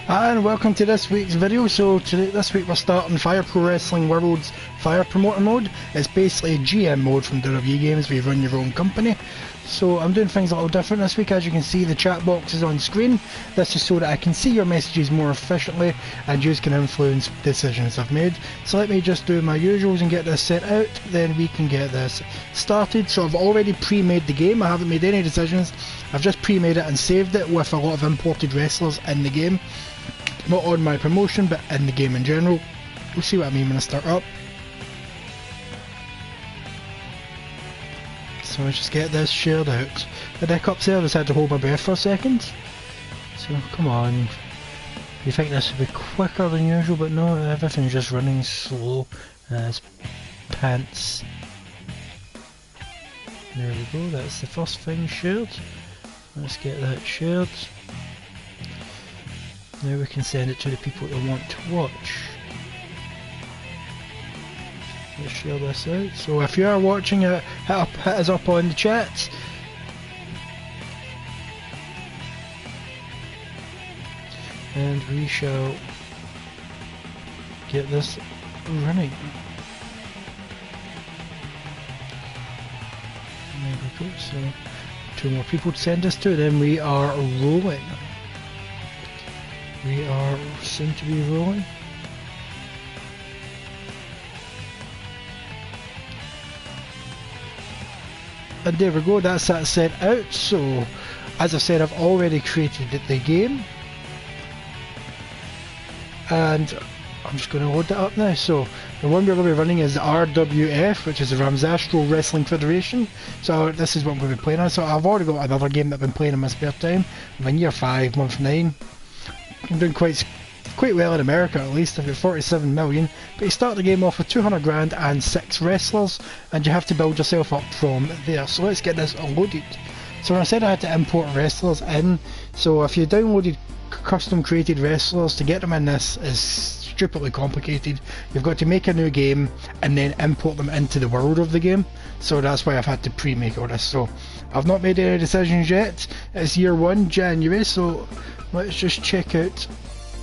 And welcome to this week's video. So this week we're starting Fire Pro Wrestling World's Fire Promoter mode. It's basically a GM mode from WWE games where you run your own company. So I'm doing things a little different this week. As you can see, the chat box is on screen. That's just so that I can see your messages more efficiently and you can influence decisions I've made. So let me just do my usuals and get this set out, then we can get this started. So I've already pre-made the game. I haven't made any decisions. I've just pre-made it and saved it with a lot of imported wrestlers in the game. Not on my promotion, but in the game in general. We'll see what I mean when I start up. So let's just get this shared out. The hiccups there, I just had to hold my breath for a second. So come on. You think this would be quicker than usual, but no, everything's just running slow as pants. There we go, that's the first thing shared. Let's get that shared. Now we can send it to the people that want to watch. Let's share this out. So if you are watching it, hit us up on the chat. And we shall get this running. There we go, so 2 more people to send us to, then we are rolling. We are soon to be rolling. And there we go, that's that set out. So as I said, I've already created the game. And I'm just going to load that up now. So the one we're going to be running is the RWF, which is the Ramsastro Wrestling Federation. So this is what I'm going to be playing on. So I've already got another game that I've been playing in my spare time. I'm in year 5, month 9. I'm doing quite well in America, at least. I've got 47 million, but you start the game off with 200 grand and 6 wrestlers, and you have to build yourself up from there. So let's get this loaded. So when I said I had to import wrestlers in, so if you downloaded custom created wrestlers, to get them in this is stupidly complicated. You've got to make a new game and then import them into the world of the game. So that's why I've had to pre-make all this. So I've not made any decisions yet. It's year 1, January, so let's just check out.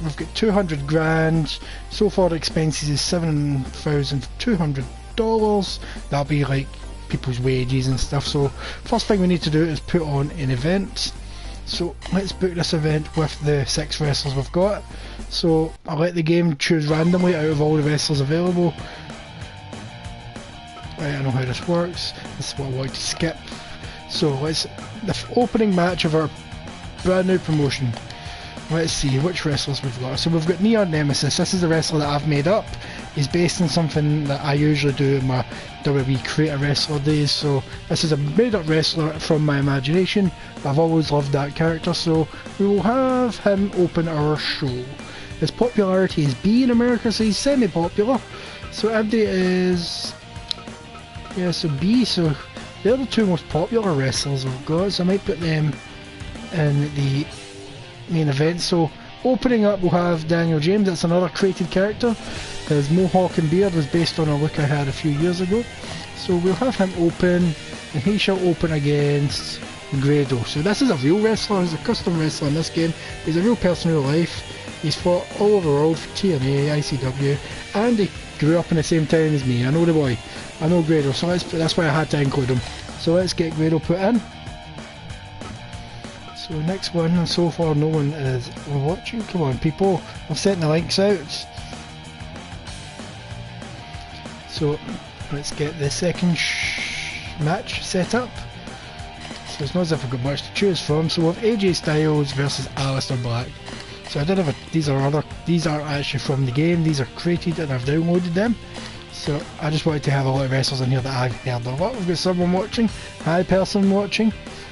We've got 200 grand. So far the expenses is $7,200. That'll be like people's wages and stuff. So first thing we need to do is put on an event. So let's book this event with the 6 wrestlers we've got. So I'll let the game choose randomly out of all the wrestlers available. Right, I know how this works. This is what I want to skip. So let's, the opening match of our brand new promotion. Let's see which wrestlers we've got. So we've got Neon Nemesis. This is a wrestler that I've made up. He's based on something that I usually do in my WWE Creator Wrestler days. So this is a made up wrestler from my imagination. I've always loved that character, so we will have him open our show. His popularity is B in America, so he's semi-popular. So update is, yeah, so B. So they're the 2 most popular wrestlers we've got. So I might put them in the main event. So opening up we'll have Daniel James. That's another created character. His mohawk and beard was based on a look I had a few years ago. So we'll have him open, and he shall open against Grado. So this is a real wrestler. He's a custom wrestler in this game. He's a real person in real life. He's fought all over the world for TNA, ICW, and he grew up in the same town as me. I know the boy. I know Grado, so that's why I had to include him. So let's get Grado put in. So next one, and so far no one is watching. Come on people, I've sent the links out. So let's get the second match set up. So it's not as if I've got much to choose from. So we have AJ Styles versus Aleister Black. So I did have these are actually from the game. These are created and I've downloaded them. So I just wanted to have a lot of wrestlers in here that I've heard of. We've got someone watching. Hi person watching.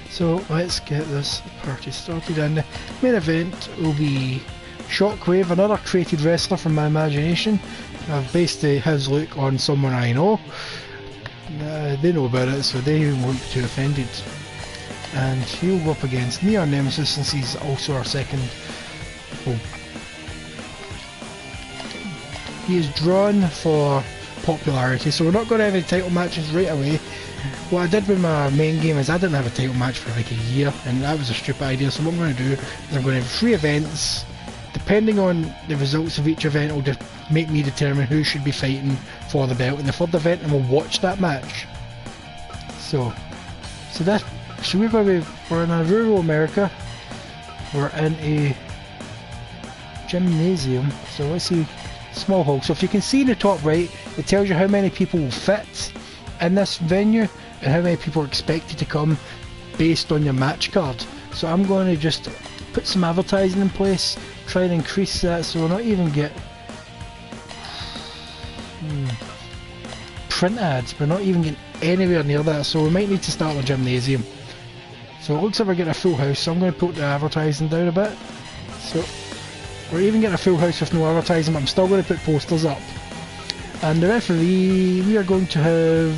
So let's get this party started, and the main event will be Shockwave, another created wrestler from my imagination. I've based his look on someone I know. They know about it, so they won't be too offended. And he'll go up against Neon Nemesis, since he's also our second. Oh. He is drawn for popularity, so we're not going to have any title matches right away. What I did with my main game is I didn't have a title match for like a year, and that was a stupid idea. So what I'm going to do is I'm going to have 3 events. The depending on the results of each event, will make me determine who should be fighting for the belt in the third event, and we'll watch that match. So we're in a rural America. We're in a gymnasium. So let's see, small hall. So if you can see in the top right, it tells you how many people will fit in this venue and how many people are expected to come based on your match card. So I'm going to just put some advertising in place, try and increase that so we'll not even get print ads. We're not even getting anywhere near that, so we might need to start a gymnasium. So it looks like we're getting a full house, so I'm going to put the advertising down a bit. So we're even getting a full house with no advertising, but I'm still going to put posters up. And the referee, we are going to have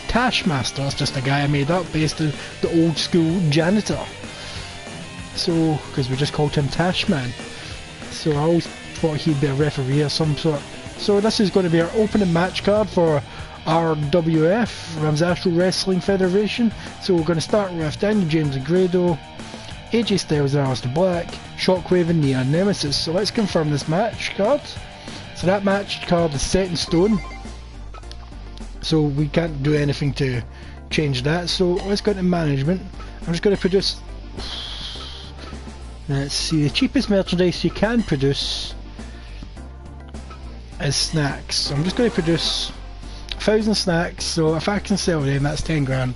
Tashmaster. That's just a guy I made up based on the old school janitor. So, because we just called him Tashman. So I always thought he'd be a referee of some sort. So this is going to be our opening match card for RWF, Ramsastro Wrestling Federation. So we're going to start with Daniel James and Grado, AJ Styles and Aleister Black, Shockwave and Neon Nemesis. So let's confirm this match card. So that match card is set in stone. So we can't do anything to change that. So let's go to management. I'm just going to produce... Let's see, the cheapest merchandise you can produce is snacks. So I'm just going to produce 1,000 snacks, so if I can sell them, that's 10 grand.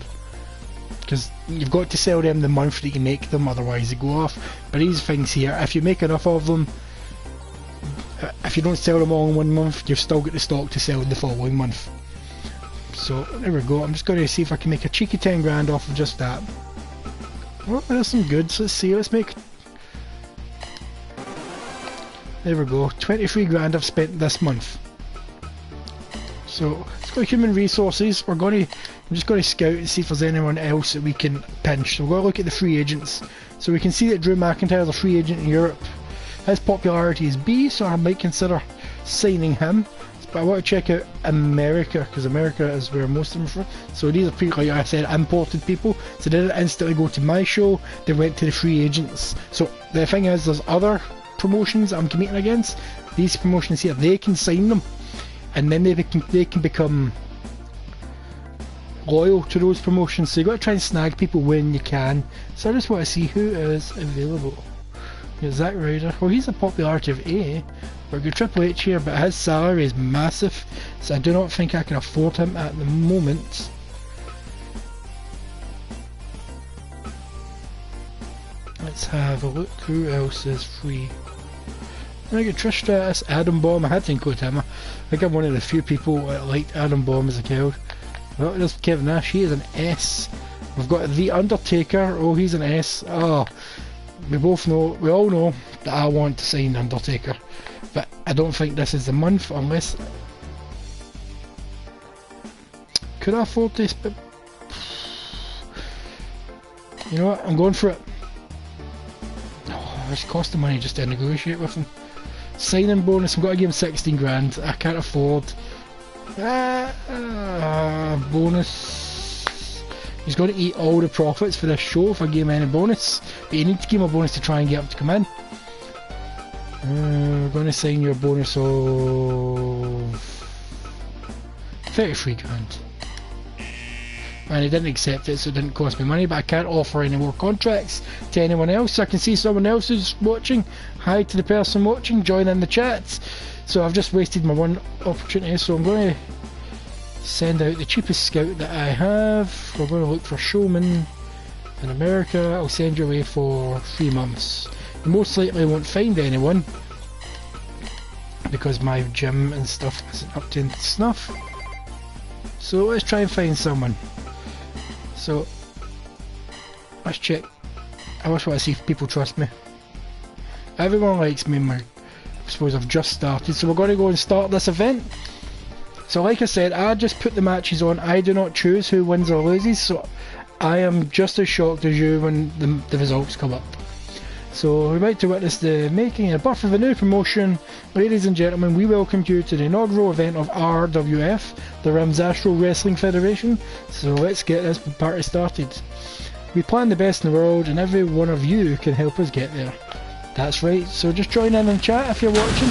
Because you've got to sell them the month that you make them, otherwise they go off. But these things here, if you make enough of them, if you don't sell them all in one month, you've still got the stock to sell in the following month. So there we go. I'm just going to see if I can make a cheeky 10 grand off of just that. Well, there's some goods. Let's see, let's make... There we go, 23 grand I've spent this month. So let's go to human resources. I'm just going to scout and see if there's anyone else that we can pinch. So we're going to look at the free agents. So we can see that Drew McIntyre is a free agent in Europe. His popularity is B, so I might consider signing him. But I want to check out America, because America is where most of them are from. So these are people, like I said, imported people. So they didn't instantly go to my show, they went to the free agents. So the thing is, there's other promotions I'm competing against. These promotions here, they can sign them, and then they can become loyal to those promotions. So you got to try and snag people when you can. So I just want to see who is available. Here's Zack Ryder. Well, he's a popularity of A. We've got Triple H here, but his salary is massive, so I do not think I can afford him at the moment. Let's have a look. Who else is free? I get Trish Stratus, Adam Bomb. I had to include him. I think I'm one of the few people that liked Adam Bomb as a child. Well, there's Kevin Nash. He is an S. We've got The Undertaker. Oh, he's an S. Oh, we all know that I want to sign Undertaker, but I don't think this is the month unless... Could I afford this? But you know what? I'm going for it. Oh, it's costing money just to negotiate with him. Signing bonus, I've got to give him 16 grand. I can't afford bonus. He's going to eat all the profits for this show if I give him any bonus, but you need to give him a bonus to try and get him to come in. We're going to sign your bonus of 33 grand. And he didn't accept it, so it didn't cost me money, but I can't offer any more contracts to anyone else. I can see someone else who's watching. Hi to the person watching, join in the chats. So I've just wasted my one opportunity, so I'm going to send out the cheapest scout that I have. We're going to look for Showman in America. I'll send you away for 3 months. You most likely won't find anyone because my gym and stuff isn't up to snuff. So let's try and find someone. So let's check. I just want to see if people trust me. Everyone likes me, I suppose I've just started, so we're going to go and start this event. So like I said, I just put the matches on. I do not choose who wins or loses, so I am just as shocked as you when the results come up. So we're about to witness the making and birth of a new promotion. Ladies and gentlemen, we welcome you to the inaugural event of RWF, the Ramsastro Wrestling Federation. So let's get this party started. We plan the best in the world, and every one of you can help us get there. That's right, so just join in and chat if you're watching.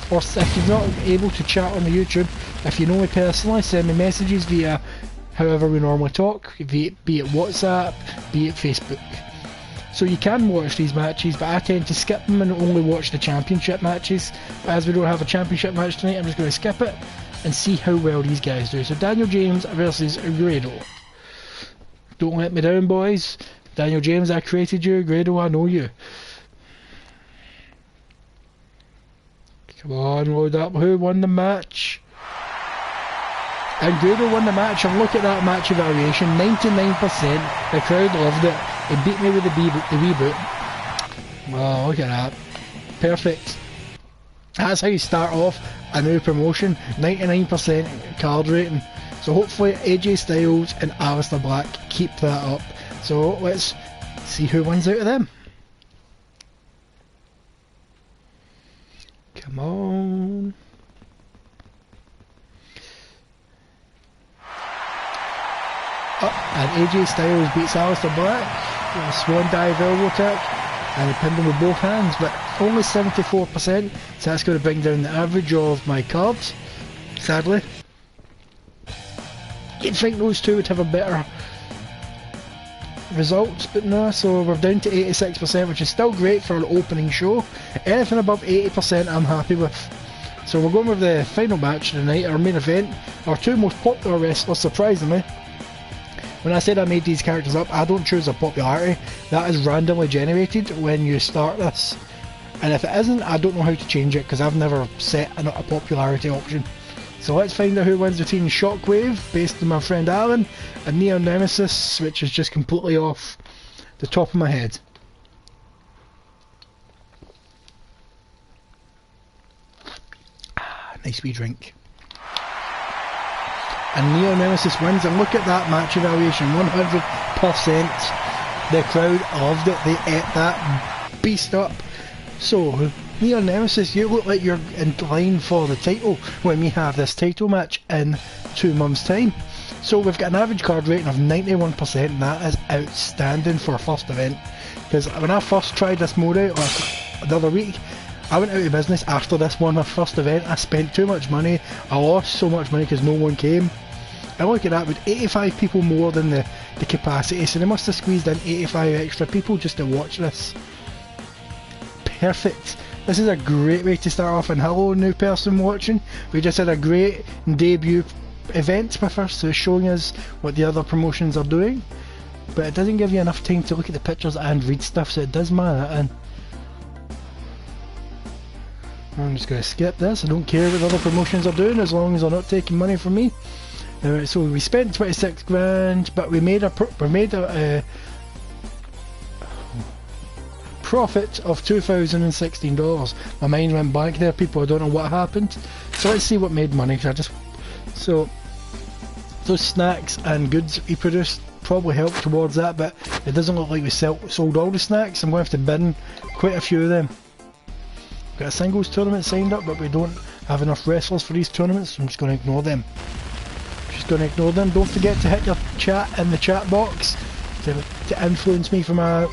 Or if you're not able to chat on the YouTube, if you know me personally, send me messages via however we normally talk, be it WhatsApp, be it Facebook. So you can watch these matches, but I tend to skip them and only watch the championship matches. But as we don't have a championship match tonight, I'm just going to skip it and see how well these guys do. So Daniel James versus Grado. Don't let me down, boys. Daniel James, I created you. Grado, I know you. Come on, load up. Who won the match? And Grado won the match, and look at that match evaluation, 99%. The crowd loved it. It beat me with the reboot. Wow, look at that. Perfect. That's how you start off a new promotion, 99% card rating. So hopefully AJ Styles and Aleister Black keep that up. So let's see who wins out of them. Come on. And AJ Styles beats Aleister Black with a swan dive elbow kick, and he pinned him with both hands, but only 74%, so that's going to bring down the average of my cards, sadly. You'd think those two would have a better results, but no, so we're down to 86%, which is still great for an opening show. Anything above 80% I'm happy with. So we're going with the final match of the night, our main event, our two most popular wrestlers, surprisingly. When I said I made these characters up, I don't choose a popularity. That is randomly generated when you start this. And if it isn't, I don't know how to change it because I've never set a popularity option. So let's find out who wins between Shockwave, based on my friend Alan, and Neon Nemesis, which is just completely off the top of my head. Nice wee drink. And Neon Nemesis wins, and look at that match evaluation, 100%. The crowd loved it, they ate that beast up. So, Neon Nemesis, you look like you're in line for the title when we have this title match in 2 months' time. So we've got an average card rating of 91%, and that is outstanding for a first event. Because when I first tried this mode out the other week, I went out of business after this one, my first event. I spent too much money, I lost so much money because no one came. And look at that, with 85 people more than the capacity, so they must have squeezed in 85 extra people just to watch this. Perfect. This is a great way to start off, and hello new person watching. We just had a great debut event with us, so showing us what the other promotions are doing. But it doesn't give you enough time to look at the pictures and read stuff, so it does matter that in. I'm just going to skip this. I don't care what the other promotions are doing as long as they're not taking money from me. So we spent 26 grand, but we made a profit of $2,016. My mind went blank there, people. I don't know what happened. So let's see what made money. So those snacks and goods we produced probably helped towards that, but it doesn't look like we sold all the snacks. I'm going to have to bin quite a few of them. Got a singles tournament signed up, but we don't have enough wrestlers for these tournaments, so I'm just going to ignore them. Don't forget to hit your chat in the chat box to influence me to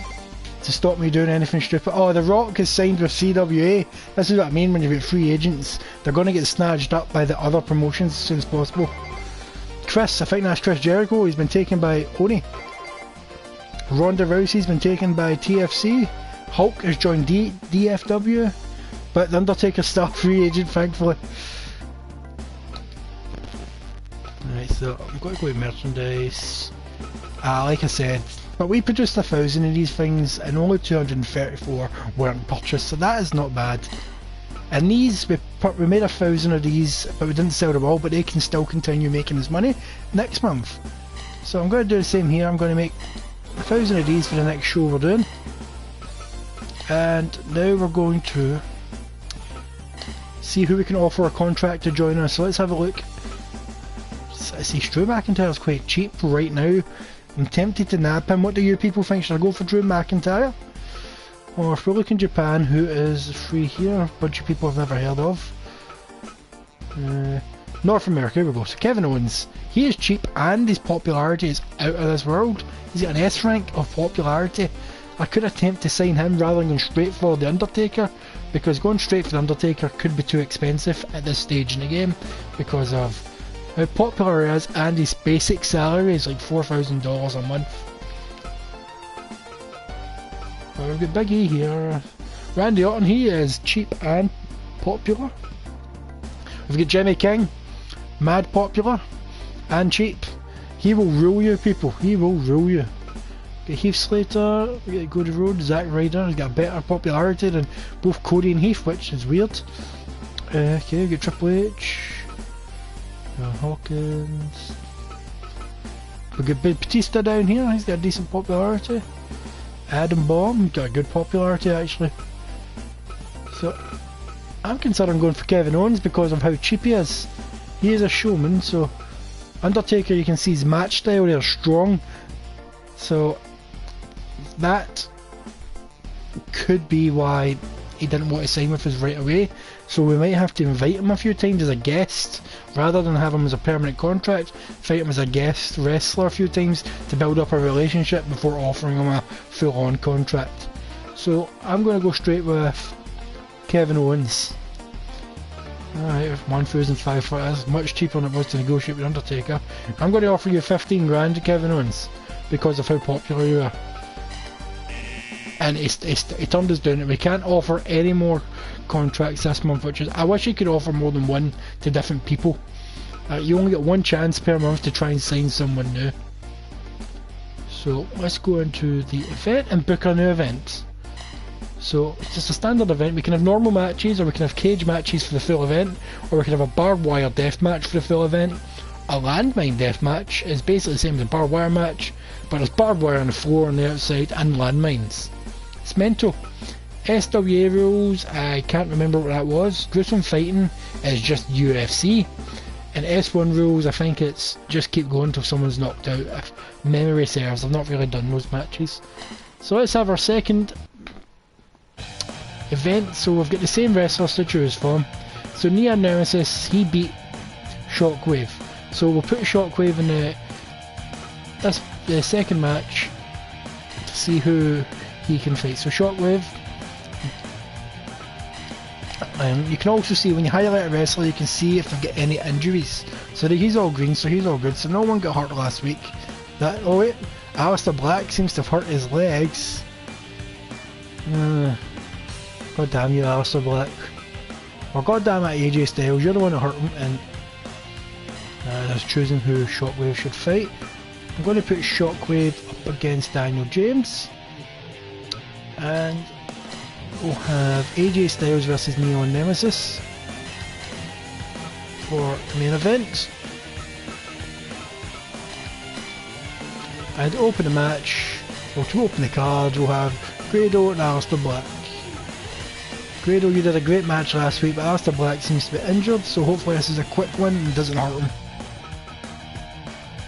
stop me doing anything stupid. Oh, The Rock is signed with CWA. This is what I mean when you've got free agents. They're going to get snatched up by the other promotions as soon as possible. Chris, I think that's Chris Jericho. He's been taken by Oni. Ronda Rousey's been taken by TFC. Hulk has joined DFW. But The Undertaker's still a free agent, thankfully. Right, so I'm going to go to merchandise. Like I said, but we produced 1,000 of these things and only 234 weren't purchased, so that is not bad. And these, we made 1,000 of these, but we didn't sell them all, but they can still continue making us money next month. So I'm going to do the same here. I'm going to make 1,000 of these for the next show we're doing. And now we're going to see who we can offer a contract to join us. So let's have a look. I see Drew McIntyre is quite cheap right now. I'm tempted to nab him. What do you people think? Should I go for Drew McIntyre? Or if we're looking Japan, who is free here? A bunch of people I've never heard of. North America, here we go. So Kevin Owens. He is cheap and his popularity is out of this world. He's got an S rank of popularity. I could attempt to sign him rather than going straight for the Undertaker, because going straight for the Undertaker could be too expensive at this stage in the game because of how popular he is, and his basic salary is like $4,000 a month. Well, we've got Big E here. Randy Orton, he is cheap and popular. We've got Jimmy King, mad popular and cheap. He will rule you, people. He will rule you. We've got Heath Slater, we got Cody Rhodes, Zack Ryder. He's got better popularity than both Cody and Heath, which is weird. Okay, we got Triple H. Hawkins. We've got Batista down here. He's got decent popularity. Adam Bomb, got a good popularity actually. So I'm considering going for Kevin Owens because of how cheap he is. He is a showman, so Undertaker, you can see his match style, they're strong. So that could be why he didn't want to sign with us right away. So we might have to invite him a few times as a guest, rather than have him as a permanent contract. Fight him as a guest wrestler a few times to build up a relationship before offering him a full-on contract. So I'm going to go straight with Kevin Owens. Alright, 1,500, that's much cheaper than it was to negotiate with Undertaker. I'm going to offer you 15 grand, Kevin Owens, because of how popular you are. And he turned us down. We can't offer any more contracts this month, which is, I wish you could offer more than one to different people. You only get one chance per month to try and sign someone new. So let's go into the event and book a new event. So it's just a standard event. We can have normal matches, or we can have cage matches for the full event, or we can have a barbed wire death match for the full event. A landmine death match is basically the same as a barbed wire match, but there's barbed wire on the floor on the outside and landmines. It's mental. SWA rules, I can't remember what that was. Gruesome fighting is just UFC. And S1 rules, I think it's just keep going until someone's knocked out. If memory serves, I've not really done those matches. So let's have our second event. So we've got the same wrestlers to choose from. So Near Nemesis, he beat Shockwave. So we'll put Shockwave in the second match to see who he can fight. So Shockwave. You can also see when you highlight a wrestler, you can see if they've got any injuries. So he's all green, so he's all good. So no one got hurt last week. Oh wait, Aleister Black seems to have hurt his legs. God damn you, Aleister Black. Or god damn it, AJ Styles, you're the one that hurt him. And that's choosing who Shockwave should fight. I'm going to put Shockwave up against Daniel James. And we'll have AJ Styles versus Neon Nemesis for the main event. And to open the match, or to open the card, we'll have Grado and Aleister Black. Grado, you did a great match last week, but Aleister Black seems to be injured, so hopefully this is a quick one and doesn't hurt him.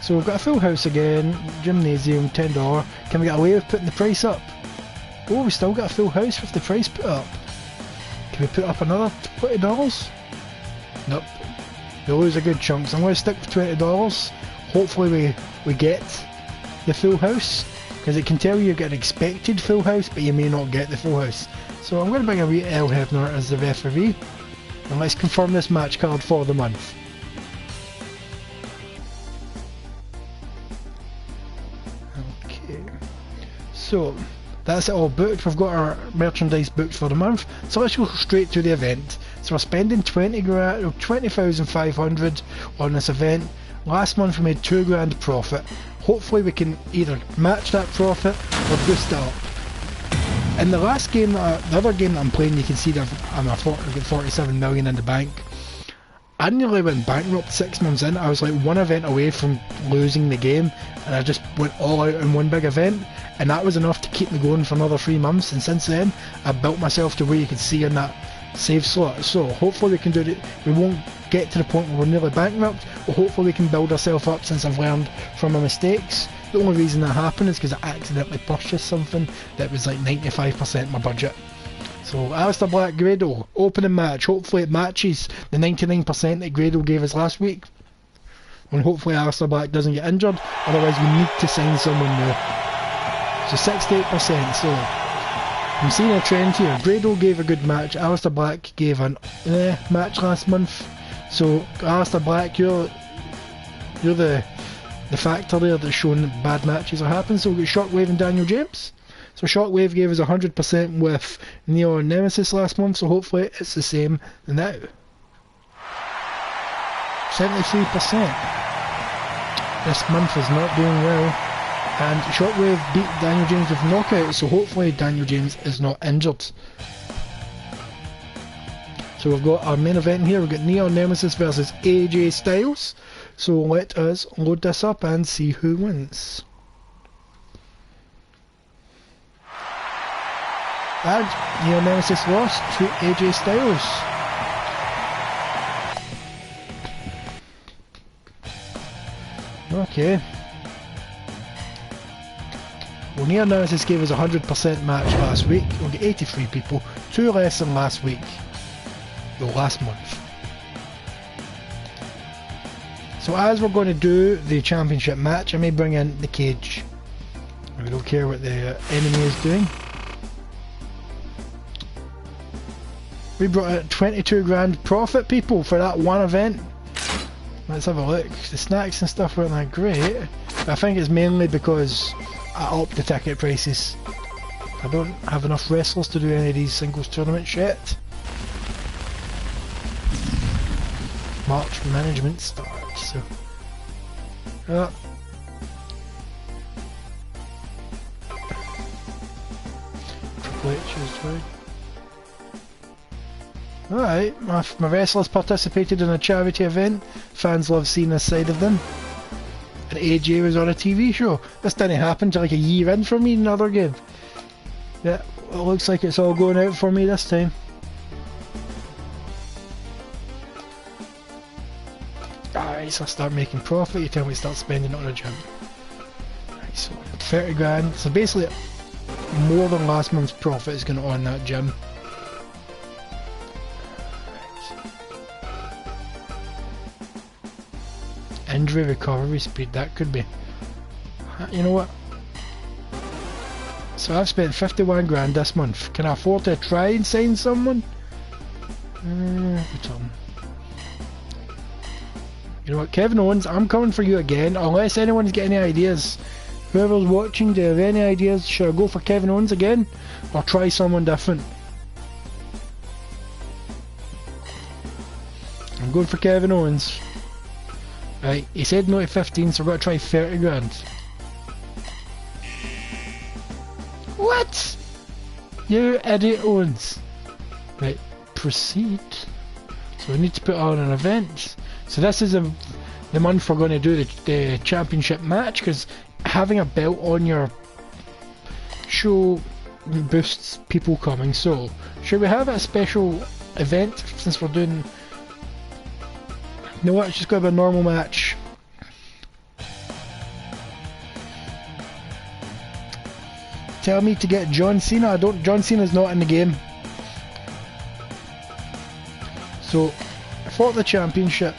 So we've got a full house again, gymnasium, $10. Can we get away with putting the price up? Oh, we still got a full house with the price put up. Can we put up another $20? Nope. We lose a good chunk, so I'm going to stick with $20. Hopefully we get the full house, because it can tell you get an expected full house, but you may not get the full house. So I'm going to bring a wee El Hebner as the referee, and let's confirm this match card for the month. Okay. So that's it all booked. We've got our merchandise booked for the month, so let's go straight to the event. So we're spending 20,500 on this event. Last month we made $2 grand profit. Hopefully we can either match that profit or boost it up. In the last game, the other game that I'm playing, you can see that I've got 47 million in the bank. I nearly went bankrupt 6 months in. I was like one event away from losing the game, and I just went all out in one big event, and that was enough to keep me going for another 3 months. And since then, I built myself to where you can see in that save slot. So hopefully we can do it. We won't get to the point where we're nearly bankrupt, but hopefully we can build ourselves up since I've learned from my mistakes. The only reason that happened is because I accidentally purchased something that was like 95% my budget. So Aleister Black, Grado, opening match. Hopefully it matches the 99% that Grado gave us last week. And hopefully Aleister Black doesn't get injured, otherwise we need to sign someone new. So 68%, so I'm seeing a trend here. Grado gave a good match, Alistair Black gave an match last month. So Alistair Black, you're the factor there that's showing that bad matches are happening. So we've got Shockwave and Daniel James. So Shockwave gave us 100% with Neon Nemesis last month, so hopefully it's the same now. 73%. This month is not doing well. And Shockwave beat Daniel James with knockout, so hopefully Daniel James is not injured. So we've got our main event here. We've got Neon Nemesis versus AJ Styles. So let us load this up and see who wins. And Neon Nemesis lost to AJ Styles. Okay. Well, Neon Nemesis gave us a 100% match last week. We'll get 83 people, 2 less than last week. No, last month. So as we're going to do the championship match, I may bring in the cage. We don't care what the enemy is doing. We brought out 22 grand profit, people, for that one event. Let's have a look. The snacks and stuff weren't that great. I think it's mainly because I upped the ticket prices. I don't have enough wrestlers to do any of these singles tournaments yet. March management starts. So. Triple H is right. Alright, my wrestlers participated in a charity event. Fans love seeing this side of them. And AJ was on a TV show. This didn't happen till like a year in for me in another game. Yeah, it looks like it's all going out for me this time. Alright, so I start making profit. You tell me to start spending it on a gym. Right, so 30 grand. So basically, more than last month's profit is going to on that gym. Injury recovery speed, that could be. You know what? So I've spent 51 grand this month. Can I afford to try and sign someone? Return. You know what, Kevin Owens, I'm coming for you again. Unless anyone's got any ideas. Whoever's watching, do you have any ideas? Should I go for Kevin Owens again? Or try someone different? I'm going for Kevin Owens. Right, he said no to 15, so we're going to try 30 grand. What? You idiot, Owens. Right, proceed. So we need to put on an event. So this is the month we're going to do the championship match, because having a belt on your show boosts people coming. So, should we have a special event since we're doing... You know what, it's just going to be a normal match. Tell me to get John Cena. John Cena's not in the game. So, for the championship,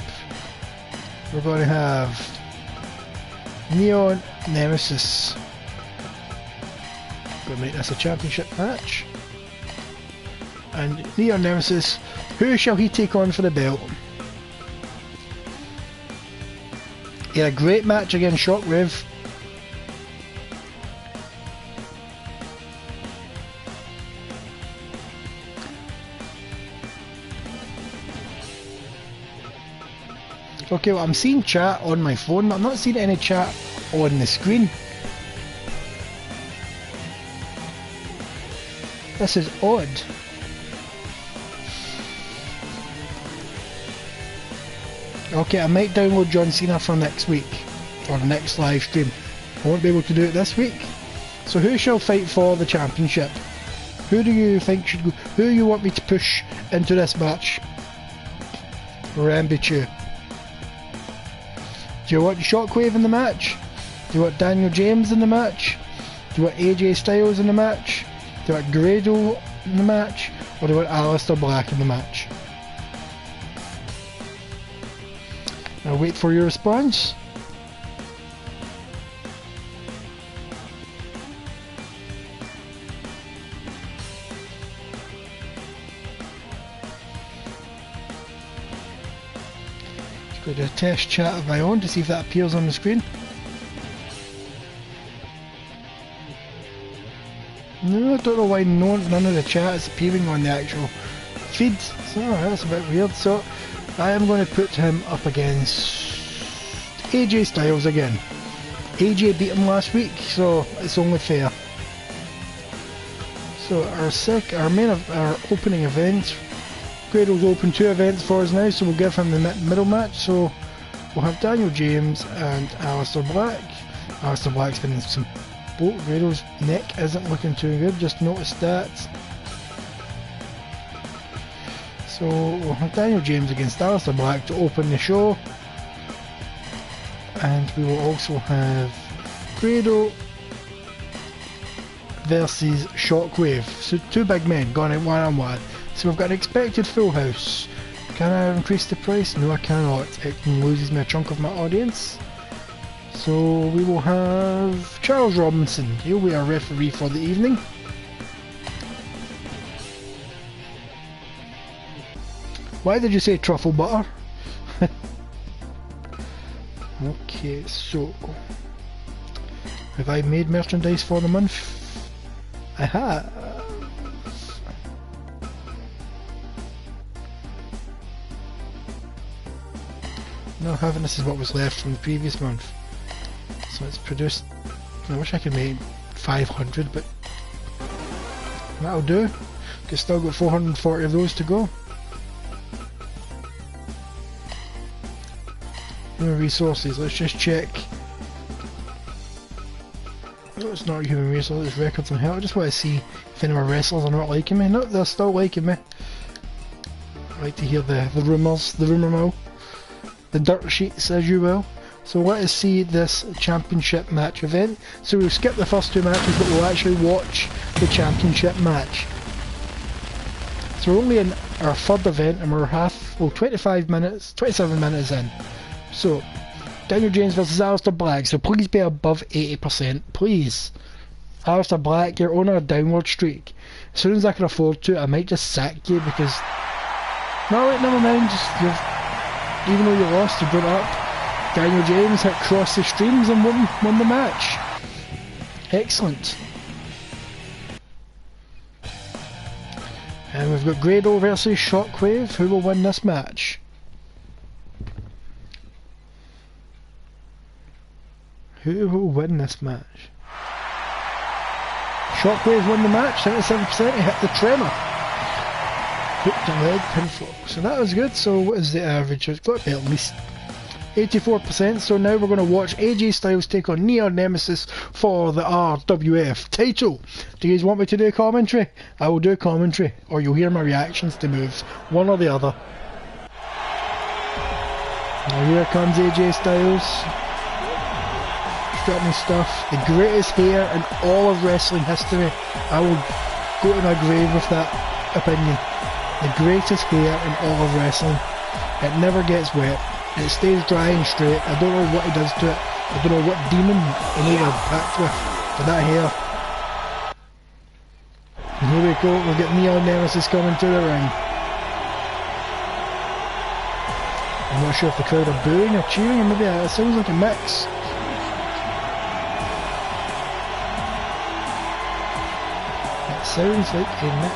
we're going to have Neon Nemesis. Going to make this a championship match. And Neon Nemesis, who shall he take on for the belt? He had a great match against Shockwave. Okay, well, I'm seeing chat on my phone, but I'm not seeing any chat on the screen. This is odd. Okay, I might download John Cena for next week, or the next live stream. I won't be able to do it this week. So who shall fight for the championship? Who do you think should go? Who you want me to push into this match? Rambichu. Do you want Shockwave in the match? Do you want Daniel James in the match? Do you want AJ Styles in the match? Do you want Grado in the match? Or do you want Alistair Black in the match? I'll wait for your response. So do a test chat of my own to see if that appears on the screen. No, I don't know why none of the chat is appearing on the actual feed. So that's a bit weird. So I am going to put him up against AJ Styles again. AJ beat him last week, so it's only fair. So our opening event, Grado's opened 2 events for us now, so we'll give him the middle match. So we'll have Daniel James and Aleister Black. Aleister Black's been in some boat. Grado's neck isn't looking too good, just noticed that. So we'll have Daniel James against Aleister Black to open the show. And we will also have Grado versus Shockwave. So 2 big men going at one-on-one. So we've got an expected full house. Can I increase the price? No, I cannot. It loses me a chunk of my audience. So we will have Charles Robinson. He'll be our referee for the evening. Why did you say truffle butter? Okay, so have I made merchandise for the month? I have. No, I haven't. This is what was left from the previous month. So it's produced. I wish I could make 500, but that'll do. We've still got 440 of those to go. Human resources, let's just check. Oh, it's not human resources, it's records and health. I just want to see if any of my wrestlers are not liking me. No, they're still liking me. I like to hear the rumours, the rumour mill, the dirt sheets, as you will. So let us see this championship match event. So we'll skip the first 2 matches, but we'll actually watch the championship match. So we're only in our 3rd event and we're 27 minutes in. So, Daniel James versus Aleister Black, so please be above 80%, please. Aleister Black, you're on a downward streak. As soon as I can afford to, I might just sack you because... No, wait, never mind, even though you lost, you brought up. Daniel James hit cross the streams and won the match. Excellent. And we've got Grado versus Shockwave. Who will win this match? Who will win this match? Shockwave won the match, 77%, he hit the tremor. Hooked and leg pinfall. So that was good. So what is the average? It's got to be at least 84%. So now we're going to watch AJ Styles take on Neon Nemesis for the RWF title. Do you guys want me to do commentary? I will do commentary, or you'll hear my reactions to moves, one or the other. Now here comes AJ Styles. Strutting stuff, the greatest hair in all of wrestling history. I will go to my grave with that opinion. The greatest hair in all of wrestling. It never gets wet. It stays dry and straight. I don't know what he does to it. I don't know what demon he may have packed with for that hair. And here we go. We'll get Neon Nemesis coming to the ring. I'm not sure if the crowd are booing or cheering, or maybe it sounds like a mix. Sounds like a mix.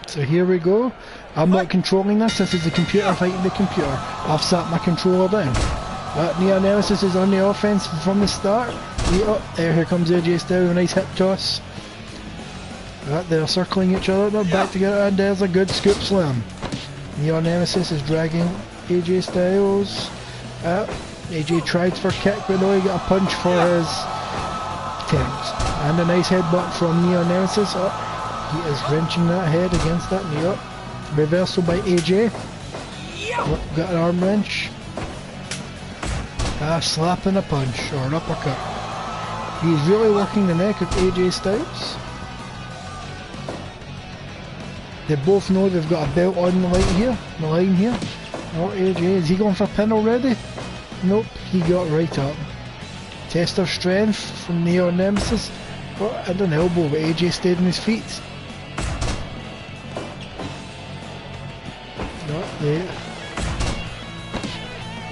So here we go. I'm not controlling this. This is the computer fighting the computer. I've sat my controller down. Neon Nemesis is on the offense from the start. Here comes AJ Styles, a nice hip toss. They're circling each other. They're back together, and there's a good scoop slam. Neon Nemesis is dragging AJ Styles. AJ tried for a kick, but no, he got a punch for his attempt. And a nice headbutt from Neon Nemesis. He is wrenching that head against that knee. Reversal by AJ. Got an arm wrench. Slap and a punch, or an uppercut. He's really working the neck of AJ Styles. They both know they've got a belt on the line here. Oh, AJ, is he going for a pin already? Nope, he got right up. Test of strength from Neon Nemesis. Oh, and an elbow, but AJ stayed on his feet. Not there.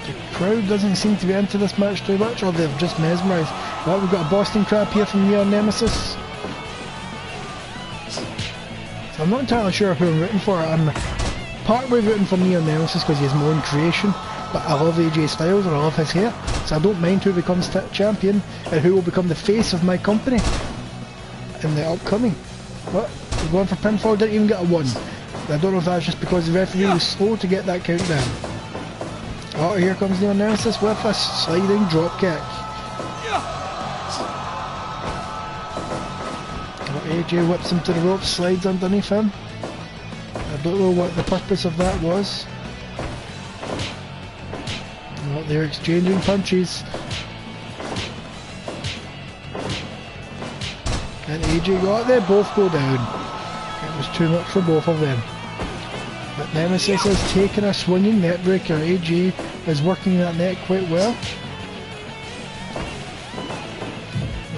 The crowd doesn't seem to be into this match too much, or they've just mesmerised. Well, we've got a Boston Crab here from Neon Nemesis. So I'm not entirely sure who I'm rooting for. I'm partly rooting for Neon Nemesis because he has more in creation, but I love AJ Styles and I love his hair, so I don't mind who becomes champion and who will become the face of my company in the upcoming. What? We're going for pinfall, didn't even get a 1. I don't know if that's just because the referee was slow to get that countdown. Oh, here comes Neon Nemesis with a sliding drop kick. Oh, AJ whips him to the rope, slides underneath him. I don't know what the purpose of that was. Oh, they're exchanging punches. And AJ got, they both go down. It was too much for both of them. But Nemesis has taken a swinging net breaker. AJ is working that net quite well.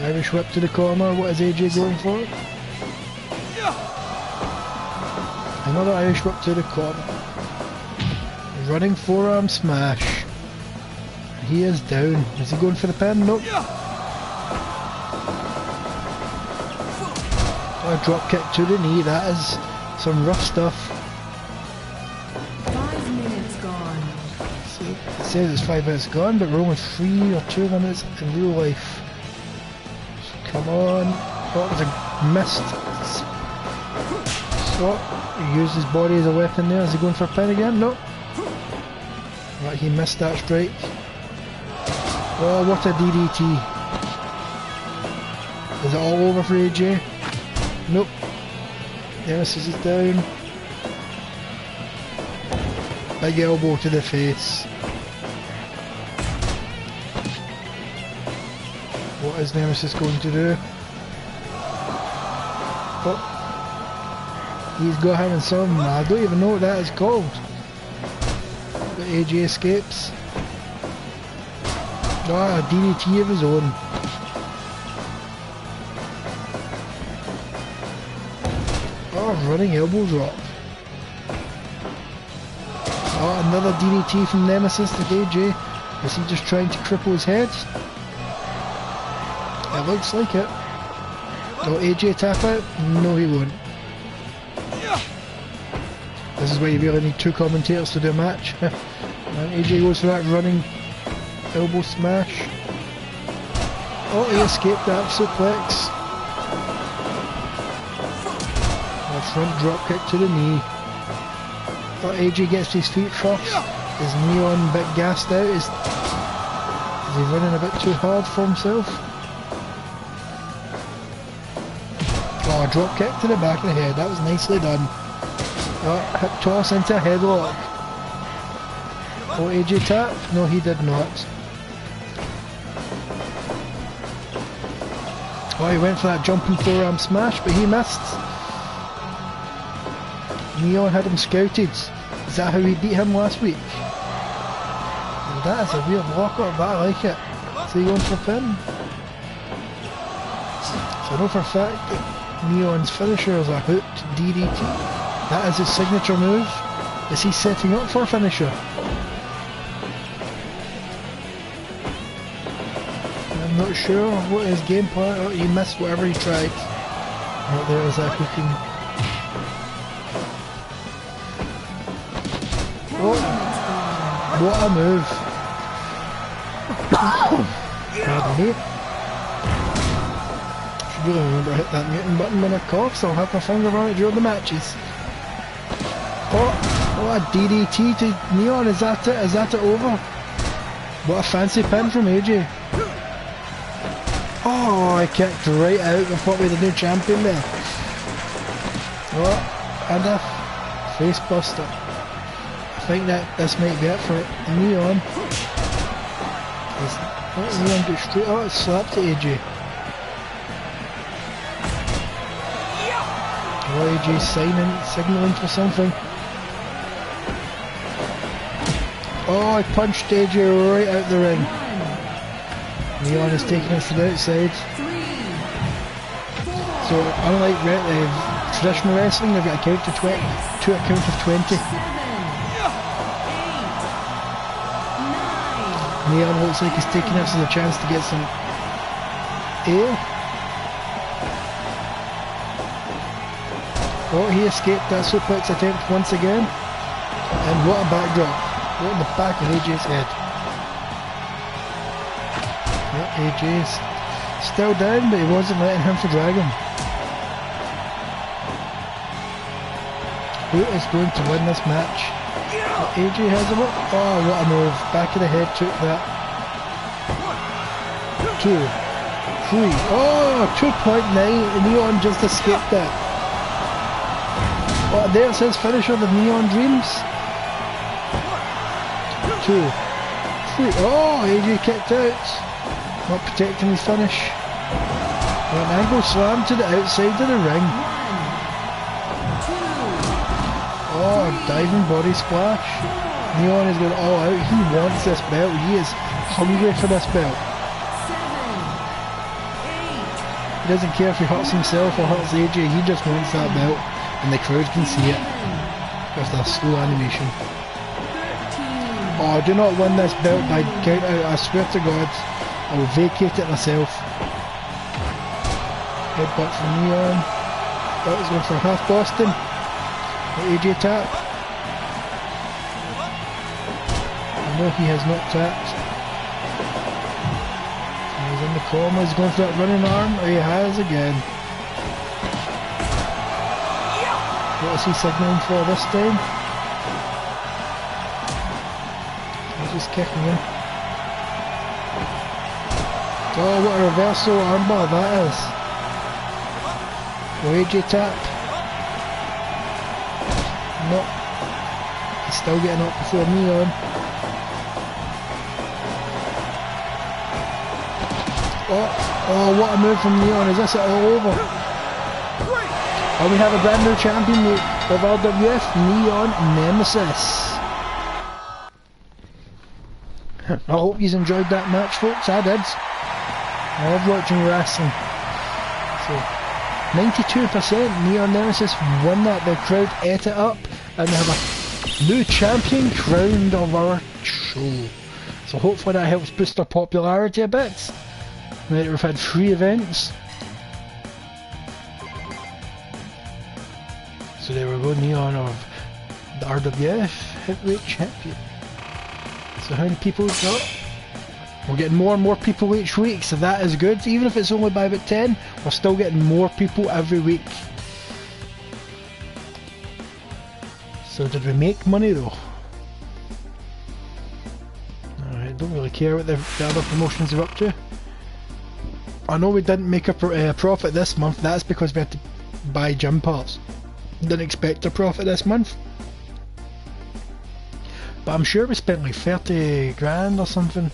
Irish whip to the corner. What is AJ going for? Another Irish whip to the corner. Running forearm smash. He is down. Is he going for the pin? Nope. A drop kick to the knee. That is some rough stuff. 5 minutes gone. So it says it's 5 minutes gone, but we're only 3 or 2 minutes in real life. So come on. Oh, it was a missed. So he used his body as a weapon there. Is he going for a pin again? No. Right, he missed that strike. Oh, what a DDT. Is it all over for AJ? Nope. Nemesis is down. Big elbow to the face. What is Nemesis going to do? Oh. He's got him in some, I don't even know what that is called. But AJ escapes. Ah, a DDT of his own. Oh, running elbow drop. Oh, another DDT from Nemesis to AJ. Is he just trying to cripple his head? It looks like it. Will AJ tap out? No, he won't. This is where you really need 2 commentators to do a match. And AJ goes for that running elbow smash. Oh, he escaped that suplex. A front drop kick to the knee. Oh, AJ gets to his feet first. Is Neon a bit gassed out? Is he running a bit too hard for himself? Oh, a drop kick to the back of the head. That was nicely done. Oh, hip toss into a headlock. Oh, AJ tap? No, he did not. Oh, he went for that jumping forearm smash, but he missed. Neon had him scouted. Is that how he beat him last week? Well, that is a weird lockup, but I like it. So he going for a pin? So I know for a fact that Neon's finisher is a hooked DDT. That is his signature move. Is he setting up for a finisher? I'm not sure what his game plan. Oh, he missed whatever he tried. Oh, there is that hooking. What a move. Pardon me. Should really remember to hit that muting button when I cough, so I'll have my finger on it during the matches. Oh, a DDT to Neon. Is that it? Is that it over? What a fancy pin from AJ. Oh, I kicked right out of what we the new champion there. Oh, and a face buster. I think that this might be it for Neon. Neon goes straight. Oh, it's slapped to AJ. Oh, AJ signaling for something. Oh, I punched AJ right out the ring. Neon is taking us to the outside. So unlike traditional wrestling, they've got a count of 20, two at count of 20. Neon looks like he's taking this as a chance to get some air. Oh, he escaped that suplex attempt once again. And what a backdrop. What in the back of AJ's head. Yep, AJ's still down, but he wasn't letting him for dragging. Who is going to win this match? AJ has a look. Oh, what a move. Back of the head took that. 2, 3. Oh, 2.9. Neon just escaped that. Oh, there's his finisher, the Neon Dreams. 2, 3. Oh, AJ kicked out. Not protecting his finish. An angle slam to the outside of the ring. Oh, diving body splash. Neon is going all out. He wants this belt. He is hungry for this belt. He doesn't care if he hurts himself or hurts AJ. He just wants that belt. And the crowd can see it. With a slow animation. Oh, do not win this belt by count out. I swear to God. I will vacate it myself. Headbutt from Neon. That was going for half Boston. AJ tap. No, he has not tapped. He's in the corner. He's going for that running arm. Oh, he has again. What is he signaling for this time? He's just kicking him. Oh, what a reversal armbar that is. Oh, AJ tap. No. He's still getting up before Neon. Oh, what a move from Neon. Is this it all over? And we have a brand new champion of RWF, Neon Nemesis. I hope you enjoyed that match, folks. I did. I love watching wrestling. So 92% Neon Nemesis won that. The crowd ate it up, and we have a new champion crowned of our show. So hopefully that helps boost our popularity a bit. We've had 3 events. So there we go, Neon of the RWF Heavyweight Champion. So how many people we've got? We're getting more and more people each week, so that is good. Even if it's only by about 10, we're still getting more people every week. So did we make money though? Alright, don't really care what the other promotions are up to. I know we didn't make a profit this month. That's because we had to buy gym parts. Didn't expect a profit this month. But I'm sure we spent like 30 grand or something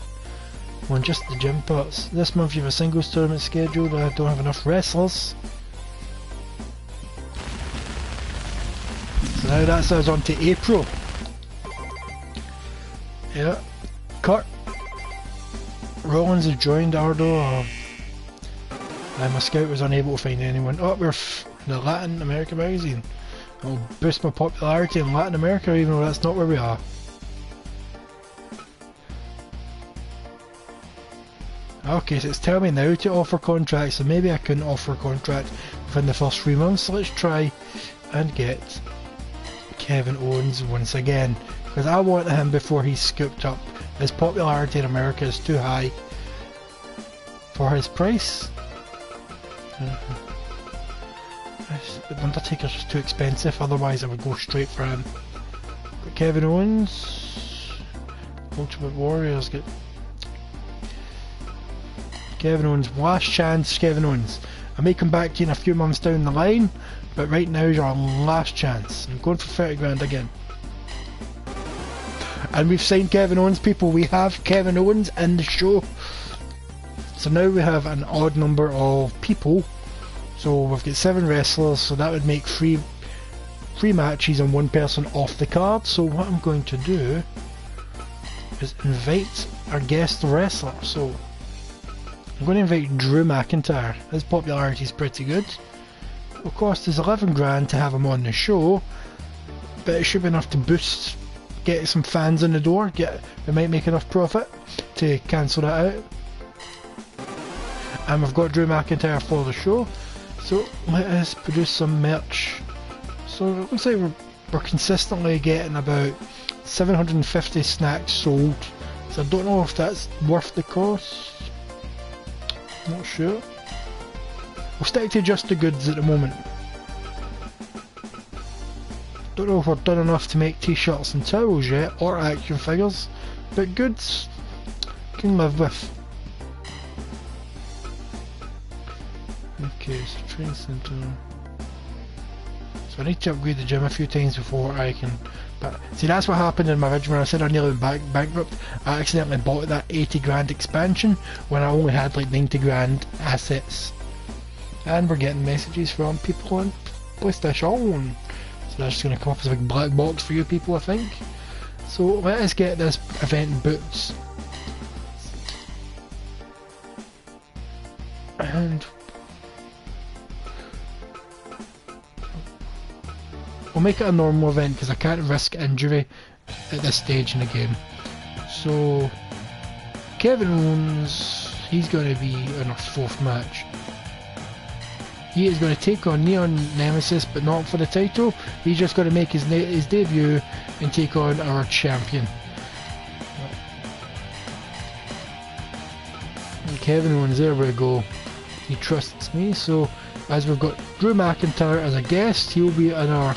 on just the gym parts. This month you have a singles tournament scheduled. I don't have enough wrestlers. So now that's us on to April. Yeah. Kurt Rollins has joined Ardo. My scout was unable to find anyone. Oh, we're in the Latin America magazine. I'll boost my popularity in Latin America even though that's not where we are. Okay, so it's telling me now to offer contracts, so maybe I couldn't offer a contract within the first 3 months. So let's try and get Kevin Owens once again, because I want him before he's scooped up. His popularity in America is too high for his price. The Undertaker's just too expensive, otherwise I would go straight for him. Got Kevin Owens, Ultimate Warriors, get Kevin Owens, last chance Kevin Owens. I may come back to you in a few months down the line, but right now is our last chance. I'm going for 30 grand again. And we've signed Kevin Owens, people. We have Kevin Owens in the show. So now we have an odd number of people. So we've got 7 wrestlers, so that would make 3 matches and 1 person off the card. So what I'm going to do is invite our guest wrestler. So I'm going to invite Drew McIntyre. His popularity is pretty good. It'll cost us 11 grand to have him on the show, but it should be enough to boost, get some fans in the door, we might make enough profit to cancel that out. And we've got Drew McIntyre for the show, so let us produce some merch. So it looks like we're consistently getting about 750 snacks sold, so I don't know if that's worth the cost. Not sure. We'll stick to just the goods at the moment. Don't know if we're done enough to make t-shirts and towels yet, or action figures, but goods can live with. Okay, so train centre. So I need to upgrade the gym a few times before I can. But see, that's what happened in my original. When I said I nearly went bankrupt, I accidentally bought that 80 grand expansion when I only had like 90 grand assets. And we're getting messages from people on PlayStation. So that's just going to come up as a big black box for you people, I think. So let us get this event boots. And we'll make it a normal event because I can't risk injury at this stage in the game. So Kevin Owens, he's going to be in our 4th match. He is going to take on Neon Nemesis, but not for the title. He's just going to make his debut and take on our champion. And Kevin Owens, there we go. He trusts me, so as we've got Drew McIntyre as a guest, he'll be in our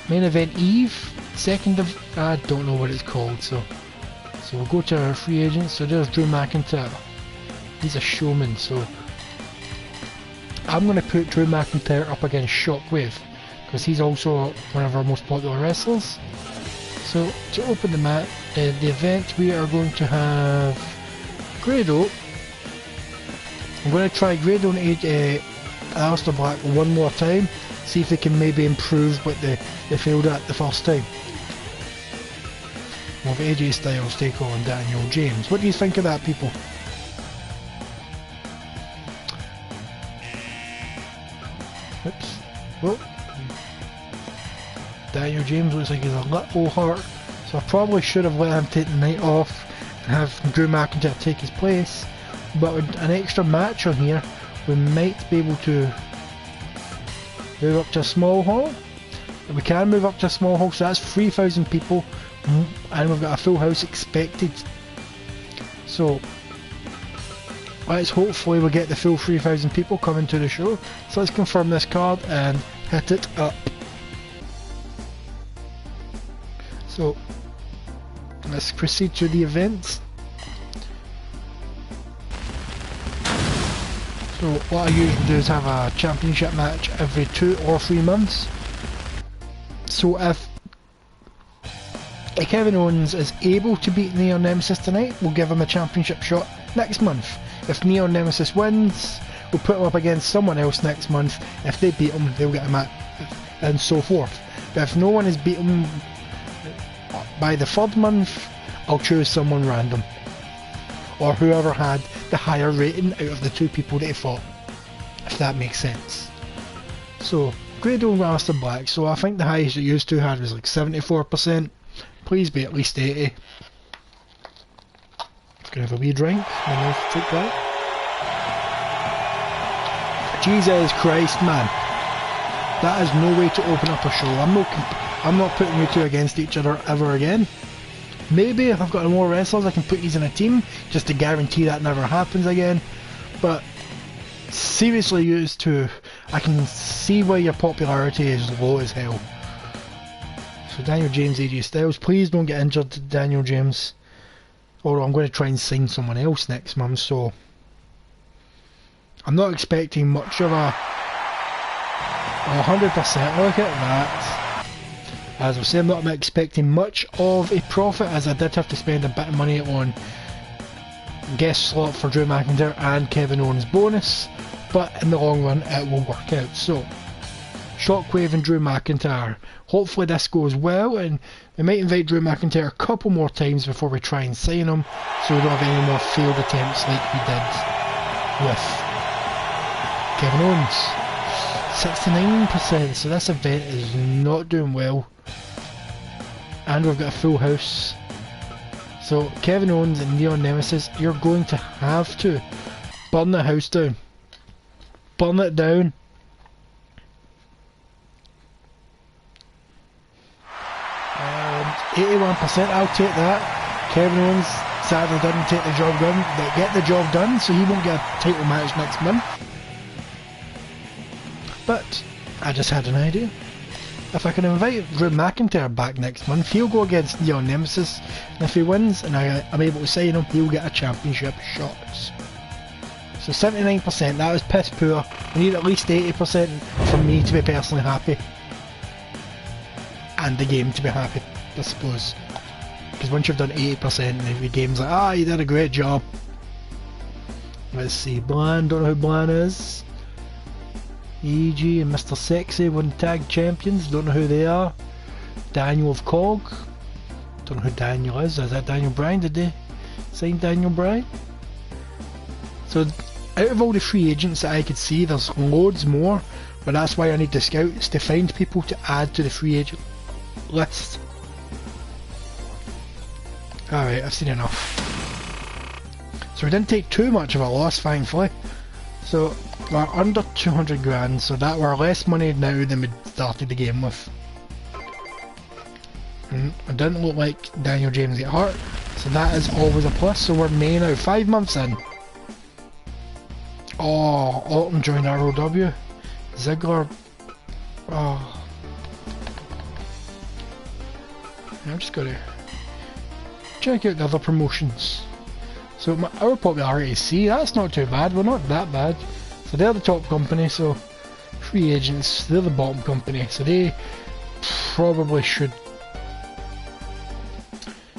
main event Eve, I don't know what it's called, so we'll go to our free agents. So there's Drew McIntyre. He's a showman, so I'm going to put Drew McIntyre up against Shockwave because he's also one of our most popular wrestlers. So to open the event, we are going to have Grado. I'm going to try Grado and Aleister Black one more time, see if they can maybe improve what they failed at the first time. We'll have AJ Styles take on Daniel James. What do you think of that, people? Oops. Well, Daniel James looks like he's a little hurt, so I probably should have let him take the night off and have Drew McIntyre take his place. But with an extra match on here, we might be able to move up to a small hall. We can move up to a small hall, so that's 3,000 people, and we've got a full house expected. So let's hopefully we'll get the full 3,000 people coming to the show. So let's confirm this card and hit it up. So let's proceed to the events. So what I usually do is have a championship match every 2 or 3 months. So if Kevin Owens is able to beat Neon Nemesis tonight, we'll give him a championship shot next month. If Neon Nemesis wins, we'll put him up against someone else next month. If they beat him, they'll get a match, and so forth. But if no one is beaten by the 3rd month, I'll choose someone random. Or whoever had the higher rating out of the 2 people that he fought. If that makes sense. So, Grado and Aleister Black. So I think the highest it used to had was like 74%. Please be at least 80. Just gonna have a wee drink. Take that. Jesus Christ, man. That is no way to open up a show. I'm not putting you 2 against each other ever again. Maybe if I've got more wrestlers I can put these in a team just to guarantee that never happens again. But seriously, used to, I can see why your popularity is low as hell. So Daniel James, AJ Styles, please don't get injured, Daniel James. Or I'm going to try and sign someone else next month, so I'm not expecting much of a 100%. Look at that. As I say, I'm not expecting much of a profit, as I did have to spend a bit of money on guest slot for Drew McIntyre and Kevin Owens bonus, but in the long run it will work out. So Shockwave and Drew McIntyre, hopefully this goes well, and we might invite Drew McIntyre a couple more times before we try and sign him, so we don't have any more failed attempts like we did with Kevin Owens, 69%, so this event is not doing well. And we've got a full house. So Kevin Owens and Neon Nemesis, you're going to have to burn the house down. Burn it down. And 81%, I'll take that. Kevin Owens sadly didn't take the job done, but get the job done, so he won't get a title match next month. But I just had an idea. If I can invite Drew McIntyre back next month, he'll go against Neon Nemesis, and if he wins and I'm able to sign him, he'll get a championship shot. So 79%, that was piss poor. We need at least 80% for me to be personally happy. And the game to be happy, I suppose. Because once you've done 80%, the game's like, ah, you did a great job. Let's see, Bland, don't know who Bland is. EG and Mr. Sexy won tag champions, don't know who they are. Daniel of Cog, don't know who Daniel is that Daniel Bryan? Did they sign Daniel Bryan? So out of all the free agents that I could see, there's loads more, but that's why I need the scouts to find people to add to the free agent list. Alright, I've seen enough. So we didn't take too much of a loss, thankfully. So we're under 200 grand, so that we're less money now than we started the game with. And it didn't look like Daniel James get hurt, so that is always a plus. So we're May now, 5 months in. Oh, Orton joined ROW. Ziggler. Oh. I'm just gonna check out the other promotions. So our popularity, see, that's not too bad. We're not that bad. So they're the top company, so free agents, they're the bottom company, so they probably should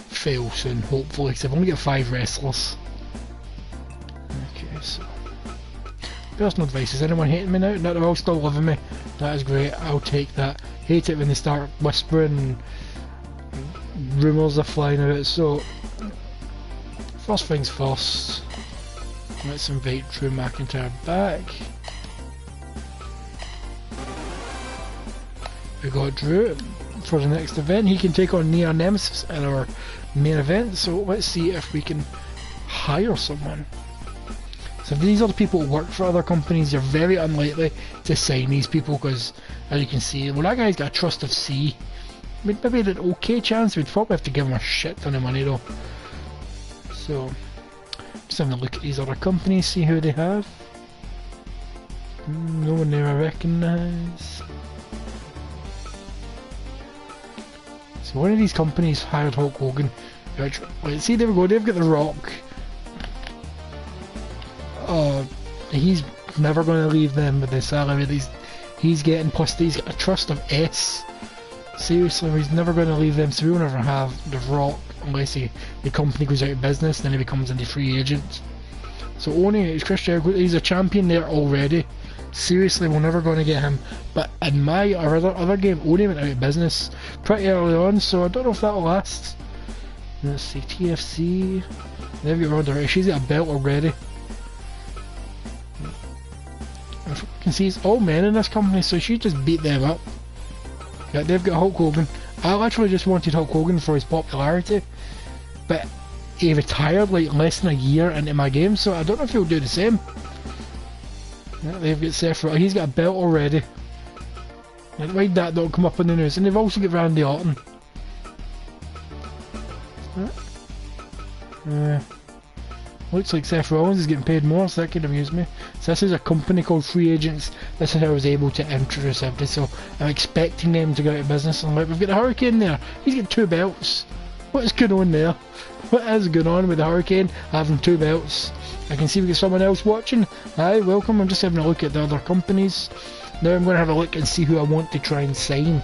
fail soon, hopefully, because I've only got 5 wrestlers. Okay, so personal advice, is anyone hating me now? No, they're all still loving me. That is great, I'll take that. Hate it when they start whispering and rumours are flying out, so first things first. Let's invite Drew McIntyre back. We got Drew for the next event. He can take on Neon Nemesis in our main event, so let's see if we can hire someone. So if these are the people who work for other companies, you're very unlikely to sign these people because, as you can see, well, that guy's got a trust of C. I mean, maybe an okay chance, we'd probably have to give him a shit ton of money though. So just having a look at these other companies, see who they have. No one there I recognise. So one of these companies hired Hulk Hogan. Which, let's see, there we go, they've got The Rock. Oh, he's never going to leave them with the salary he's getting, plus he's got a trust of S. Seriously, he's never going to leave them, so we'll never have The Rock unless the company goes out of business, then he becomes a free agent. So Oni, it's Chris Jericho, he's a champion there already. Seriously, we're never going to get him. But in my other game, Oni went out of business pretty early on, so I don't know if that'll last. Let's see, TFC, they've got Ronda, she's got a belt already. If you can see, it's all men in this company, so she just beat them up. Yeah, they've got Hulk Hogan. I literally just wanted Hulk Hogan for his popularity, but he retired like less than a year into my game, so I don't know if he'll do the same. Yeah, they've got Seth Rollins, he's got a belt already. Why did that not come up in the news? And they've also got Randy Orton. Looks like Seth Rollins is getting paid more, so that could amuse me. So this is a company called Free Agents. This is how I was able to introduce everybody, so I'm expecting them to go out of business. And like, we've got the Hurricane there. He's got 2 belts. What is going on there? What is going on with the Hurricane having 2 belts? I can see we got someone else watching. Hi, welcome. I'm just having a look at the other companies. Now I'm going to have a look and see who I want to try and sign.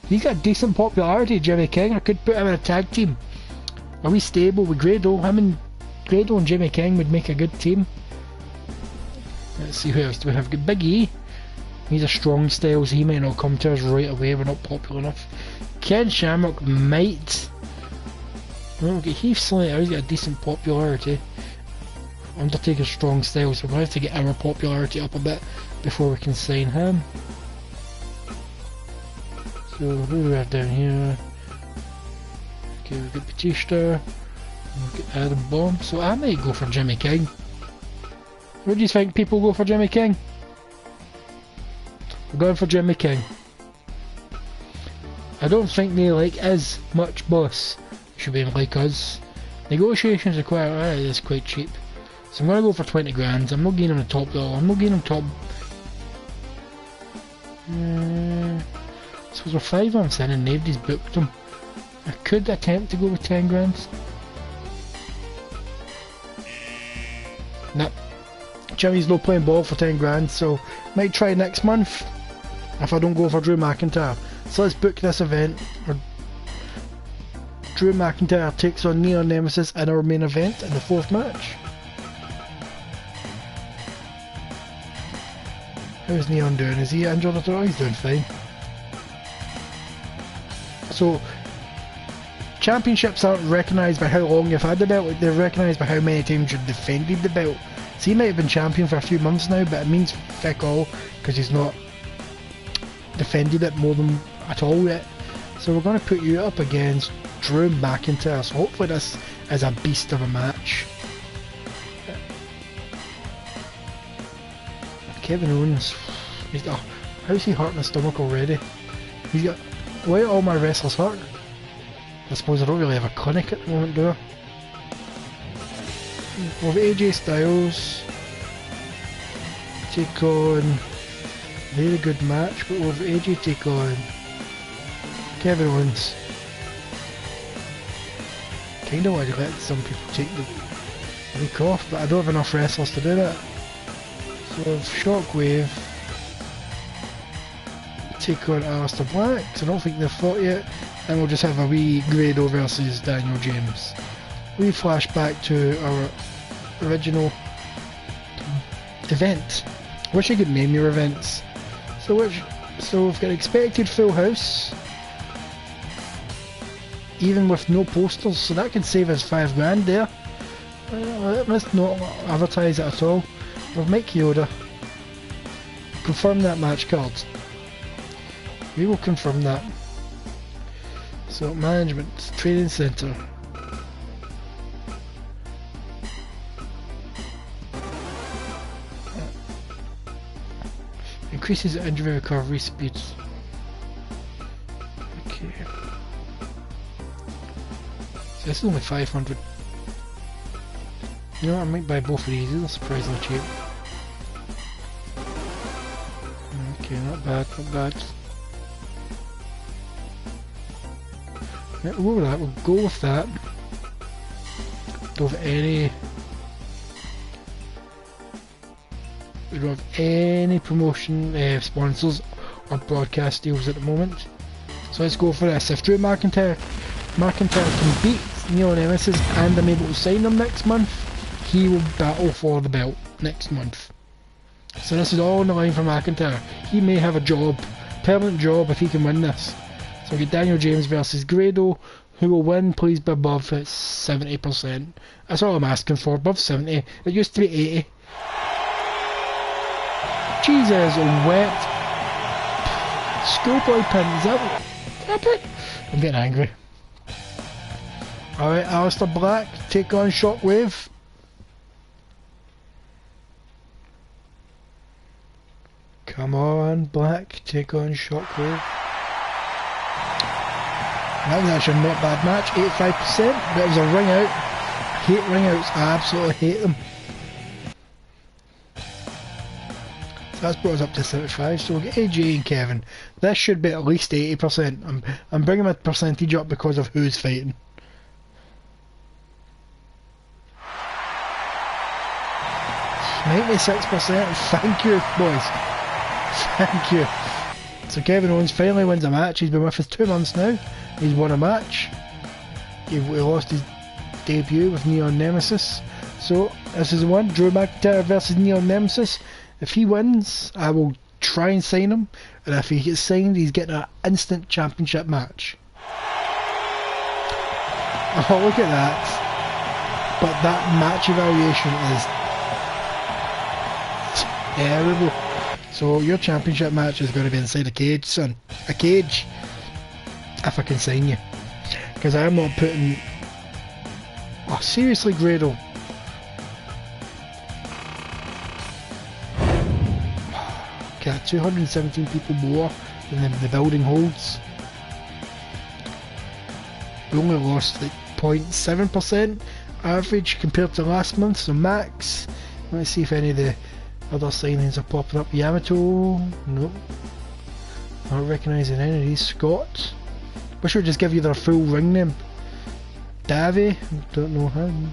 He's got decent popularity, Jimmy King. I could put him in a tag team. Are we stable with Grado? Him and Grado and Jimmy King would make a good team. Let's see who else do we have. Got Big E. He's a strong style, so he might not come to us right away. We're not popular enough. Ken Shamrock might. Oh, we've got Heath Slater. He's got a decent popularity. Undertaker's strong style, so we're going to have to get our popularity up a bit before we can sign him. So who do we have down here? Okay, we've got Batista, we've got Adam Bomb, so I might go for Jimmy King. What do you think people go for Jimmy King? We're going for Jimmy King. I don't think they like as much boss. Should be like us. Negotiations are quite cheap. So I'm going to go for 20 grand. I'm not getting him the top dollar. I'm not getting him top. So we're 5 months in and nobody's booked him. I could attempt to go with 10 grand. Nah. Jimmy's not playing ball for 10 grand, so might try next month if I don't go for Drew McIntyre. So let's book this event. Drew McIntyre takes on Neon Nemesis in our main event in the 4th match. How's Neon doing? Is he injured at all? He's doing fine. So, championships aren't recognised by how long you've had the belt, they're recognised by how many times you've defended the belt. So he might have been champion for a few months now, but it means fuck all, because he's not defended it more than at all yet. So we're going to put you up against Drew McIntyre, so hopefully this is a beast of a match. Kevin Owens, how's he hurting his stomach already? He's got, why are all my wrestlers hurt? I suppose I don't really have a clinic at the moment, do I? We'll have AJ Styles take on, very good match, but we'll have AJ take on Kevin Owens. Kinda want to let some people take the week off, but I don't have enough wrestlers to do that. So we'll have Shockwave take on Aleister Black, so I don't think they've fought yet, and we'll just have a wee Grado versus Daniel James. We flash back to our original event. Wish I could name your events. So we've got expected full house, even with no posters, so that could save us 5 grand there. Let's not advertise it at all. With Mike Yoda, confirm that match card. We will confirm that. So management, training centre. Increases injury recovery speed. Okay. So this is only 500. You know what, I might buy both of these, they're surprisingly cheap. Okay, not bad, not bad. Yeah, we'll go with that. Don't have any... We don't have any promotion sponsors or broadcast deals at the moment. So let's go for this. If Drew McIntyre can beat Neon Nemesis and I'm able to sign him next month, he will battle for the belt next month. So this is all on the line for McIntyre. He may have a job, permanent job, if he can win this. So we get Daniel James versus Grado. Who will win? Please be above 70%. That's all I'm asking for, above 70. It used to be 80. Jesus, wet schoolboy pin, is that it? I'm getting angry. Alright, Aleister Black, take on Shockwave. Come on, Black, take on Shockwave. That was actually not a bad match, 85%, but it was a ring out. I hate ring outs, I absolutely hate them. So that's brought us up to 75, so we'll get AJ and Kevin. This should be at least 80%. I'm bringing my percentage up because of who's fighting. $96%, thank you boys. Thank you. So Kevin Owens finally wins a match. He's been with us 2 months now. He's won a match. He lost his debut with Neon Nemesis. So this is the one, Drew McIntyre versus Neon Nemesis. If he wins, I will try and sign him, and if he gets signed, he's getting an instant championship match. Oh, look at that. But that match evaluation is There we go. So your championship match is going to be inside a cage, son. A cage. If I can sign you. Because I am not putting... Oh, seriously, Grado. Okay, 217 people more than the building holds. We only lost like 0.7% average compared to last month, so max. Let's see if any of the other signings are popping up. Yamato, nope. Not recognising any of these. Scott. Wish I would just give you their full ring name. Davy, don't know him.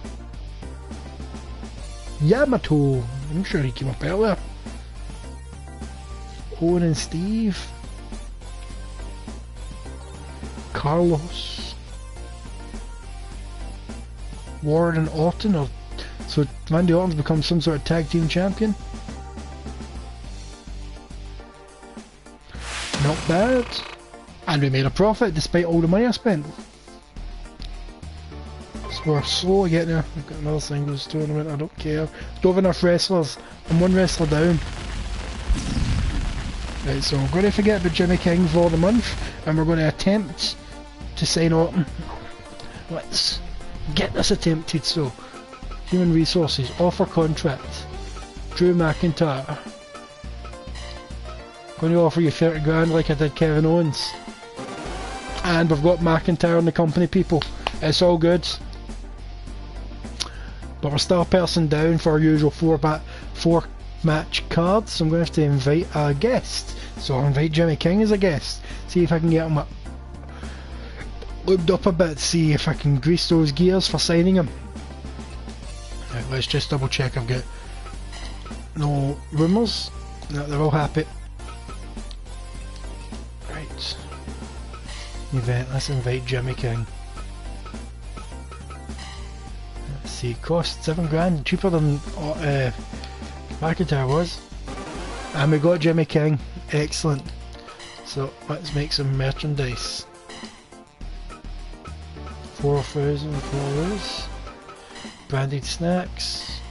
Yamato, I'm sure he came up earlier. Owen and Steve. Carlos. Warren and Orton, or so Randy Orton's become some sort of tag team champion. Not bad. And we made a profit despite all the money I spent. So we're slowly getting there. We've got another singles tournament, I don't care. Don't have enough wrestlers. I'm one wrestler down. Right, so we're going to forget about Jimmy King for the month, and we're going to attempt to sign Orton. Let's get this attempted. So, human resources, offer contract. Drew McIntyre. Going to offer you 30 grand like I did Kevin Owens. And we've got McIntyre on the company, people. It's all good. But we're still a person down for our usual four match cards, so I'm going to have to invite a guest. So I'll invite Jimmy King as a guest. See if I can get him up, lubed up a bit, see if I can grease those gears for signing him. Right, let's just double check I've got no rumours. No, they're all happy. Right. Event, let's invite Jimmy King. Let's see, it cost 7 grand, cheaper than McIntyre was. And we got Jimmy King, excellent. So let's make some merchandise. 4,000 followers. Branded snacks.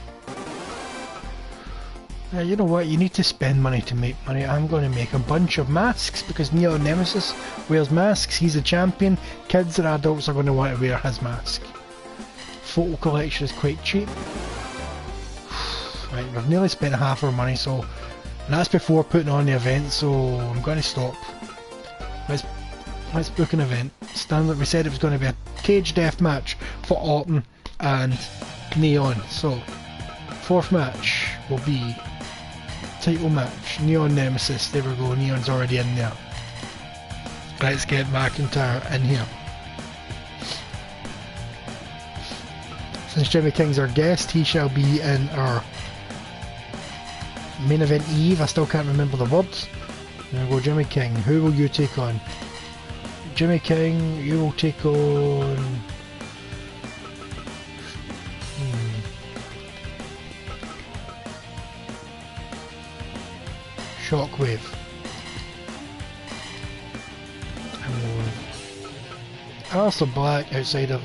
You know what, you need to spend money to make money. I'm going to make a bunch of masks because Neon Nemesis wears masks. He's a champion. Kids and adults are going to want to wear his mask. Photo collection is quite cheap. Right, we've nearly spent half our money, so, and that's before putting on the event, so I'm going to stop. Let's book an event. Standard, we said it was going to be a cage death match for Orton and Neon. So, fourth match will be title match, Neon Nemesis. There we go, Neon's already in there. Let's get McIntyre in here. Since Jimmy King's our guest, he shall be in our main event Eve. I still can't remember the words. There we go, Jimmy King. Who will you take on? Jimmy King, you will take on... Shockwave. Alistair Black outside of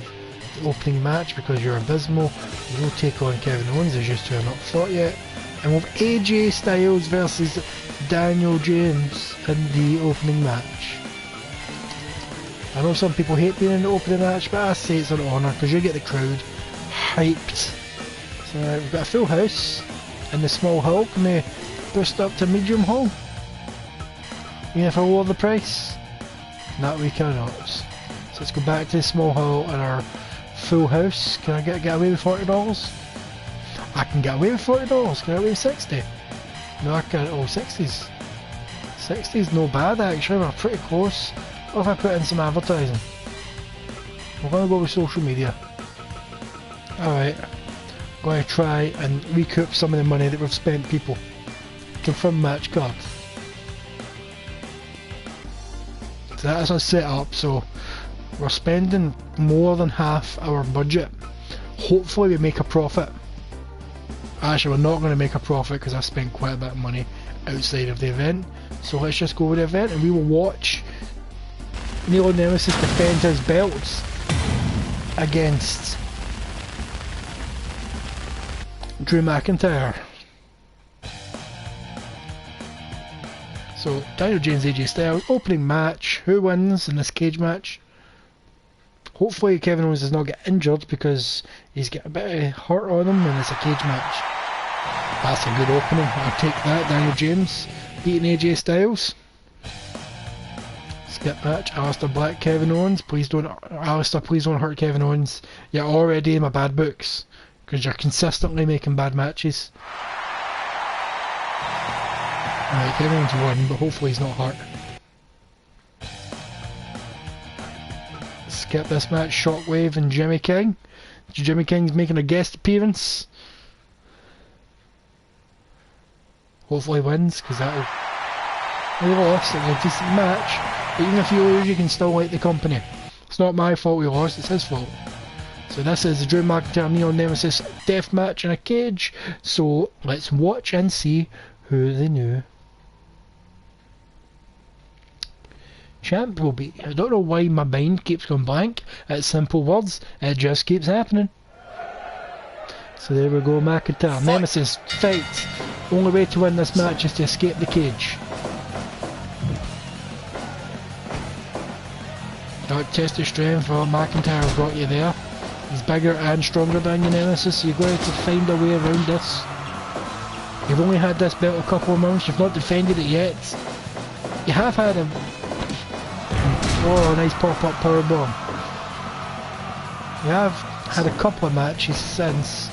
the opening match because you're abysmal. You will take on Kevin Owens, as you two have not fought yet. And we've AJ Styles versus Daniel James in the opening match. I know some people hate being in the opening match, but I say it's an honour because you get the crowd hyped. So we've got a full house in the small hall. Can we boost up to medium hall? Even if I lower the price? No, we cannot. So let's go back to the small hall and our full house. Can I get away with $40? I can get away with $40. Can I get away with 60? No, I can't. Oh, 60s. 60s no bad actually. We're pretty close. What if I put in some advertising? We're going to go with social media. Alright. Going to try and recoup some of the money that we've spent, people. Confirm match card. So that's a setup, so we're spending more than half our budget. Hopefully we make a profit. Actually, we're not going to make a profit because I've spent quite a bit of money outside of the event. So let's just go with the event and we will watch Neon Nemesis defend his belts against Drew McIntyre. So, Daniel James, AJ Styles, opening match. Who wins in this cage match? Hopefully Kevin Owens does not get injured because he's got a bit of hurt on him when it's a cage match. That's a good opening. I'll take that. Daniel James beating AJ Styles. Skip match. Aleister Black, Kevin Owens. Aleister, please don't hurt Kevin Owens. You're already in my bad books because you're consistently making bad matches. Alright, Kevin Owens won, but hopefully he's not hurt. Skip this match. Shockwave and Jimmy King. Jimmy King's making a guest appearance. Hopefully wins, because that'll... We lost, it was a decent match, but even if you lose you can still like the company. It's not my fault we lost, it's his fault. So this is the Drew McIntyre Neon Nemesis death match in a cage, so let's watch and see who the new champ will be. I don't know why my mind keeps going blank at simple words, it just keeps happening. So there we go, McIntyre, Nemesis, fight! Only way to win this match is to escape the cage. Test of strength. Well, McIntyre's got you there. He's bigger and stronger than your Nemesis, so you're going to find a way around this. You've only had this belt a couple of months, you've not defended it yet. You have had him. Oh, a nice pop-up powerbomb. You have had a couple of matches since.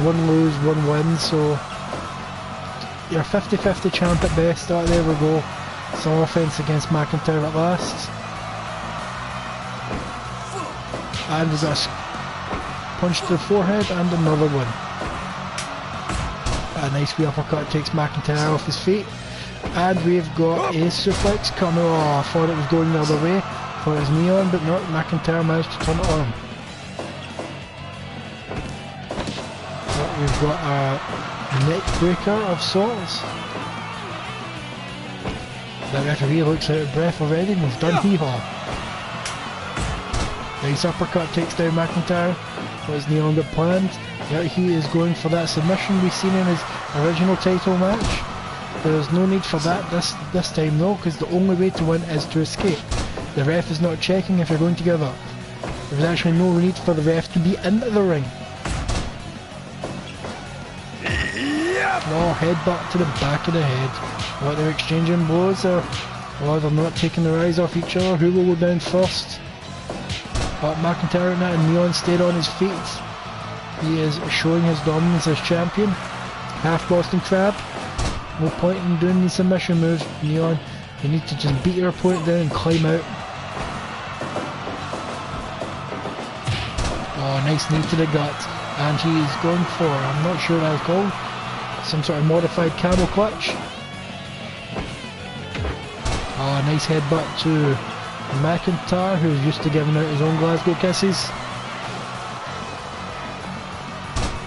One lose, one win, so you're 50-50 champ at best. Oh, there we go. Some offense against McIntyre at last. And we've got a punch to the forehead and another one. A nice wee uppercut takes McIntyre off his feet. And we've got a suplex coming. Oh, I thought it was going the other way. Thought it was Neon, but no, McIntyre managed to turn it on him. But we've got a neck breaker of sorts. The referee looks out of breath already and we've done hee-haw. Nice uppercut takes down McIntyre. What has Neon got planned? Yeah, he is going for that submission we've seen in his original title match. There's no need for that this time though, because the only way to win is to escape. The ref is not checking if you're going to give up. There's actually no need for the ref to be into the ring. Oh, headbutt to the back of the head. What, they're exchanging blows there? Oh, they're not taking their eyes off each other. Who will go down first? But McIntyre now, and Neon stayed on his feet. He is showing his dominance as champion. Half Boston Crab. No point in doing the submission moves. Neon, you need to just beat your opponent down and climb out. Oh, nice knee to the gut. And he is going for, I'm not sure what that's called, some sort of modified camel clutch. Oh, nice headbutt to McIntyre, who's used to giving out his own Glasgow kisses.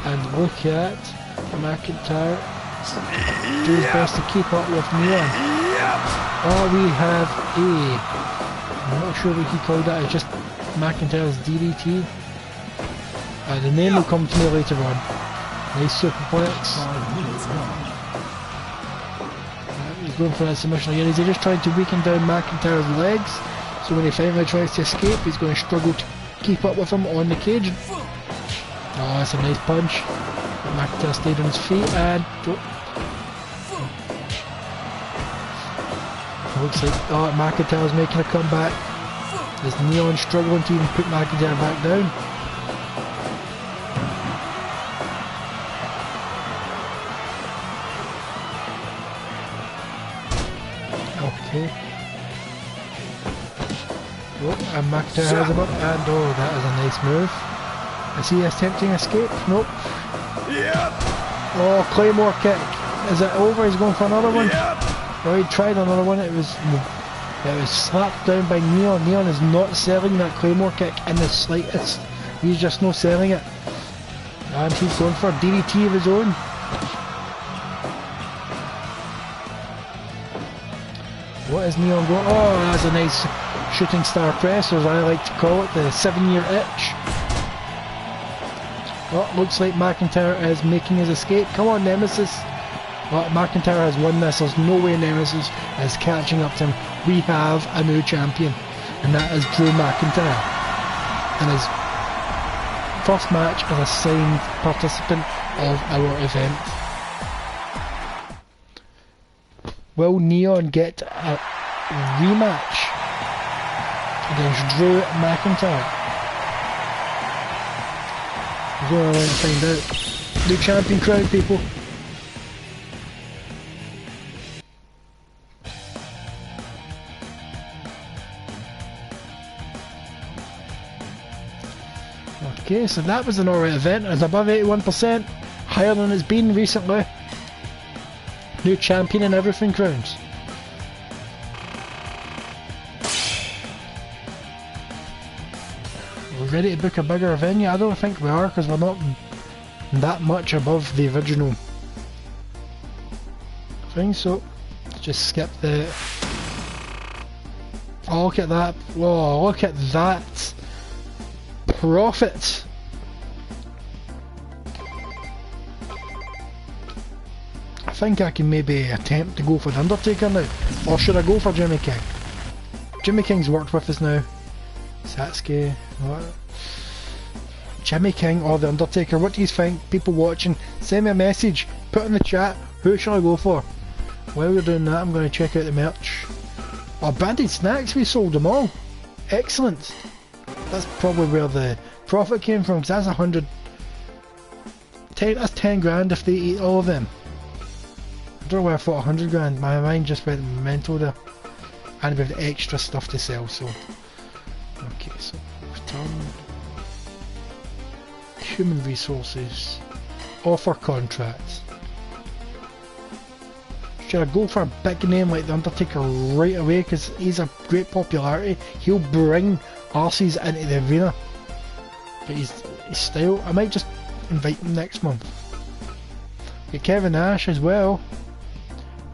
And look at McIntyre do his best to keep up with Neon. Oh, we have I'm not sure what he called that, it's just McIntyre's DDT. The name will come to me later on. Nice superplex. He's going for that submission again. He's just trying to weaken down McIntyre's legs, so when he finally tries to escape, he's going to struggle to keep up with him on the cage. Oh, that's a nice punch. McIntyre stayed on his feet and... looks like McIntyre's making a comeback. Is Neon struggling to even put McIntyre back down? Okay. Oh, and McIntyre has him up, and oh, that is a nice move. Is he attempting escape? Nope. Oh, Claymore kick. Is it over? He's going for another one. Oh, he tried another one. It was slapped down by Neon. Neon is not selling that Claymore kick in the slightest. He's just not selling it. And he's going for a DDT of his own. What is Neon going? Oh, that's a nice shooting star press, as I like to call it, the 7-year itch. Oh, looks like McIntyre is making his escape. Come on, Nemesis. Well, McIntyre has won this. There's no way Nemesis is catching up to him. We have a new champion, and that is Drew McIntyre. And his first match as a signed participant of our event. Will Neon get a rematch against Drew McIntyre? We're going to find out. New champion crown, people. Okay, so that was an alright event. It's above 81%, higher than it's been recently. New champion and everything crowns. We're ready to book a bigger venue? I don't think we are, because we're not that much above the original thing, so just skip the... Oh, look at that. Whoa, look at that profit. I think I can maybe attempt to go for the Undertaker now. Or should I go for Jimmy King? Jimmy King's worked with us now. Satsuki, what? Jimmy King or the Undertaker, what do you think? People watching, send me a message, put in the chat, who shall I go for? While we're doing that, I'm going to check out the merch. Oh, Banded Snacks, we sold them all. Excellent. That's probably where the profit came from, because that's 100... That's 10 grand if they eat all of them. I don't know where I thought 100 grand, my mind just went mental there. And we have extra stuff to sell, so... Okay, so return... Human resources. Offer contracts. Should I go for a big name like the Undertaker right away, because he's a great popularity. He'll bring arses into the arena. But his style, I might just invite him next month. Get Kevin Nash as well.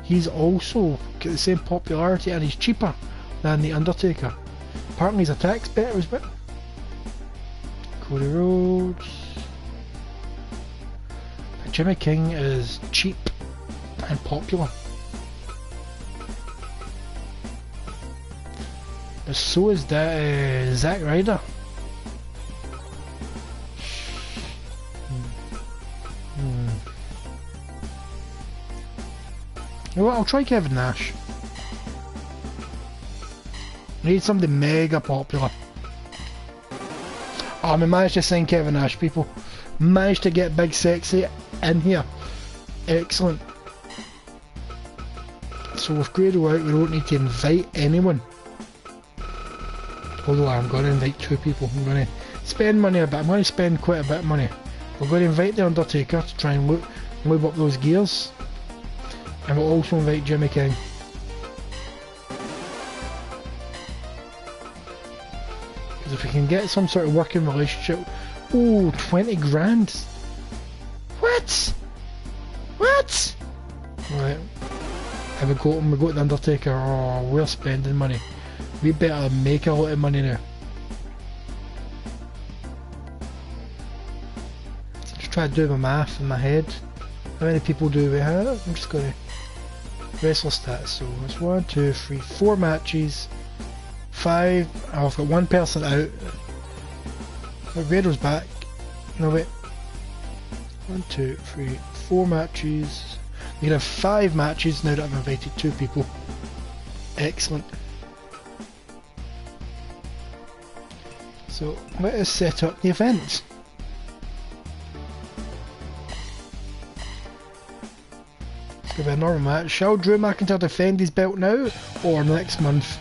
He's also got the same popularity and he's cheaper than the Undertaker. Apparently his attack's better as well. Cody Rhodes. But Jimmy King is cheap and popular. But so is that Zack Ryder. You know what, I'll try Kevin Nash. I need somebody mega popular. Oh, we managed to sign Kevin Nash, people. Managed to get Big Sexy in here. Excellent. So with Grado out, we don't need to invite anyone. Although I'm going to invite 2 people. I'm going to spend money a bit. I'm going to spend quite a bit of money. We're going to invite the Undertaker to try and lube up those gears. And we'll also invite Jimmy King. Because if we can get some sort of working relationship... Oh, 20 grand! What? What? Right. And we go to the Undertaker. Oh, we're spending money. We better make a lot of money now. Just try to do my math in my head. How many people do we have? I'm just going to... Wrestler stats, so it's 1, 2, 3, 4 matches, 5, oh, I've got 1 person out. Rado's back. No wait. 1, 2, 3, 4 matches. We can have 5 matches now that I've invited 2 people. Excellent. So let us set up the event. Give it a normal match. Shall Drew McIntyre defend his belt now or next month?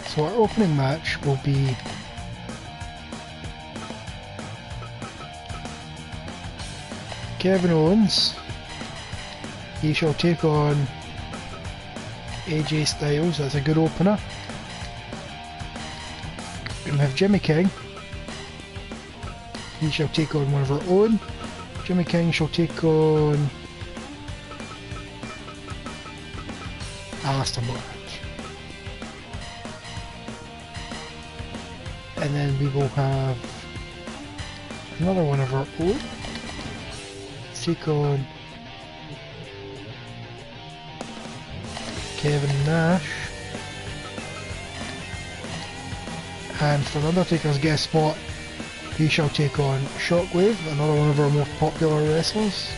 So our opening match will be Kevin Owens. He shall take on AJ Styles. That's a good opener. We have Jimmy King. He shall take on one of our own. Jimmy King shall take on Alistair Black. And then we will have another one of our own take on Kevin Nash. And for Undertaker's guest spot, he shall take on Shockwave, another one of our more popular wrestlers.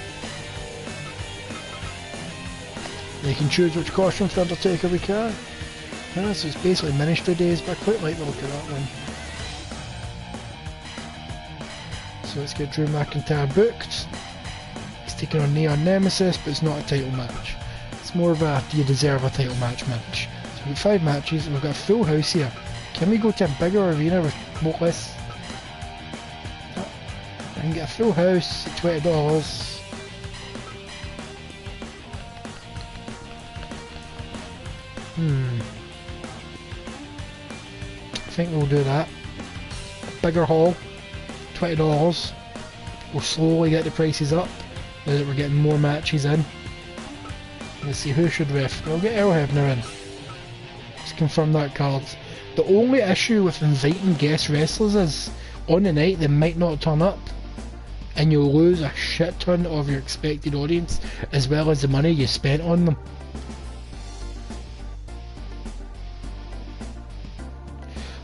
They can choose which costume for Undertaker we can. Yeah, so it's basically Ministry Days, but I quite like the look of that one. So let's get Drew McIntyre booked. He's taking on Neon Nemesis, but it's not a title match. It's more of a do you deserve a title match. So we've got 5 matches and we've got a full house here. Can we go to a bigger arena with more less? I can get a full house at $20. I think we'll do that. Bigger hall, $20. We'll slowly get the prices up now that we're getting more matches in. Let's see, who should ref? We'll get Earl Hebner in. Let's confirm that card. The only issue with inviting guest wrestlers is on the night they might not turn up and you'll lose a shit ton of your expected audience as well as the money you spent on them.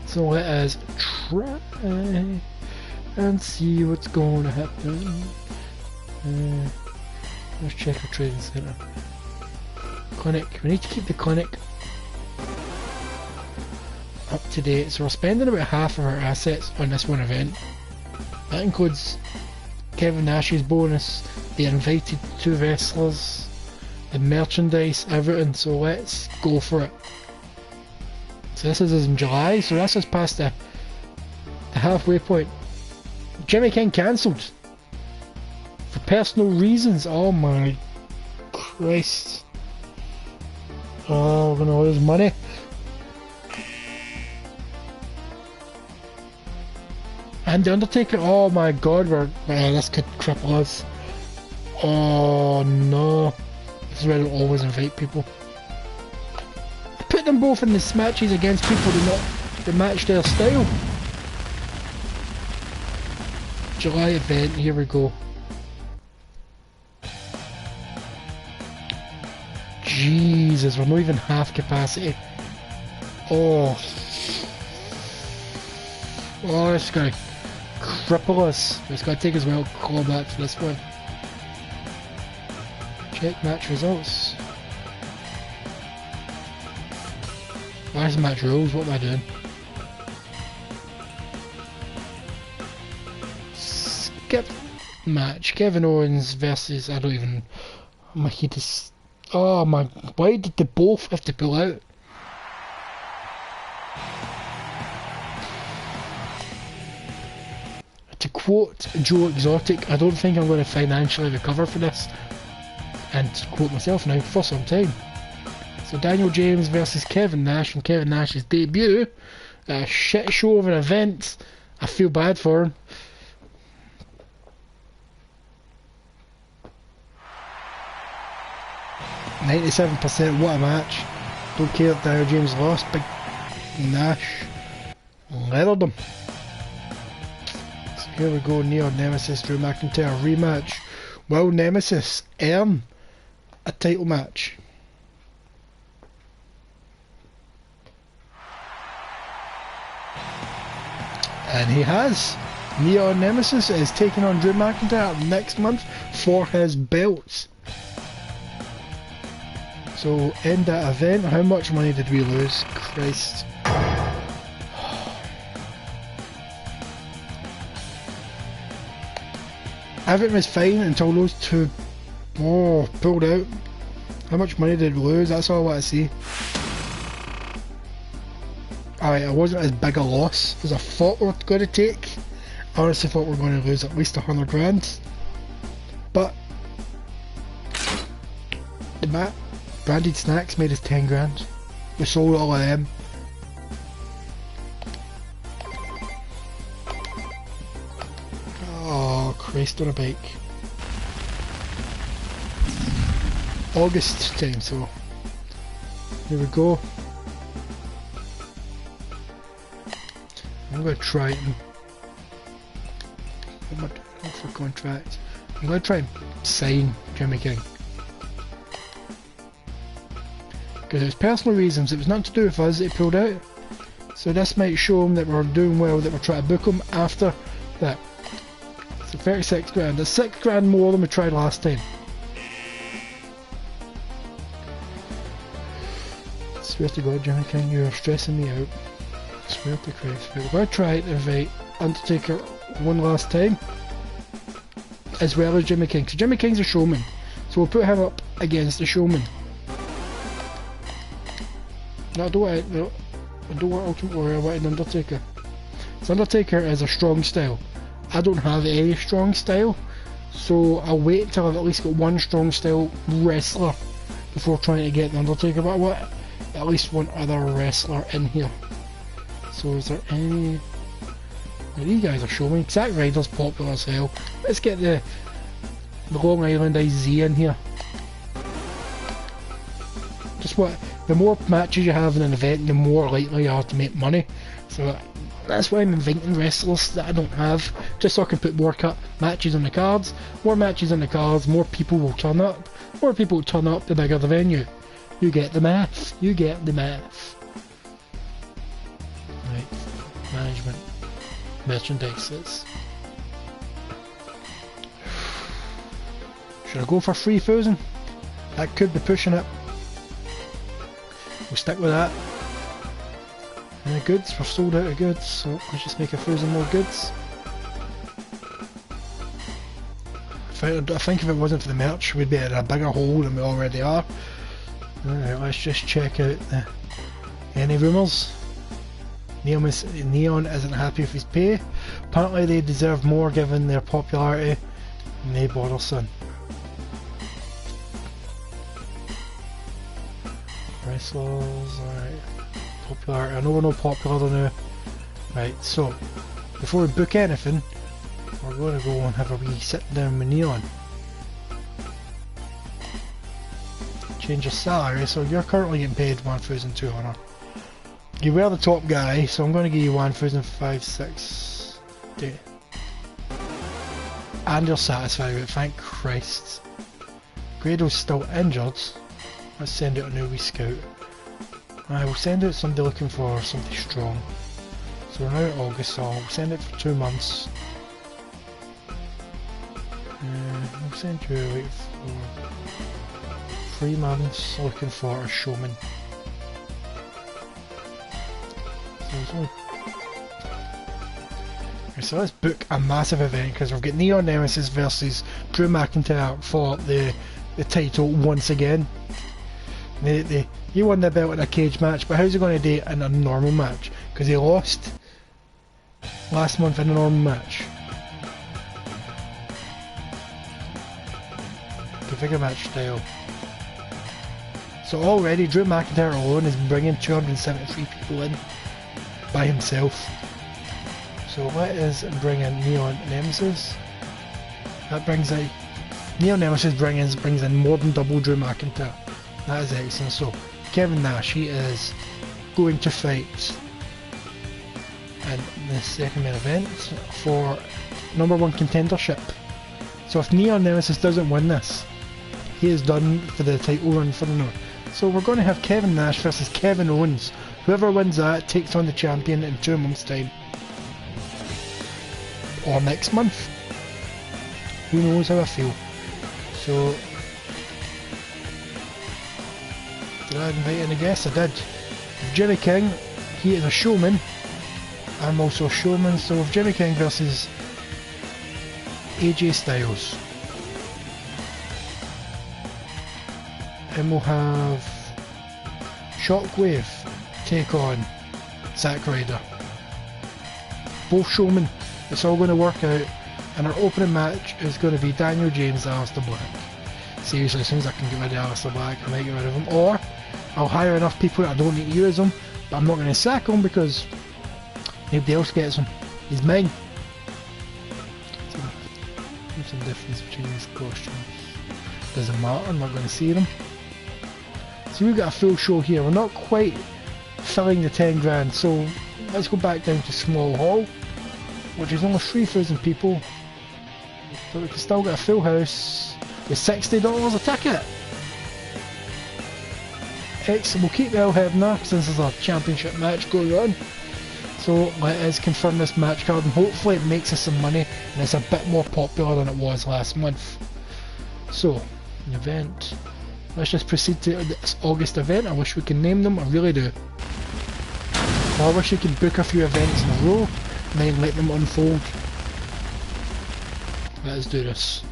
So let us try and see what's going to happen. Let's check our training centre. Clinic. We need to keep the clinic up to date. So we're spending about half of our assets on this one event. That includes Kevin Nash's bonus, the invited 2 wrestlers, the merchandise, everything. So let's go for it. So this is in July, so this is past the halfway point. Jimmy King cancelled for personal reasons. Oh my Christ. Oh, we're gonna lose money. And the Undertaker, oh my god, this could cripple us. Oh no. This is where they'll always invite people. Put them both in the matches against people that match their style. July event, here we go. Jesus, we're not even half capacity. Oh, it's gonna cripple us. It's gonna take us a while to claw back for this one. Check match results. Where's match rules? What am I doing? Skip match. Kevin Owens versus, I don't even, my head is, oh my, why did they both have to pull out? To quote Joe Exotic, I don't think I'm going to financially recover for this. And to quote myself now, for some time. So Daniel James versus Kevin Nash, and Kevin Nash's debut. A shit show of an event. I feel bad for him. %, what a match. Don't care if Daniel James lost. Big Nash leathered him. So here we go, Neon Nemesis, Drew McIntyre rematch. Will Nemesis earn a title match? And he has. Neon Nemesis is taking on Drew McIntyre next month for his belts. So in that event, how much money did we lose? Christ. Everything was fine until those two pulled out. How much money did we lose? That's all I want to see. Alright, it wasn't as big a loss as I thought we were going to take. I honestly thought we were going to lose at least 100 grand. But the branded snacks made us 10 grand. We sold all of them. Oh, Christ on a bike. August time, so here we go. I'm going to try and what am I doing for contract? I'm going to try and sign Jimmy King. Because it was personal reasons, it was nothing to do with us that he pulled out. So this might show him that we're doing well, that we're trying to book him after that. So 36 grand, that's 6 grand more than we tried last time. Swear to God, Jimmy King, you are stressing me out. Swear to Christ. We're going to try to invite Undertaker one last time, as well as Jimmy King. So Jimmy King's a showman, so we'll put him up against the showman. No, I don't want Ultimate Warrior, I want an Undertaker. So Undertaker is a strong style. I don't have any strong style, so I'll wait until I've at least got one strong style wrestler before trying to get the Undertaker, but I want at least one other wrestler in here. So is there any... Well, these guys are showing. Zack Ryder's popular as hell. Let's get the Long Island IZ in here. Just what, the more matches you have in an event, the more likely you are to make money. So that's why I'm inviting wrestlers that I don't have, just so I can put more matches on the cards. More matches on the cards, more people will turn up. More people will turn up, the bigger the venue. You get the math. You get the math. Right, management, merchandises. Should I go for 3,000? That could be pushing it. We'll stick with that. And the goods, we're sold out of goods, so let's just make 1,000 more goods. I think if it wasn't for the merch, we'd be in a bigger hole than we already are. Alright, let's just check out any rumours. Neon isn't happy with his pay. Apparently they deserve more given their popularity. Nay Bodelson. Wrestlers, alright. Popularity. I know we're not popular now. Right, so before we book anything, we're going to go and have a wee sit down with Neon. Change your salary, so you're currently getting paid 1,200. You were the top guy, so I'm going to give you 1,560. And you're satisfied with it, thank Christ. Grado's still injured. Let's send out a new wee scout. I will send out somebody looking for somebody strong. So we're now in August, so I'll send it for 2 months. I'll send you out for 3 months looking for a showman. So let's book a massive event because we've got Neon Nemesis versus Drew McIntyre for the title once again. He won the belt in a cage match, but how's he going to do it in a normal match? Because he lost last month in a normal match. Configure match style. So already Drew McIntyre alone is bringing 273 people in by himself. So let us bring in Neon Nemesis. That brings in Neon Nemesis brings in more than double Drew McIntyre. That is excellent. So Kevin Nash, he is going to fight in the second main event for #1 contendership. So if Neon Nemesis doesn't win this, he is done for the title run for the North. So we're going to have Kevin Nash versus Kevin Owens. Whoever wins that takes on the champion in 2 months' time. Or next month. Who knows how I feel. So, did I invite any guests? I did. Jimmy King, he is a showman. I'm also a showman, so with Jimmy King versus AJ Styles. And we'll have Shockwave take on Zack Ryder. Both showmen. It's all going to work out. And our opening match is going to be Daniel James and Aleister Black. Seriously, as soon as I can get rid of Aleister Black, I might get rid of him. Or I'll hire enough people that I don't need to use them, but I'm not going to sack him because nobody else gets him. He's mine. So, what's the difference between these costumes? Doesn't matter, I'm not going to see them. So we've got a full show here. We're not quite filling the 10 grand, so let's go back down to Small Hall, which is only 3,000 people, but we can still get a full house with $60 a ticket. Excellent. We'll keep El Hebner since there's a championship match going on. So let us confirm this match card and hopefully it makes us some money and it's a bit more popular than it was last month. So, an event. Let's just proceed to this August event. I wish we could name them, I really do. I wish you could book a few events in a row and then let them unfold. Let's do this.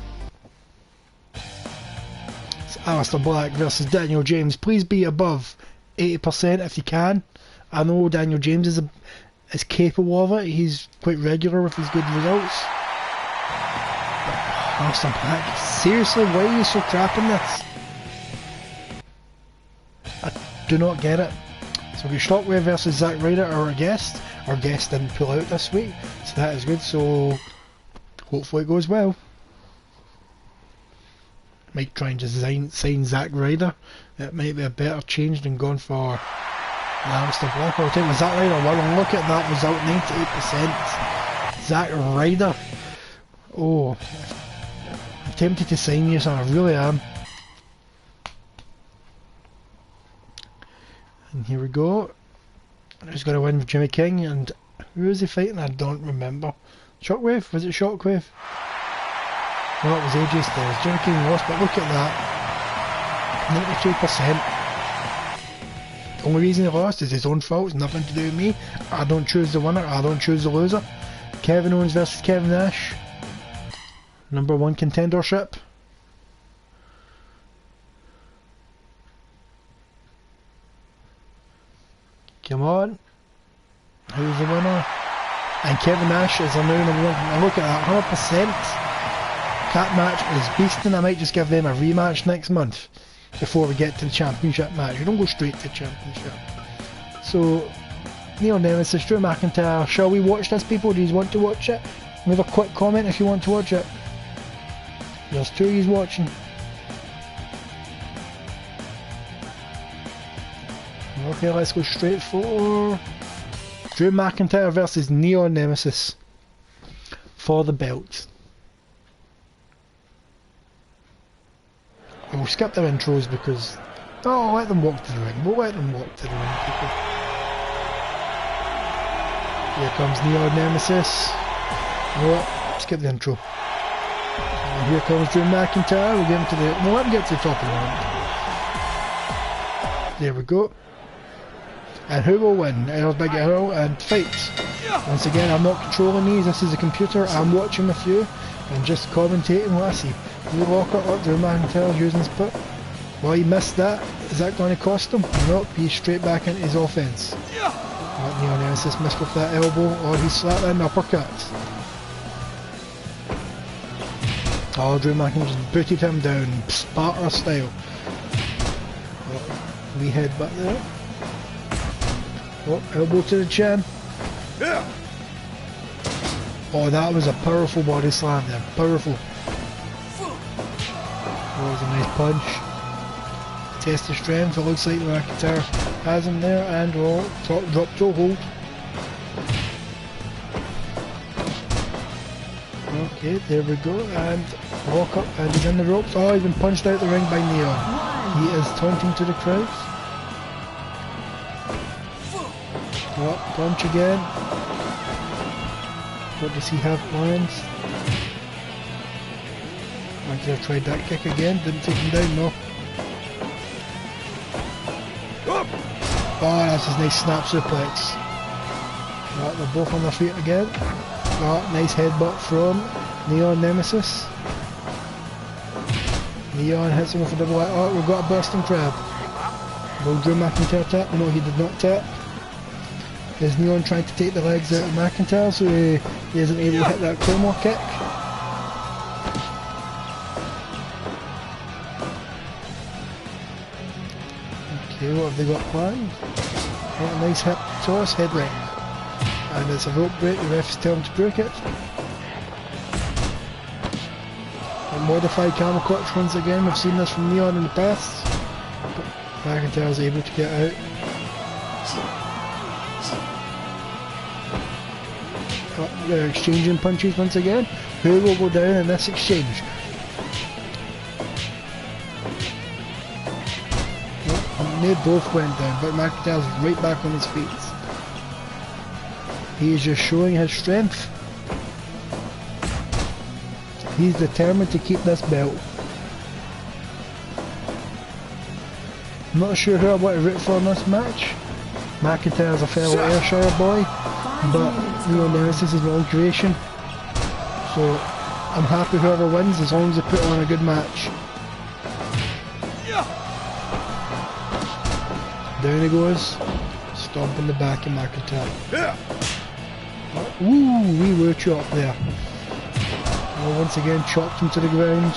It's Alistair Black versus Daniel James. Please be above 80% if you can. I know Daniel James is capable of it. He's quite regular with his good results. But Alistair Black, seriously, why are you so crap in this? I do not get it. So we got Shockwave versus Zack Ryder, our guest. Our guest didn't pull out this week, so that is good. So hopefully it goes well. Might try and just sign Zack Ryder. It might be a better change than going for Alistair Black. I'll take my Zack Ryder won, and look at that result, 98%. Zack Ryder. Oh, I'm tempted to sign you, so I really am. And here we go. Who's going to win with Jimmy King? And who is he fighting? I don't remember. Shockwave? Was it Shockwave? No, it was AJ Styles. Jimmy King lost, but look at that. 92%. The only reason he lost is his own fault. It's nothing to do with me. I don't choose the winner. I don't choose the loser. Kevin Owens versus Kevin Nash. #1 contendership. Come on. Who's the winner? And Kevin Nash is a new #1. Now look at that, 100%. That match is beasting. I might just give them a rematch next month before we get to the championship match. We don't go straight to the championship. So, Neil Nemesis, Drew McIntyre. Shall we watch this, people? Do you want to watch it? Leave a quick comment if you want to watch it. There's two of you watching. Okay, let's go straight for Drew McIntyre versus Neon Nemesis for the belt. We'll skip their intros because... Oh, let them walk to the ring. We'll let them walk to the ring, people. Here comes Neon Nemesis. No, skip the intro. And here comes Drew McIntyre. We'll get him to the... No, let him get to the top of the ring. There we go. And who will win? There's Big Arrow and fight. Once again, I'm not controlling these. This is a computer. I'm watching with you and just commentating what I see. You lock it up, Drew McIntyre's using his foot. Well, he missed that. Is that going to cost him? Nope, he's straight back into his offense. Neon Nemesis missed with that elbow, or he slapped in an uppercut. Oh, Drew McIntyre just booted him down, Sparta style. Oh, wee headbutt there. Oh, elbow to the chin. Oh, that was a powerful body slam there. Powerful. That was a nice punch. Test of strength. It looks like McIntyre has him there, and oh, top drop toe hold. Okay, there we go, and walk up, and he's in the ropes. Oh, he's been punched out the ring by Neon. He is taunting to the crowd. Oh, punch again. What does he have plans? McIntyre tried that kick again, didn't take him down, no. Oh, that's his nice snap suplex. Oh, they're both on their feet again. Oh, nice headbutt from Neon Nemesis. Neon hits him with a double leg. Oh, we've got a bursting crab. Will Drew McIntyre tap? No, he did not tap. Is Neon trying to take the legs out of McIntyre so he isn't able to hit that Claymore kick? Okay, what have they got planned? Oh, a nice hip toss, head ring. And it's a rope break, the refs tell him to break it. A modified camel clutch once again, we've seen this from Neon in the past. But McIntyre's able to get out. Oh, they're exchanging punches once again. Who will go down in this exchange? They both went down, but McIntyre's right back on his feet. He is just showing his strength. He's determined to keep this belt. I'm not sure who I want to root for in this match. McIntyre's a fellow Ayrshire boy, but Nemesis is my own creation. So I'm happy whoever wins as long as they put on a good match. Down he goes, stomping the back of McIntyre. Ooh, wee woo chop there. Well, once again chopped him to the ground.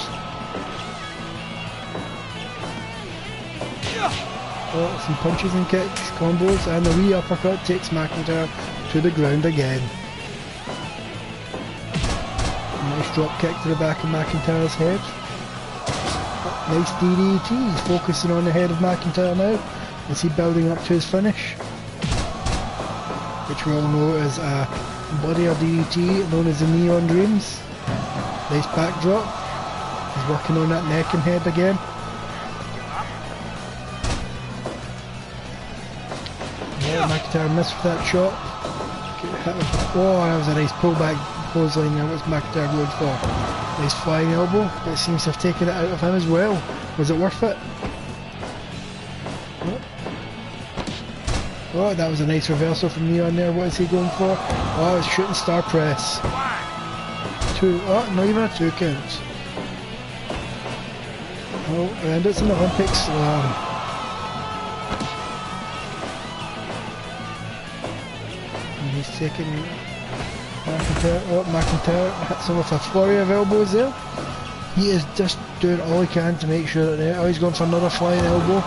Oh, some punches and kicks, combos, and the wee uppercut takes McIntyre to the ground again. Nice drop kick to the back of McIntyre's head. Nice DDT, he's focusing on the head of McIntyre now. Is he building up to his finish? Which we all know is a body of DDT known as the Neon Dreams. Nice backdrop. He's working on that neck and head again. Yeah, McIntyre missed with that shot. Oh, that was a nice pullback clothesline there. What's McIntyre going for? Nice flying elbow, but it seems to have taken it out of him as well. Was it worth it? Oh, that was a nice reversal from Neon there. What is he going for? Oh, it's shooting star press. Two. Oh, not even a 2 count. Oh, and it's an Olympic slam. And he's taking McIntyre. Oh, McIntyre hits him with a flurry of elbows there. He is just doing all he can to make sure that oh, he's going for another flying elbow.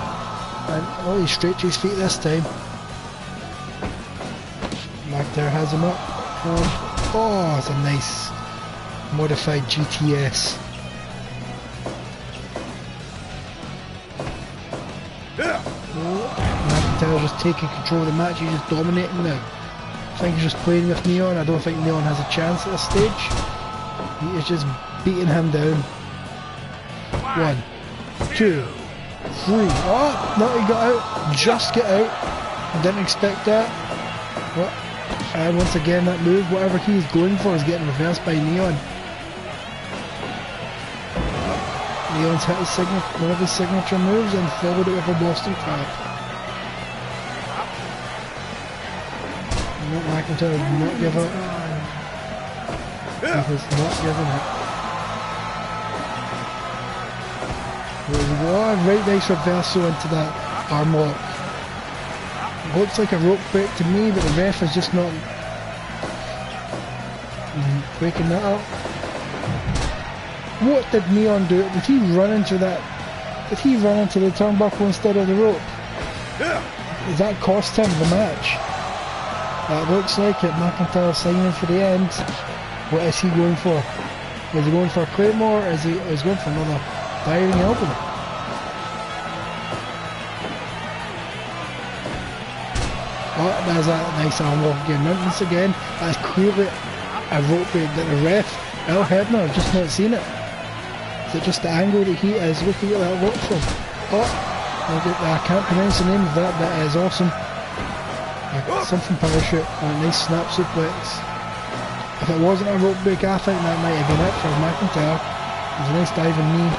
And oh, he's straight to his feet this time. McIntyre has him up. Oh, it's a nice modified GTS. Oh, McIntyre just taking control of the match. He's just dominating now. I think he's just playing with Neon. I don't think Neon has a chance at this stage. He is just beating him down. 1, 2, 3. Oh, no, he got out. Just get out. I didn't expect that. What? And once again that move, whatever he's going for is getting reversed by Neon. Neon's hit his one of his signature moves and followed it with a Boston Crab. McIntyre did not give up. He has not given up. Oh, right nice reversal into that arm lock. Looks like a rope break to me, but the ref is just not breaking that up. What did Neon do? Did he run into that? Did he run into the turnbuckle instead of the rope? Does that cost him the match? That looks like it. McIntyre signing for the end. What is he going for? Is he going for a Claymore or is he going for another diving elbow? Oh, there's that nice arm lock again. Once again, that's clearly a rope break that the ref, Al Hebner, have just not seen it. Is it just the angle that he is looking at that rope from? Oh, I can't pronounce the name of that, but it is awesome. Something parachute, a nice snap suplex. If it wasn't a rope break, I think that might have been it for McIntyre. It was a nice diving knee.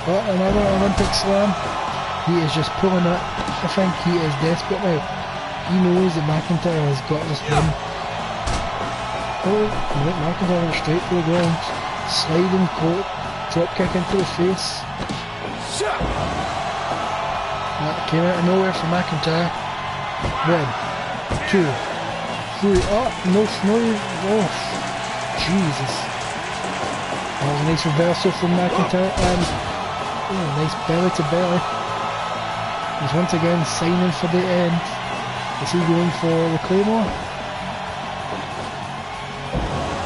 Oh, another Olympic slam. He is just pulling it. I think he is desperate now. He knows that McIntyre has got this win. Oh, McIntyre went straight for the ground. Sliding drop kick into the face. That came out of nowhere for McIntyre. 1, 2, 3. Oh, no. Oh, Jesus. That was a nice reversal from McIntyre. And oh, nice belly to belly. He's once again signing for the end. Is he going for the Claymore?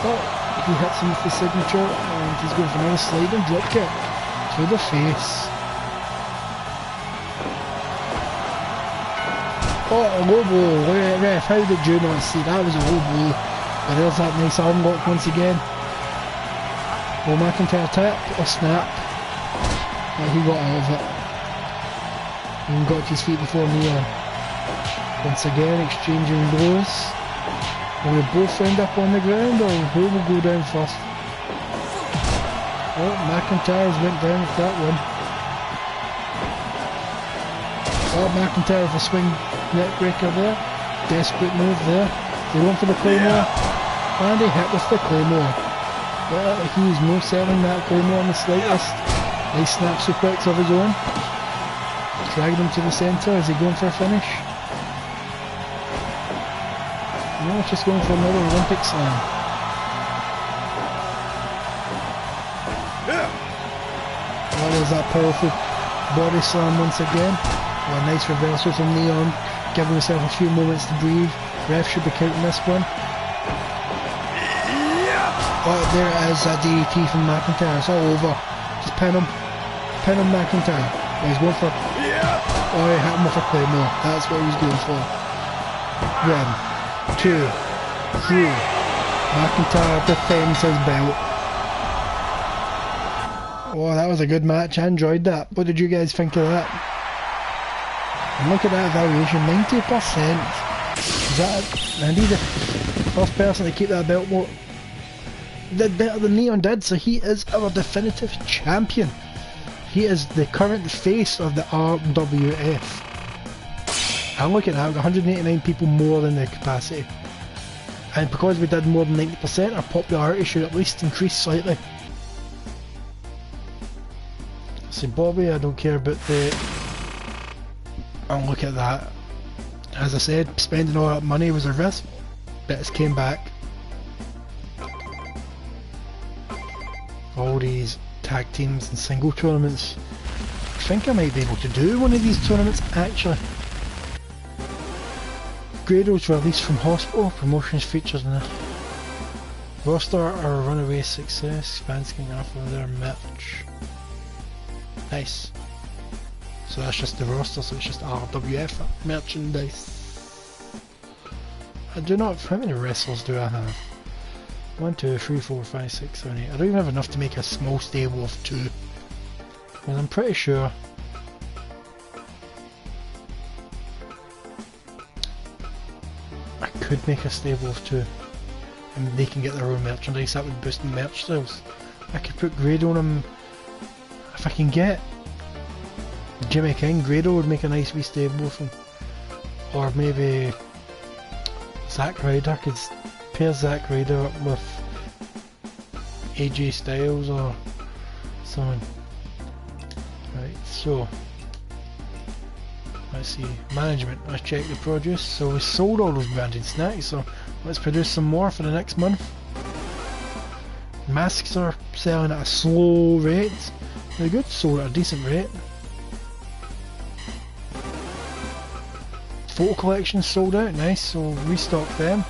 Oh, he hits him with the signature and he's going for another sliding drop kick to the face. Oh, a low blow. Ref, how did you not see that? Was a low blow. But there's that nice arm lock once again. Oh, McIntyre tap or snap. Oh, he got out of it. He got to his feet before Neon. Once again, exchanging blows. Will we both end up on the ground, or who will go down first? Oh, McIntyre's went down with that one. Oh, McIntyre with a swing neckbreaker there. Desperate move there. They went for the Claymore. And he hit with the Claymore. Well, he's no selling that Claymore in the slightest. Nice snap suplex of his own. Dragging him to the centre. Is he going for a finish? No, it's just going for another Olympic slam. Oh, there's that powerful body slam once again. Oh, a nice reversal from Neon, giving himself a few moments to breathe. Ref should be counting this one. Oh, there it is, that DDT from McIntyre. It's all over. Just pin him. Pin him, McIntyre. Oh, he's going for... Oh, he hit him with a Claymore. That's what he was going for. 1, 2, 3. McIntyre defends his belt. Oh, that was a good match. I enjoyed that. What did you guys think of that? And look at that evaluation, 90%. Is that indeed the first person to keep that belt more? Did better than Neon did, so he is our definitive champion. He is the current face of the RWF. And look at that, we've got 189 people more than the capacity. And because we did more than 90%, our popularity should at least increase slightly. See, Bobby, I don't care about the... And look at that. As I said, spending all that money was a risk, but it's came back. All these tag teams and single tournaments. I think I might be able to do one of these tournaments actually. Grado's released from hospital. Promotions features in this. Roster are runaway success. Fans can offer their merch. Nice. So that's just the roster, so it's just RWF merchandise. I do not... How many wrestlers do I have? 1, 2, 3, 4, 5, 6, 7, 8. I don't even have enough to make a small stable of 2. Because I'm pretty sure... I could make a stable of 2. And they can get their own merchandise. That would boost merch sales. I could put Grado on them. If I can get Jimmy King, Grado would make a nice wee stable for him. Or maybe Zack Ryder, could pair Zack Ryder up with AJ Styles or someone. Right, so let's see, management, let's check the produce. So we sold all those branded snacks, so let's produce some more for the next month. Masks are selling at a slow rate. Very good, sold at a decent rate. Photo collection sold out, nice, so restock them.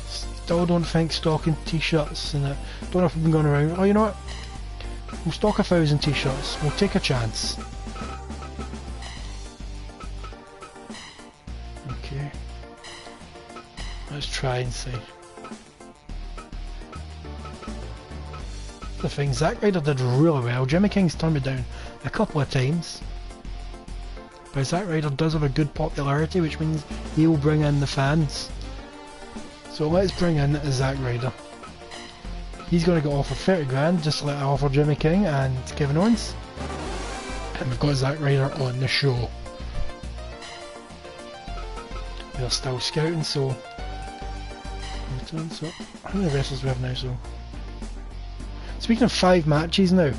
Still don't think stocking t-shirts and that. Don't know if we've been going around. Oh, you know what? We'll stock 1,000 t-shirts. We'll take a chance. Okay. Let's try and see. The thing, Zack Ryder did really well. Jimmy King's turned me down a couple of times. But Zack Ryder does have a good popularity, which means he will bring in the fans. So let's bring in Zack Ryder. He's going to get offered 30 grand, just like I offered Jimmy King and Kevin Owens. And we've got Zack Ryder on the show. We're still scouting, so... How many wrestlers do we have now, so... Speaking of 5 matches now,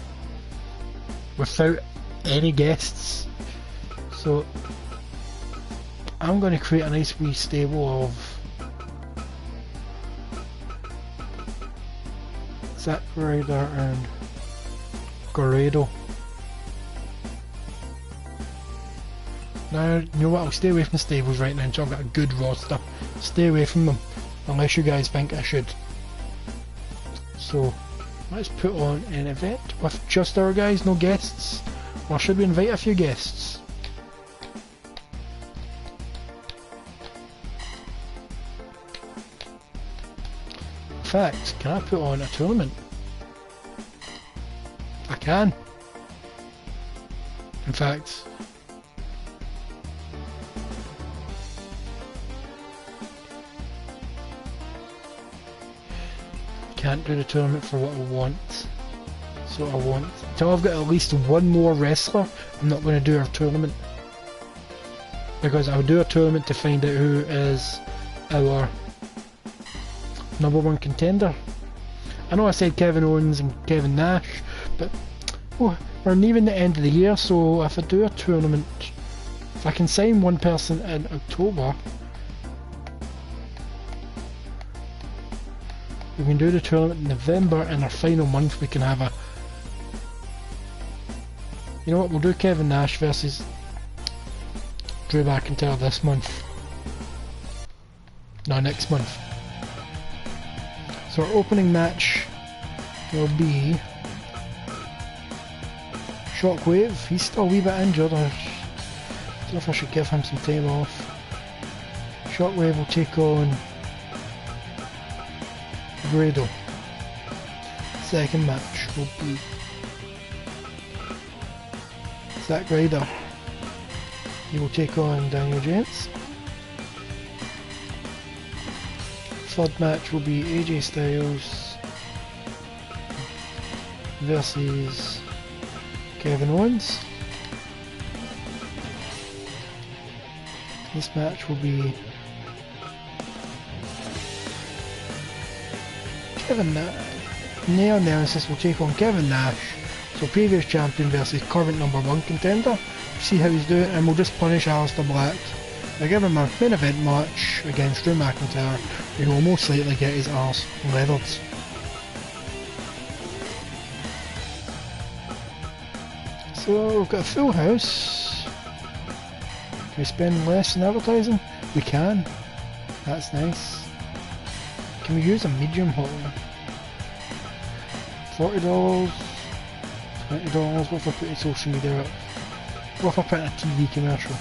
without any guests, so I'm going to create a nice wee stable of Zack Ryder and Grado. Now, you know what, I'll stay away from the stables right now until I've got a good roster. Stay away from them, unless you guys think I should. So, let's put on an event with just our guys, no guests. Or should we invite a few guests? In fact, can I put on a tournament? I can. In fact, can't do the tournament for what I want. So I want, until I've got at least one more wrestler, I'm not going to do our tournament. Because I'll do a tournament to find out who is our #1 contender. I know I said Kevin Owens and Kevin Nash, but oh, we're nearing the end of the year, so if I do a tournament, if I can sign one person in October, we can do the tournament in November, and our final month we can have a... You know what, we'll do Kevin Nash versus Drew McIntyre this month. No, next month. So our opening match will be Shockwave. He's still a wee bit injured. I don't know if I should give him some time off. Shockwave will take on Grado. Second match will be Zack Ryder. He will take on Daniel James. Third match will be AJ Styles versus Kevin Owens. This match will be Nemesis will take on Kevin Nash. So previous champion versus current #1 contender. See how he's doing, and we'll just punish Aleister Black. I'll give him a main event match against Drew McIntyre. He will most likely get his arse leathered. So we've got a full house. Can we spend less in advertising? We can. That's nice. Can we use a medium hall? $40, $20. What if I put in social media up? What if I put in a TV commercial?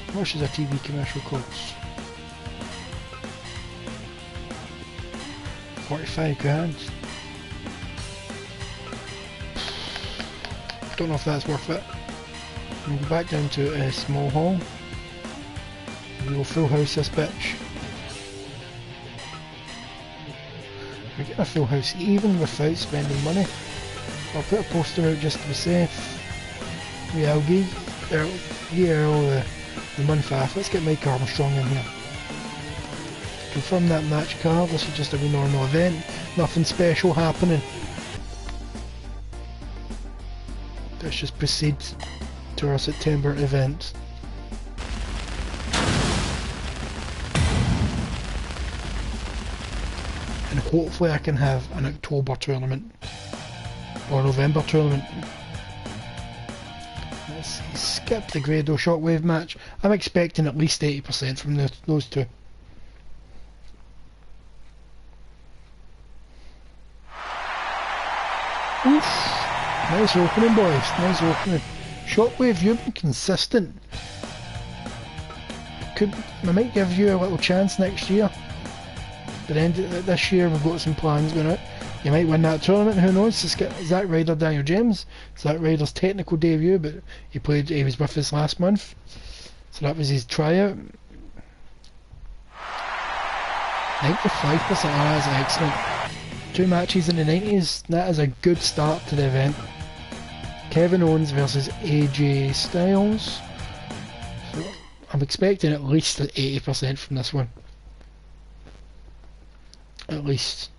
How much does a TV commercial cost? 45 grand. Don't know if that's worth it. We'll go back down to a small hall. We will full house this bitch. We're getting a full house even without spending money. I'll put a poster out just to be safe. Yeah, I'll give Earl the month off. Let's get Mike Armstrong in here. Confirm that match card. This is just a wee normal event. Nothing special happening. Let's just proceed to our September event. And hopefully I can have an October tournament or November tournament. Let's see, skip the Grado Shockwave match. I'm expecting at least 80% from those two. Oof. Nice opening, boys. Nice opening. Shockwave, you've been consistent. I might give you a little chance next year. But end of this year we've got some plans going out. You might win that tournament, who knows? Let's get Zack Ryder, Daniel James. Zack Ryder's technical debut, but he was with us last month. So that was his tryout. 95%, that's excellent. 2 matches in the 90s, that is a good start to the event. Kevin Owens versus AJ Styles. So I'm expecting at least 80% from this one. At least.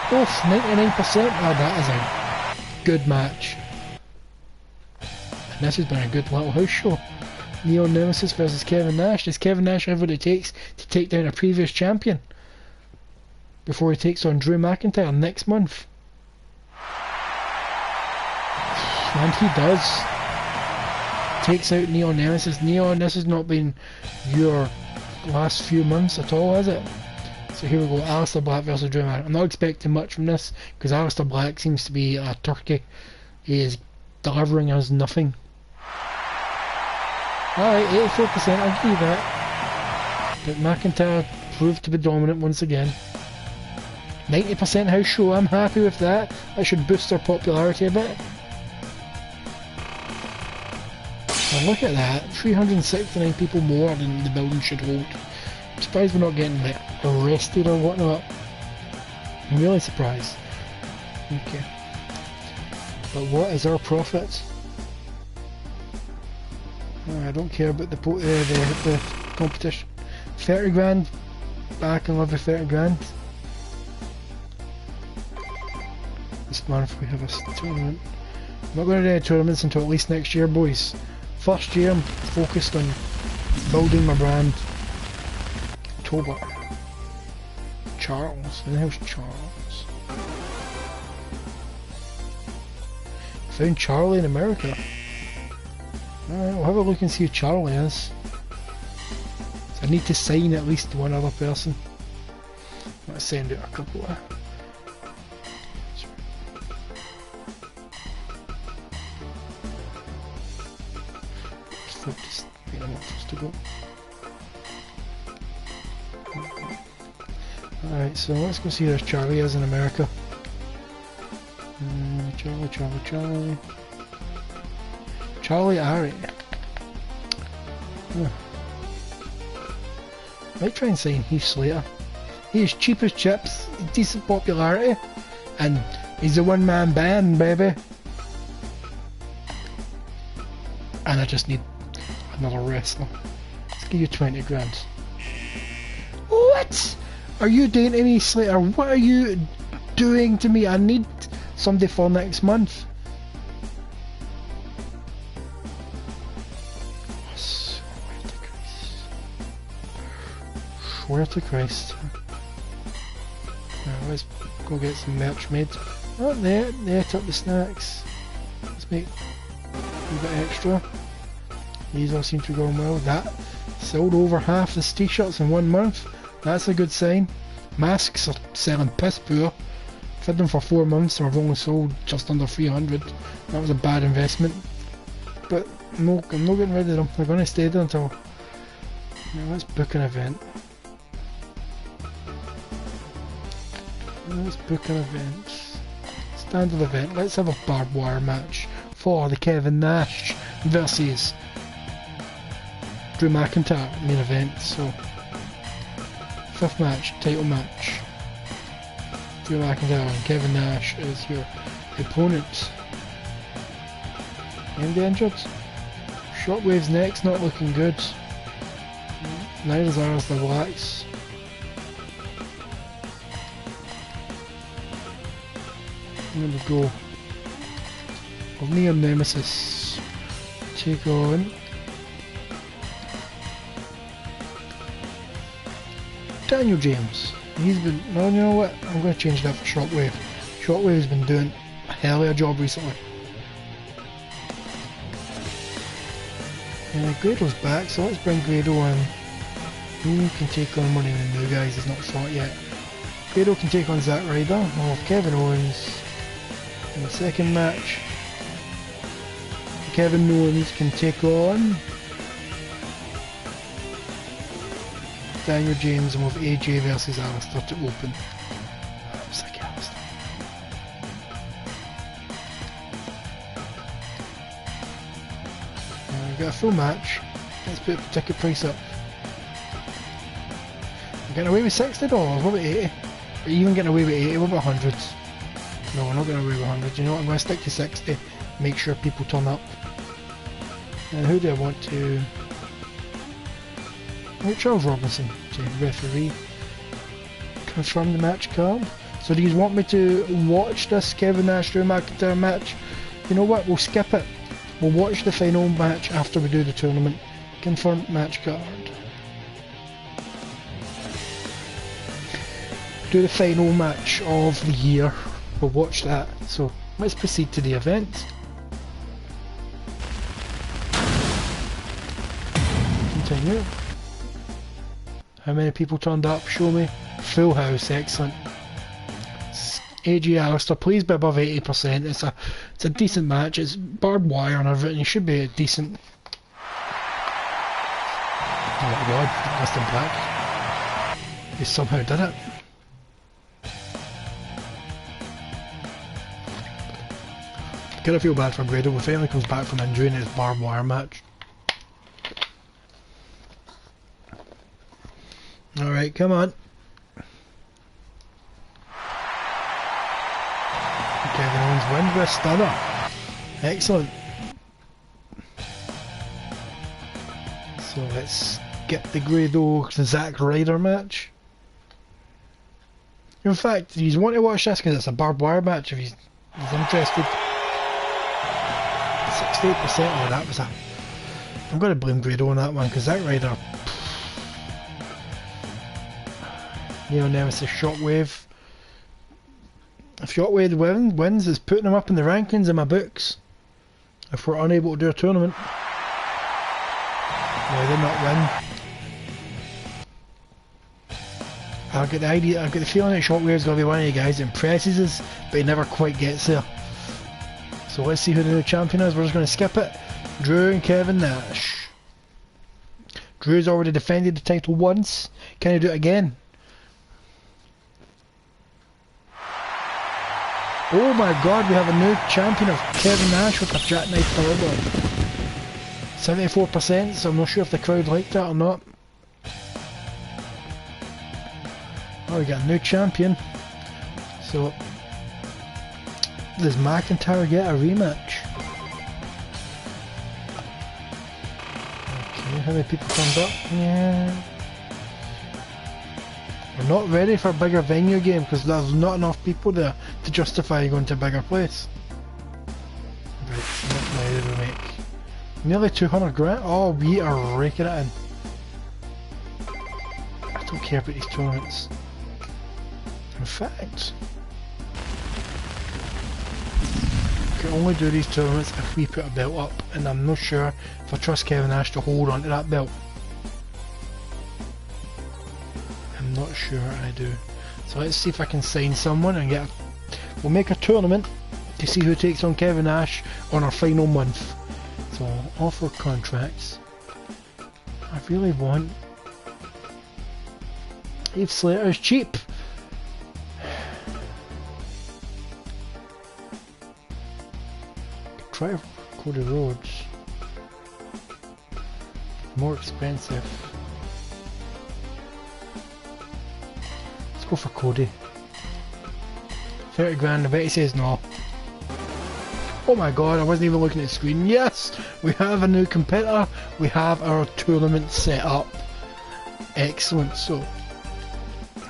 Oh, 99%. Oh, that is a good match. And this has been a good little house show. Neon Nemesis versus Kevin Nash. Does Kevin Nash have what it takes to take down a previous champion before he takes on Drew McIntyre next month? And he does. Takes out Neon Nemesis. Neon, this has not been your last few months at all, has it? So here we go, Aleister Black versus Drew McIntyre. I'm not expecting much from this because Aleister Black seems to be a turkey. He is delivering us nothing. Alright, 84%, I'll give you that. But McIntyre proved to be dominant once again. 90% house show, I'm happy with that. That should boost our popularity a bit. And look at that, 369 people more than the building should hold. I'm surprised we're not getting like arrested or whatnot. I'm really surprised. Okay. But what is our profit? I don't care about the competition. 30 grand. Back in love with 30 grand. This month we have a tournament. I'm not going to do any tournaments until at least next year, boys. First year I'm focused on building my brand. October. Charles. Who the hell's Charles? Found Charlie in America. Alright, we'll have a look and see who Charlie is. I need to sign at least one other person. Let's send out a couple of... Just wait a minute for us to go. Alright, so let's go see who Charlie is in America. Charlie. Charlie Ari. Huh. Might try and sign Heath Slater. He is cheap as chips, decent popularity, and he's a one-man band, baby. And I just need another wrestler. Let's give you 20 grand. What? Are you doing to me, Slater? What are you doing to me? I need somebody for next month. Swear to Christ. Now let's go get some merch made. Oh, there, took the snacks. Let's make a bit extra. These all seem to be going well. That sold over half the t-shirts in 1 month. That's a good sign. Masks are selling piss poor. I've had them for 4 months and I've only sold just under 300. That was a bad investment. But no, I'm not getting rid of them. They're going to stay there until... Now let's book an event. Let's book an event. Standard event. Let's have a barbed wire match for the Kevin Nash versus Drew McIntyre main event. So 5th match, title match. Drew McIntyre and Kevin Nash is your opponent. Anybody injured? Shockwave's next, not looking good. Neither's ours, the Blacks. There we go. Of Neon Nemesis. Take on Daniel James. He's been... No, you know what? I'm going to change that for Shockwave. Shockwave's been doing a hell of a job recently. Grado's back, so let's bring Grado in. Who can take on one of the new guys he's not fought yet? Grado can take on Zack Ryder. We'll have Kevin Owens in the second match. Kevin Owens can take on Daniel James, and we'll have AJ versus Alistair to open. I'm sick of Alistair. We've got a full match. Let's put the ticket price up. We're getting away with $60. What about 80? We're even getting away with 80. What about 100? No, we're not getting away with 100. You know what? I'm going to stick to 60. Make sure people turn up. And who do I want to... Charles Robinson to referee. Confirm the match card. So do you want me to watch this Kevin Nash Drew McIntyre match? You know what? We'll skip it. We'll watch the final match after we do the tournament. Confirm match card. Do the final match of the year. We'll watch that. So let's proceed to the event. Continue. How many people turned up? Show me. Full house, excellent. AJ Alistair, please be above 80%. It's a decent match. It's barbed wire and everything. You should be a decent. Oh my god, Mr. Black. He somehow did it. Kind of feel bad for Grado. He finally comes back from injury in his barbed wire match. Alright, come on. Kevin Owens wins with a stunner. Excellent. So let's get the Grado Zack Ryder match. In fact, if you want to watch this, because it's a barbed wire match, if he's interested. 68%, oh that was a... I'm going to blame Grado on that one, because Zack Ryder... Neo Nemesis Shockwave. If Shockwave wins, it's putting him up in the rankings in my books. If we're unable to do a tournament. No, he did not win. I've got the idea, I've got the feeling that Shockwave's going to be one of the guys that impresses us, but he never quite gets there. So let's see who the new champion is. We're just going to skip it. Drew and Kevin Nash. Drew's already defended the title once. Can he do it again? Oh my god, we have a new champion of Kevin Nash with a jackknife powerbomb. 74%, so I'm not sure if the crowd liked that or not. Oh, we got a new champion. So, does McIntyre get a rematch? Okay, how many people turned up? Yeah. We're not ready for a bigger venue game because there's not enough people there to justify going to a bigger place. Right, so what money did we make? Nearly 200 grand? Oh, we are raking it in. I don't care about these tournaments. In fact, we can only do these tournaments if we put a belt up, and I'm not sure if I trust Kevin Nash to hold on to that belt. I'm not sure I do. So let's see if I can sign someone and get we'll make a tournament to see who takes on Kevin Nash on our final month. So offer contracts. I really want Heath Slater's cheap. Try Cody Rhodes. More expensive. Let's go for Cody. 30 grand, I bet he says no. Oh my god, I wasn't even looking at the screen. Yes! We have a new competitor. We have our tournament set up. Excellent, so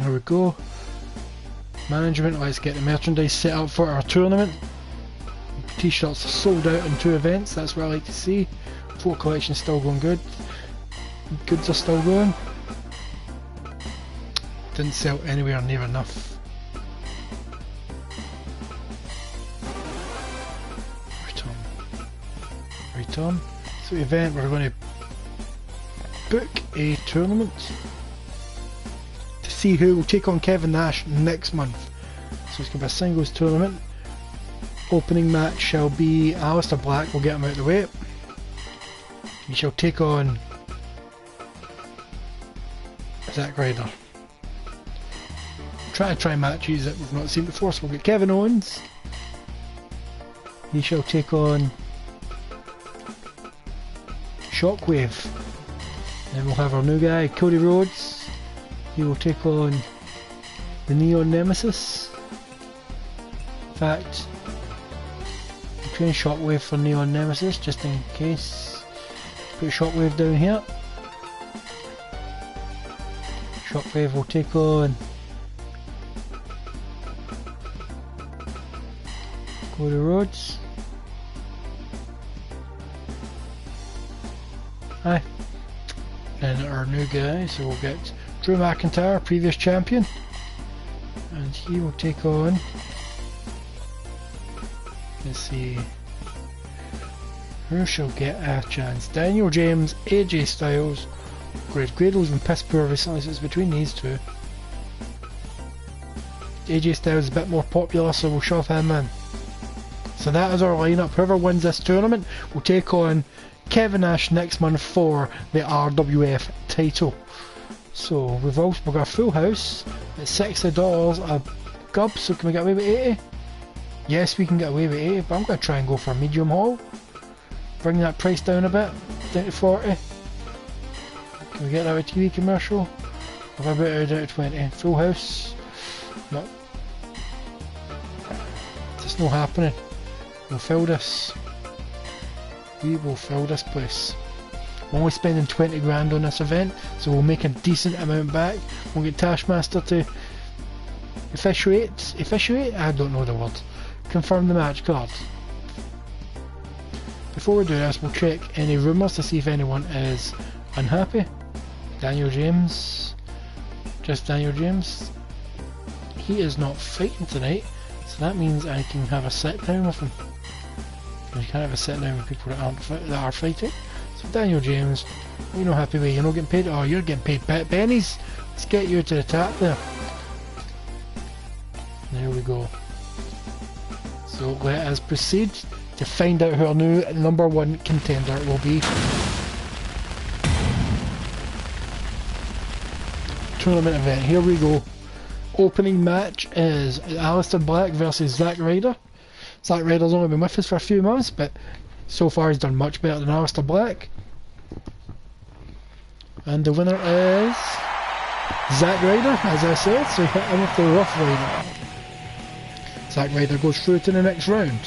there we go. Management, let's get the merchandise set up for our tournament. T-shirts are sold out in 2 events, that's what I like to see. Photo collection's still going good. Goods are still going. Didn't sell anywhere near enough. Return. So event, we're going to book a tournament to see who will take on Kevin Nash next month. So it's going to be a singles tournament. Opening match shall be Aleister Black, we'll get him out of the way. He shall take on Zack Ryder. Try matches that we've not seen before, so we'll get Kevin Owens. He shall take on Shockwave. Then we'll have our new guy, Cody Rhodes. He will take on the Neon Nemesis. In fact, train Shockwave for Neon Nemesis just in case. Put Shockwave down here. Shockwave will take on Cody Rhodes. Aye. And our new guy, so we'll get Drew McIntyre, previous champion. And he will take on, let's see, who shall get a chance? Daniel James, AJ Styles. Grado's been piss poor recently, so it's between these two. AJ Styles is a bit more popular, so we'll shove him in. So that is our lineup. Whoever wins this tournament will take on Kevin Nash next month for the RWF title. So we've got a full house at $60 a gub, so can we get away with 80? Yes, we can get away with 80, but I'm going to try and go for a medium haul. Bring that price down a bit, down to 40. Can we get that with TV commercial? What about it down to 20? Full house? No. It's not happening. We'll fill this. We will fill this place. We're only spending 20 grand on this event, so we'll make a decent amount back. We'll get Taskmaster to officiate? I don't know the word. Confirm the match card. Before we do this, we'll check any rumours to see if anyone is unhappy. Daniel James. Just Daniel James. He is not fighting tonight, so that means I can have a sit down with him. You can't have a sit down with people that are fighting. So Daniel James, you're not happy with, you're not getting paid. Oh, you're getting paid pennies. Let's get you to the tap there. There we go. So let us proceed to find out who our new #1 contender will be. Tournament event, here we go. Opening match is Aleister Black versus Zack Ryder. Zack Ryder's only been with us for a few months, but so far he's done much better than Aleister Black. And the winner is Zack Ryder, as I said, so he hit him with the Rough Rider. Zack Ryder goes through to the next round.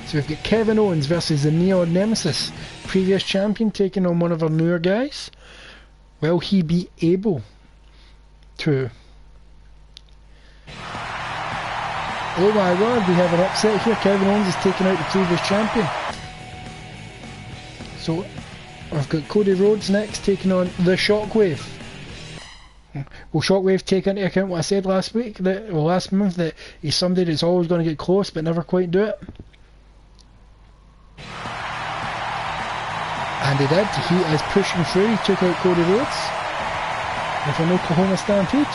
So we've got Kevin Owens versus the Neon Nemesis, previous champion, taking on one of our newer guys. Will he be able to... Oh my god, we have an upset here. Kevin Owens is taking out the previous champion. So we've got Cody Rhodes next, taking on the Shockwave. Will Shockwave take into account what I said last week, last month, that he's somebody that's always going to get close but never quite do it? And he did. He is pushing through. He took out Cody Rhodes with an Oklahoma Stampede.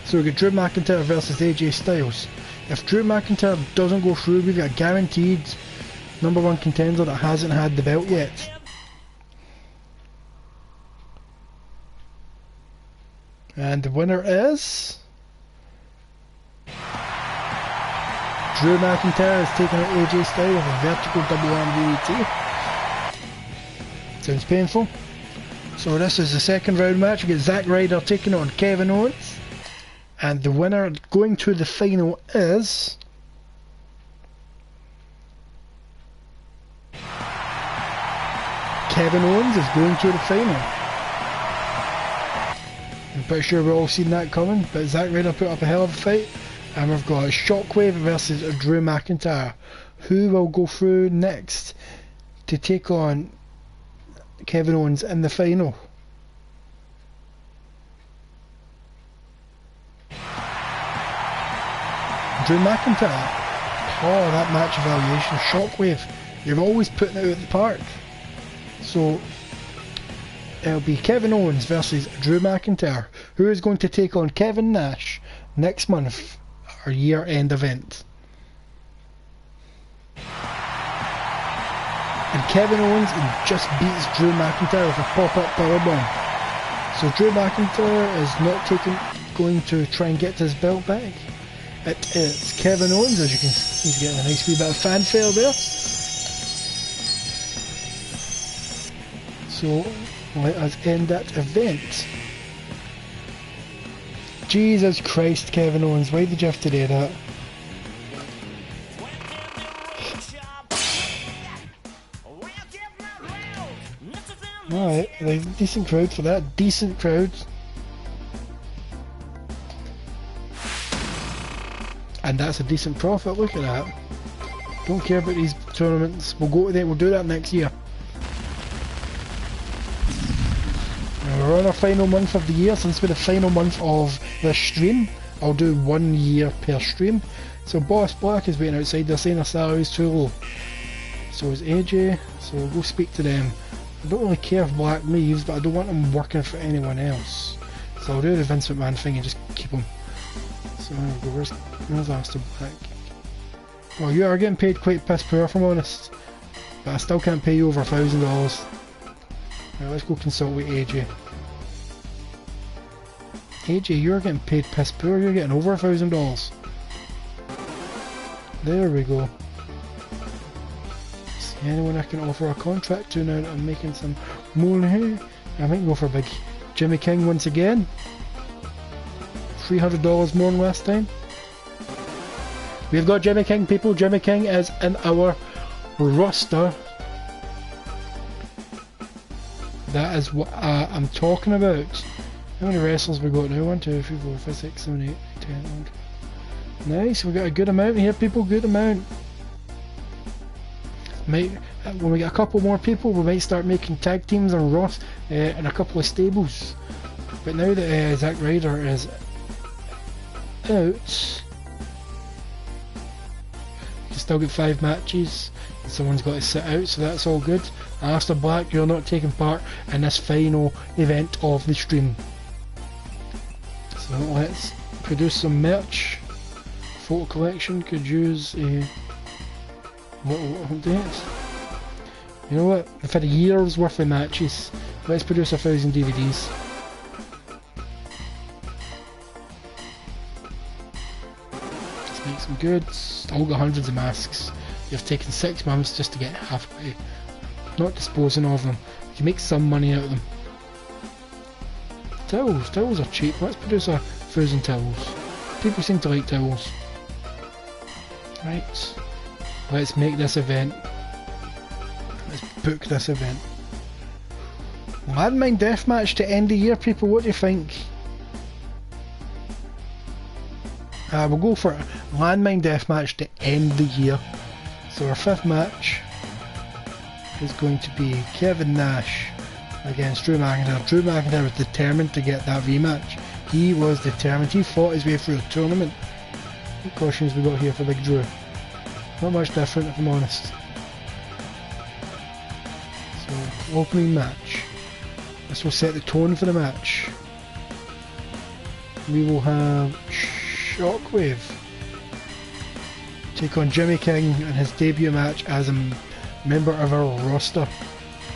So we've got Drew McIntyre versus AJ Styles. If Drew McIntyre doesn't go through, we've got a guaranteed #1 contender that hasn't had the belt yet. And the winner is... Drew McIntyre is taking out AJ Styles with a vertical double arm DDT. Sounds painful. So this is the second round match. We get Zack Ryder taking on Kevin Owens. And the winner going to the final is... Kevin Owens is going to the final. I'm pretty sure we've all seen that coming, but Zack Ryder put up a hell of a fight. And we've got Shockwave versus Drew McIntyre. Who will go through next to take on Kevin Owens in the final? Drew McIntyre. Oh, that match evaluation. Shockwave. You're always putting it out of the park. So it'll be Kevin Owens versus Drew McIntyre. Who is going to take on Kevin Nash next month, our year-end event? And Kevin Owens just beats Drew McIntyre with a pop-up powerbomb. So Drew McIntyre is not going to try and get his belt back. It is Kevin Owens, as you can see, he's getting a nice wee bit of fanfare there. So let us end that event. Jesus Christ, Kevin Owens, why did you have to do that? Alright, a decent crowd for that, decent crowd. And that's a decent profit, look at that. Don't care about these tournaments, we'll go to that, we'll do that next year. Now we're on our final month of the year, since we're the final month of this stream. I'll do 1 year per stream. So Boss Black is waiting outside, they're saying our salary's too low. So is AJ, so we'll go speak to them. I don't really care if Black leaves, but I don't want him working for anyone else. So I'll do the Vince McMahon thing and just keep him. So where's Aleister Black? Well, you are getting paid quite piss poor, if I'm honest. But I still can't pay you over $1,000. Right, let's go consult with AJ. AJ, you're getting paid piss poor, you're getting over $1,000. There we go. See anyone I can offer a contract to now that I'm making some money? I might go for big Jimmy King once again. $300 more than last time. We've got Jimmy King, people. Jimmy King is in our roster. That is what I'm talking about. How many wrestlers we got now? 1, 2, 3, 4, 5, 6, 7, 8, 10. Nice, we got a good amount here, people. Good amount. When we get a couple more people, we might start making tag teams on Raw in a couple of stables. But now that Zack Ryder is out, you can still get 5 matches. And someone's got to sit out, so that's all good. Aleister Black, you're not taking part in this final event of the stream. So let's produce some merch. Photo collection could use a what dates? You know what? We've had a year's worth of matches. Let's produce 1,000 DVDs. Let's make some goods. All got hundreds of masks. You've taken 6 months just to get halfway. Not disposing of them. You can make some money out of them. Towels. Towels are cheap. Let's produce 1,000 towels. People seem to like towels. Right. Let's make this event. Let's book this event. Landmine Deathmatch to end the year, people. What do you think? We'll go for Landmine Deathmatch to end the year. So our 5th match is going to be Kevin Nash against Drew McIntyre. Drew McIntyre was determined to get that rematch. He was determined. He fought his way through the tournament. What cautions we got here for Big Drew? Not much different, if I'm honest. So, opening match. This will set the tone for the match. We will have Shockwave take on Jimmy King in his debut match as a member of our roster.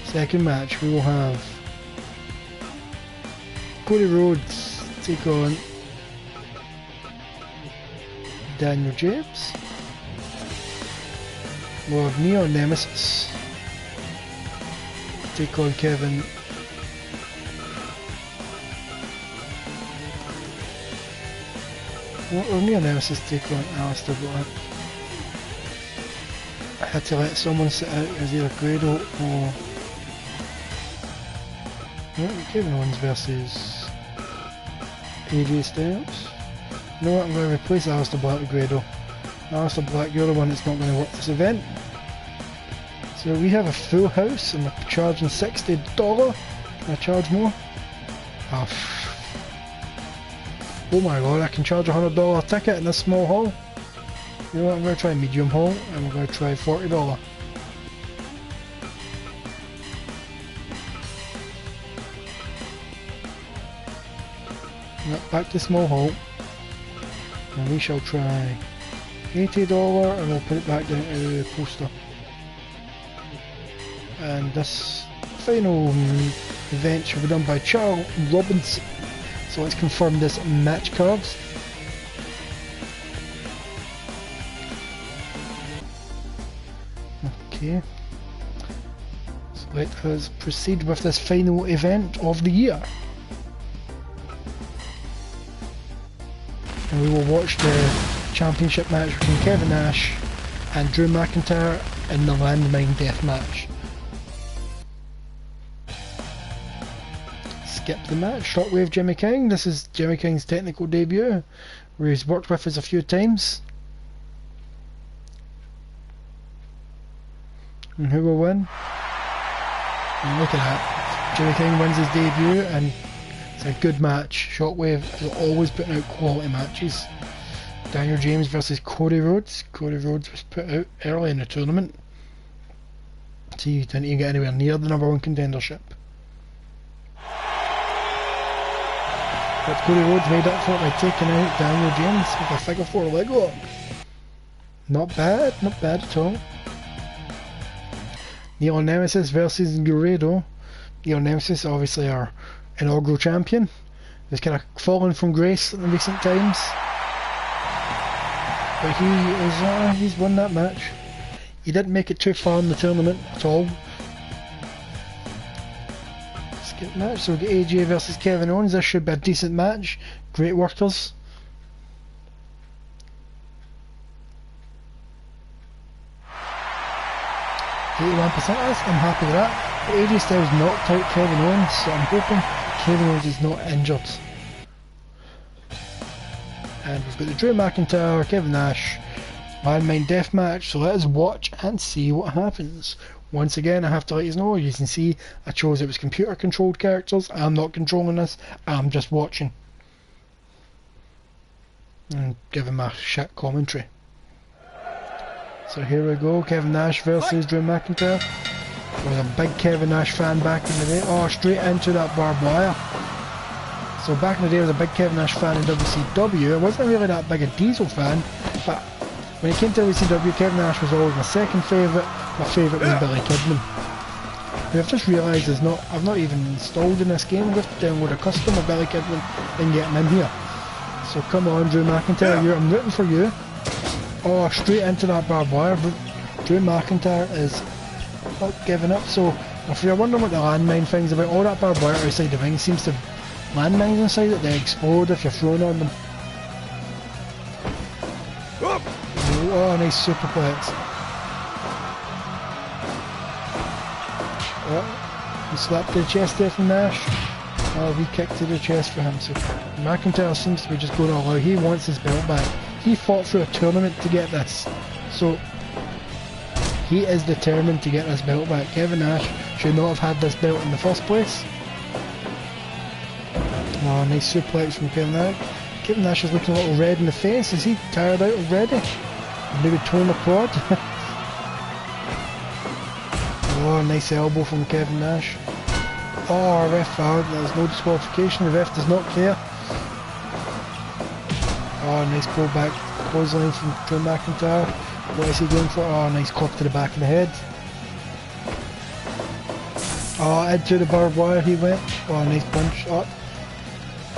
Second match, we will have Cody Rhodes take on Daniel James. We'll have Neon Nemesis take on Kevin. Well, Neon Nemesis take on Aleister Black. I had to let someone sit out as either Grado or Kevin Owens versus AJ Styles. You know what, I'm going to replace Aleister Black with Grado. Aleister Black, you're the one that's not going to work this event. So we have a full house and we're charging $60. Can I charge more? Oh my god, I can charge a $100 ticket in this small hall. You know what, I'm going to try medium hall and we're going to try $40. Back to small hall. And we shall try $80 and we'll put it back down to the poster. And this final event shall be done by Charles Robinson. So let's confirm this match cards. Okay. So let us proceed with this final event of the year. And we will watch the championship match between Kevin Nash and Drew McIntyre in the Landmine Death Match. Skip the match. Shockwave Jimmy King. This is Jimmy King's technical debut, where he's worked with us a few times. And who will win? And look at that. Jimmy King wins his debut and it's a good match. Shockwave is always putting out quality matches. Daniel James versus Cody Rhodes. Cody Rhodes was put out early in the tournament, so he didn't even get anywhere near the #1 contendership. But Cody Rhodes made up for it by taking out Daniel James with a figure 4 leg lock. Not bad at all. Neon Nemesis versus Guerrero. Neon Nemesis, obviously our inaugural champion. He's kind of fallen from grace in recent times. But he's won that match. He didn't make it too far in the tournament at all. Skip match, so we get AJ versus Kevin Owens. This should be a decent match. Great workers. I'm happy with that. But AJ Styles knocked out Kevin Owens, so I'm hoping Kevin Owens is not injured. And we've got the Drew McIntyre, Kevin Nash, Man Death match, so let us watch and see what happens. Once again, I have to let you know, you can see I chose it was computer controlled characters. I'm not controlling this, I'm just watching. And giving my shit commentary. So here we go, Kevin Nash versus Drew McIntyre. I was a big Kevin Nash fan back in the day. Oh, straight into that barbed wire. So back in the day I was a big Kevin Nash fan in WCW. I wasn't really that big a Diesel fan, but when it came to WCW, Kevin Nash was always my second favourite. My favourite was Billy Kidman. But I've just realised I've not even installed in this game. I'm going to download a custom of Billy Kidman and get him in here. So come on, Drew McIntyre, I'm rooting for you. Oh, straight into that barbed wire. Drew McIntyre is not giving up. So if you're wondering what the landmine thing's about, all that barbed wire outside the ring seems to landmines inside it, they explode if you're thrown on them. Oh, nice superplex. Oh, he slapped to the chest there from Nash. Oh, we kicked to the chest for him. So McIntyre seems to be just going all out. He wants his belt back. He fought through a tournament to get this. So he is determined to get this belt back. Kevin Nash should not have had this belt in the first place. Oh, nice suplex from Kevin Nash. Kevin Nash is looking a little red in the face. Is he tired out already? Maybe torn the quad? Oh, nice elbow from Kevin Nash. Oh, ref fouled. There's no disqualification. The ref does not care. Oh, nice pullback clothesline from Drew McIntyre. What is he going for? Oh, nice club to the back of the head. Oh, into the barbed wire he went. Oh, nice punch up.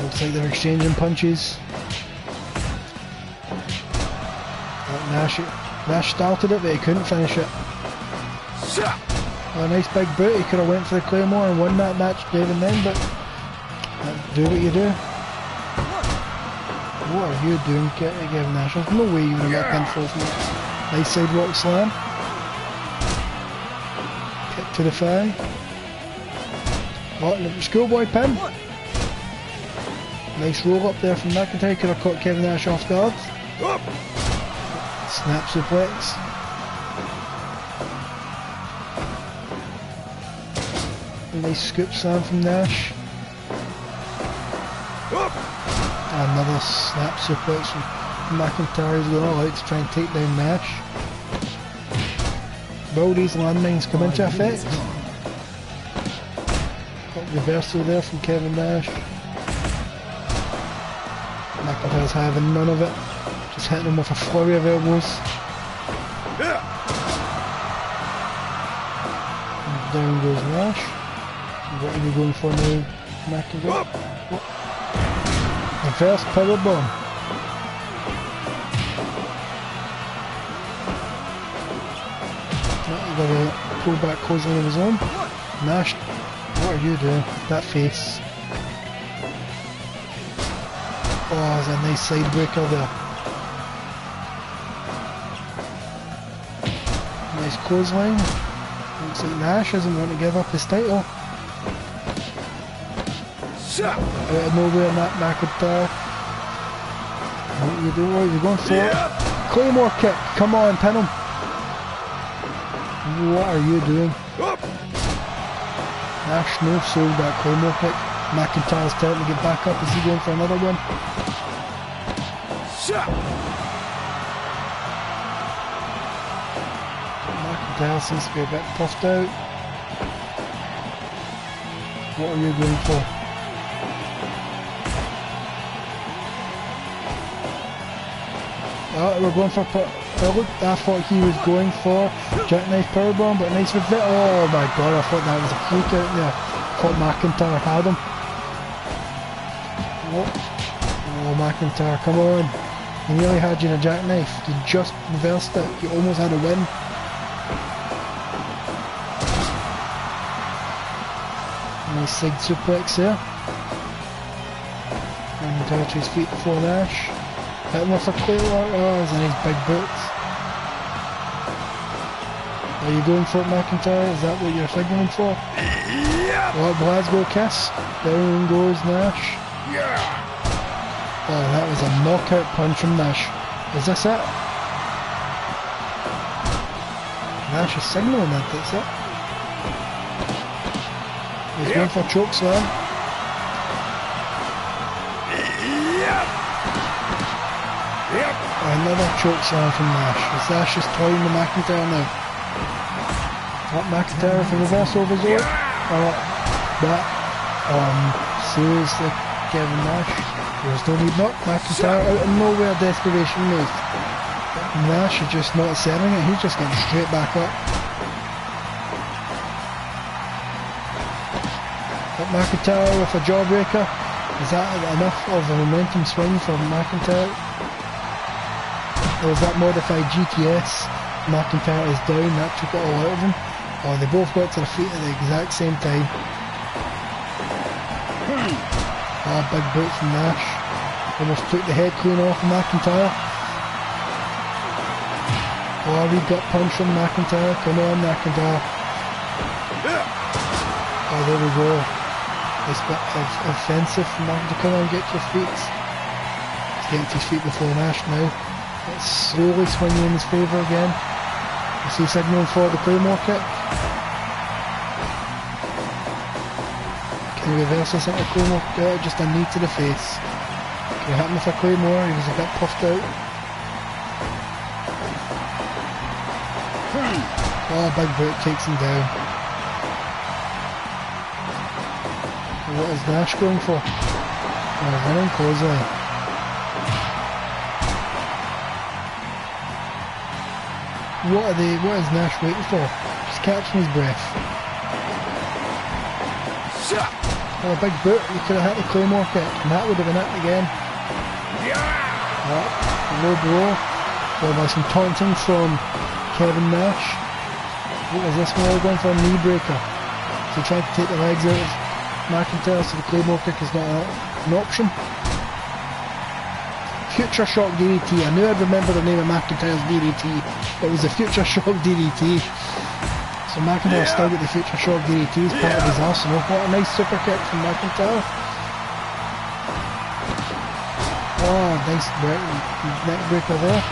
Looks like they're exchanging punches. Oh, Nash started it, but he couldn't finish it. Oh, nice big boot. He could have went for the Claymore and won that match there and then, but do what you do. What are you doing, Kevin Nash? There's no way you're going to get a pinfall from that. Nice sidewalk slam. Kick to the thigh. Oh, and the schoolboy pin. Nice roll up there from McIntyre. Could have caught Kevin Nash off guard. Snap suplex. Nice scoop slam from Nash. Another snap suplex from McIntyre. He's going all out to try and take down Nash. Will these landmines come into effect? Got reversal there from Kevin Nash. McIntyre's having none of it. Just hitting him with a flurry of elbows. And down goes Nash. What are you going for now, McIntyre? Reverse powerbomb. He's got a pullback clothesline of his own. Nash, what are you doing? That face. Oh, there's a nice side breaker there. Nice clothesline. Looks like Nash doesn't want to give up his title. Out of nowhere, McIntyre. What are you doing? What are you going for? Claymore kick. Come on, pin him. What are you doing? Nash no sold that Claymore kick. McIntyre's starting to get back up. Is he going for another one? McIntyre seems to be a bit puffed out. What are you going for? Oh, we're going for... I thought he was going for jackknife powerbomb, but nice with it. Oh my god, I thought that was a freak out there. I thought McIntyre had him. Oh, McIntyre, come on. He nearly had you in a jackknife. You just reversed it. You almost had a win. Nice side suplex there. And down to his feet before Nash. Hit him with a clay lock. Oh, there's a nice big boot. Are you going for it, McIntyre? Is that what you're signaling for? Oh, Glasgow kiss. Down goes Nash. Oh, that was a knockout punch from Nash. Is this it? Nash is signaling that that's it. He's going for a choke slam. Another choke slam from Nash. Is Nash just toying with McIntyre now? What, McIntyre for reversal of his own? But, seriously, Kevin Nash. There's no need not. McIntyre out of nowhere, desperation move. Nash is just not selling it, he's just getting straight back up. But McIntyre with a jawbreaker. Is that enough of a momentum swing for McIntyre? Or is that modified GTS? McIntyre is down, that took it all out of him. Oh, they both got to their feet at the exact same time. Oh, big boot from Nash. Almost took the head clean off of McIntyre. Oh, we got punch from McIntyre. Come on, McIntyre. Oh, there we go. It's a bit offensive from McIntyre. Come on, get to your feet. He's getting to his feet before Nash now. It's slowly swinging in his favour again. You see signaling for the Claymore kick. Can he reverse this into Claymore? Just a knee to the face. Can he hit him with a Claymore? He was a bit puffed out. Oh, big boot takes him down. What is Nash going for? Oh, running clothesline. What is Nash waiting for? Just catching his breath. Oh, a big boot, he could have hit the Claymore kick, and that would have been it again. Oh, low blow. Oh, there's some taunting from Kevin Nash. What is this one? We're going for a knee breaker. So he tried to take the legs out of McIntyre, so the Claymore kick is not an option. Future Shock DDT. I knew I'd remember the name of McIntyre's DDT. It was the Future Shock DDT. So McIntyre still got the Future Shock DDT as part of his arsenal. What a nice super kick from McIntyre. Oh, nice neck breaker there.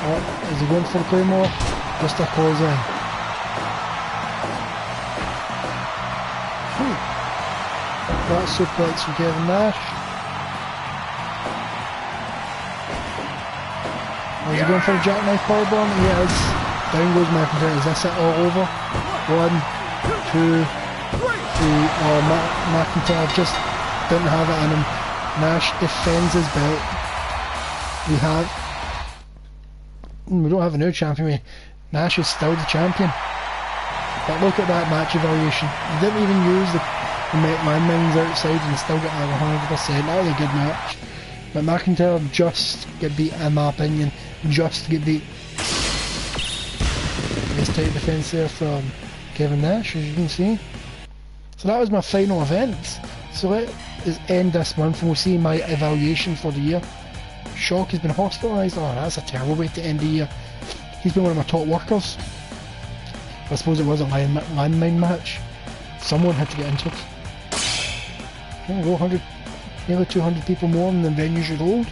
Oh, is he going for the Claymore? Just a clothesline. That suplex from Kevin Nash. Is he going for a jackknife powerbomb? He is. Down goes McIntyre. Is this it all over? 1, 2, 3. Oh, McIntyre just didn't have it in him. Nash defends his belt. We don't have a new champion. Nash is still the champion. But look at that match evaluation. He didn't even use the man-mines outside and still got a 100%. That was a good match. But McIntyre just get beat, in my opinion. Just get beat. Nice tight defence there from Kevin Nash, as you can see. So that was my final event. So let us end this month and we'll see my evaluation for the year. Shock has been hospitalised. Oh, that's a terrible way to end the year. He's been one of my top workers. I suppose it was a landmine match. Someone had to get injured. There we go, nearly 200 people more than the venue should hold.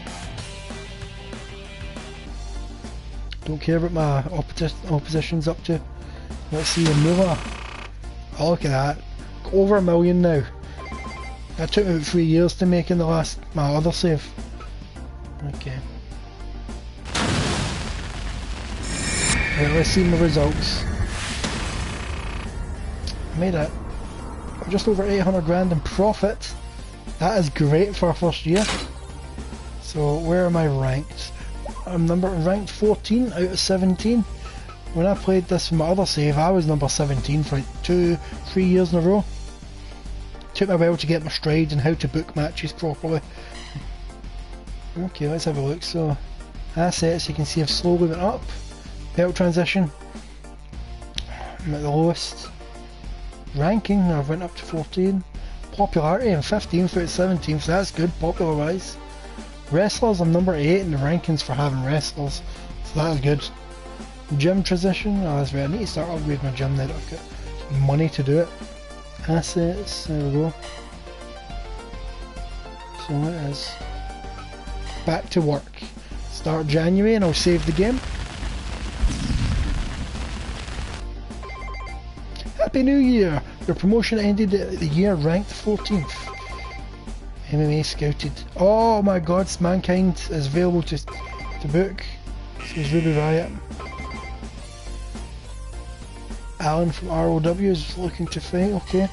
Don't care what my opposition's up to. Let's see a mover. Oh, look at that. Over 1 million now. That took me about 3 years to make in my other save. Okay. Right, let's see my results. I made it just over 800 grand in profit. That is great for our first year. So where am I ranked? I'm ranked 14 out of 17. When I played this in my other save, I was number 17 for like 2-3 years in a row. Took me a while to get my stride and how to book matches properly. Okay, let's have a look. So, assets, you can see I've slowly went up. Belt transition, I'm at the lowest. Ranking, I went up to 14. Popularity, I'm 15th out of 17th, so that's good, popular wise. Wrestlers, I'm number 8 in the rankings for having wrestlers, so that is good. Gym transition, oh that's right, I need to start upgrading my gym now that I've got money to do it. Assets, there we go. So it is. Back to work. Start January and I'll save the game. Happy New Year! Your promotion ended at the year ranked 14th. MMA scouted. Oh my god, Mankind is available to book. Says Ruby Riot. Alan from ROW is looking to fight, okay.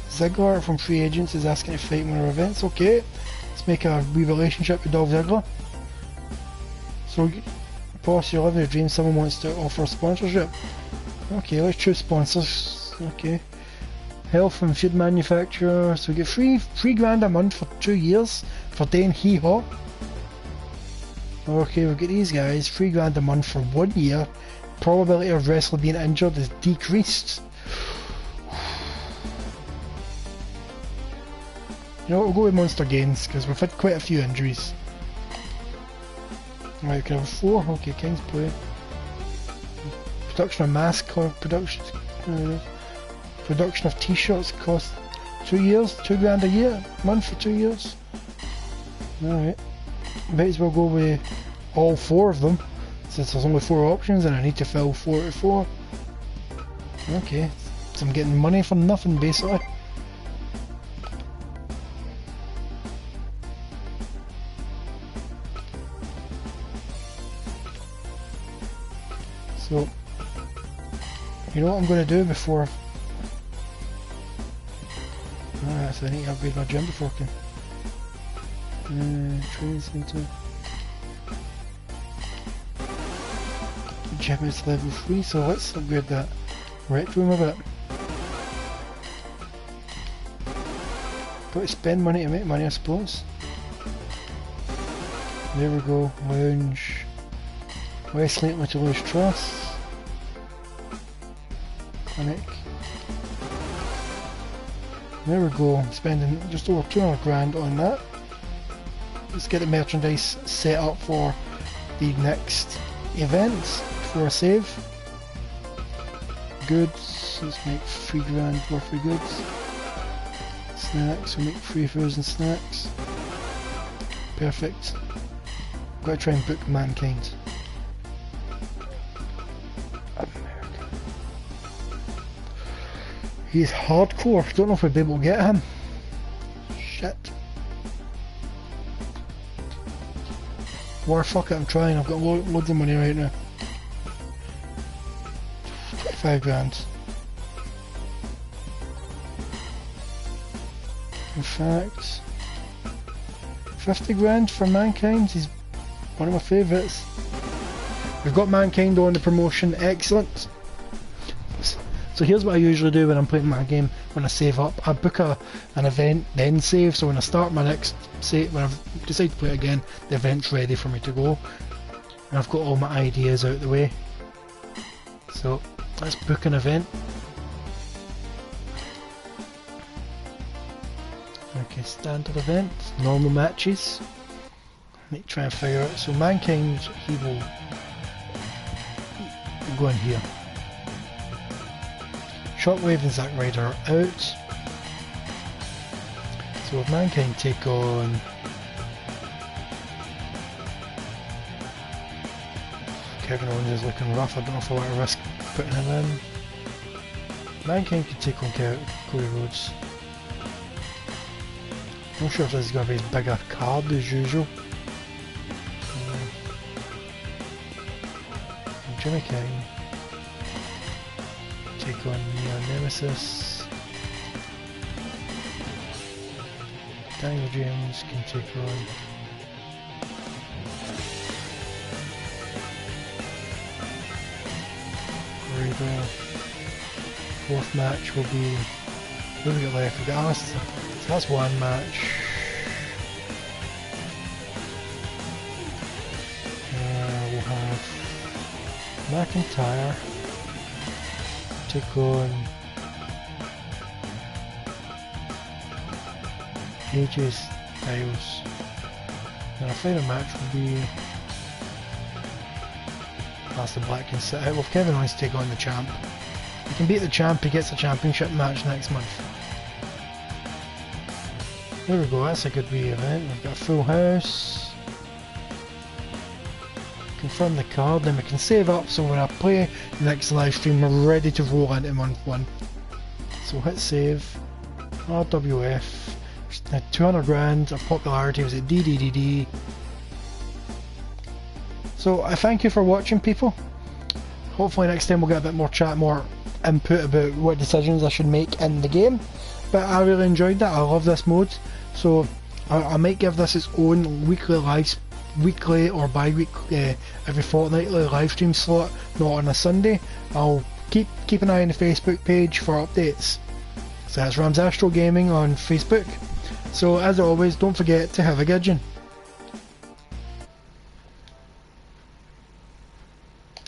Ziggler from Free Agents is asking to fight in one of our events, okay. Let's make a wee relationship with Dolph Ziggler. So, boss, you're living your dream, someone wants to offer a sponsorship. Okay, let's choose sponsors, okay. Health and food manufacturer, so we get three grand a month for 2 years for Dane Hee-Haw. Okay, we've got these guys, 3 grand a month for 1 year. Probability of wrestler being injured is decreased. You know what, we'll go with Monster Gains, because we've had quite a few injuries. Right, we can have 4, okay, King's Play. Production of mask or production of t-shirts cost 2 years, 2 grand a year, month for 2 years. Alright, might as well go with all 4 of them, since there's only 4 options and I need to fill 4 out of 4. Okay, so I'm getting money for nothing basically. So, you know what I'm going to do before... so I need to upgrade my gym before I can... training center... Gym is level 3, so let's upgrade that rec room a bit. Got to spend money to make money, I suppose. There we go, lounge... Westlake Little Trust. Clinic. There we go, spending just over 200 grand on that. Let's get the merchandise set up for the next events before I save. Goods, let's make 3 grand worth of goods. Snacks, we'll make 3,000 snacks. Perfect. Gotta try and book Mankind. He's hardcore, don't know if we'll be able to get him. Shit. Well, fuck it, I'm trying, I've got loads of money right now. 25 grand. In fact, 50 grand for Mankind, he's one of my favourites. We've got Mankind on the promotion, excellent. So here's what I usually do when I'm playing my game, when I save up. I book an event, then save, so when I start my next save, when I decide to play it again, the event's ready for me to go. And I've got all my ideas out the way. So, let's book an event. Okay, standard event, normal matches. Let me try and figure out. So Mankind, he will go in here. Shockwave and Zack Ryder are out. So if Mankind take on Kevin Owens is looking rough, I don't know if I want to risk putting him in. Mankind could take on Cody Rhodes. I'm not sure if this is going to be as big a card as usual. Jimmy King take on Neo Nemesis. Daniel James can take on Reba. Fourth match will be, what do we got left? We've got Alistair. So that's one match. McIntyre take on AJ Styles. And our final match will be Master Black can sit out. Well, if Kevin wants to take on the champ, he can beat the champ, he gets a championship match next month. There we go, that's a good wee event. We've got a full house. Confirm the card, then we can save up so when I play the next live stream we're ready to roll into month 1. So hit save. RWF. 200 grand, our popularity was at DDDD. So I thank you for watching, people. Hopefully next time we'll get a bit more chat, more input about what decisions I should make in the game. But I really enjoyed that, I love this mode. So I might give this its own weekly or bi-weekly, every fortnightly live stream slot, not on a Sunday. I'll keep an eye on the Facebook page for updates. So that's Rams Astro Gaming on Facebook. So as always, don't forget to have a good one.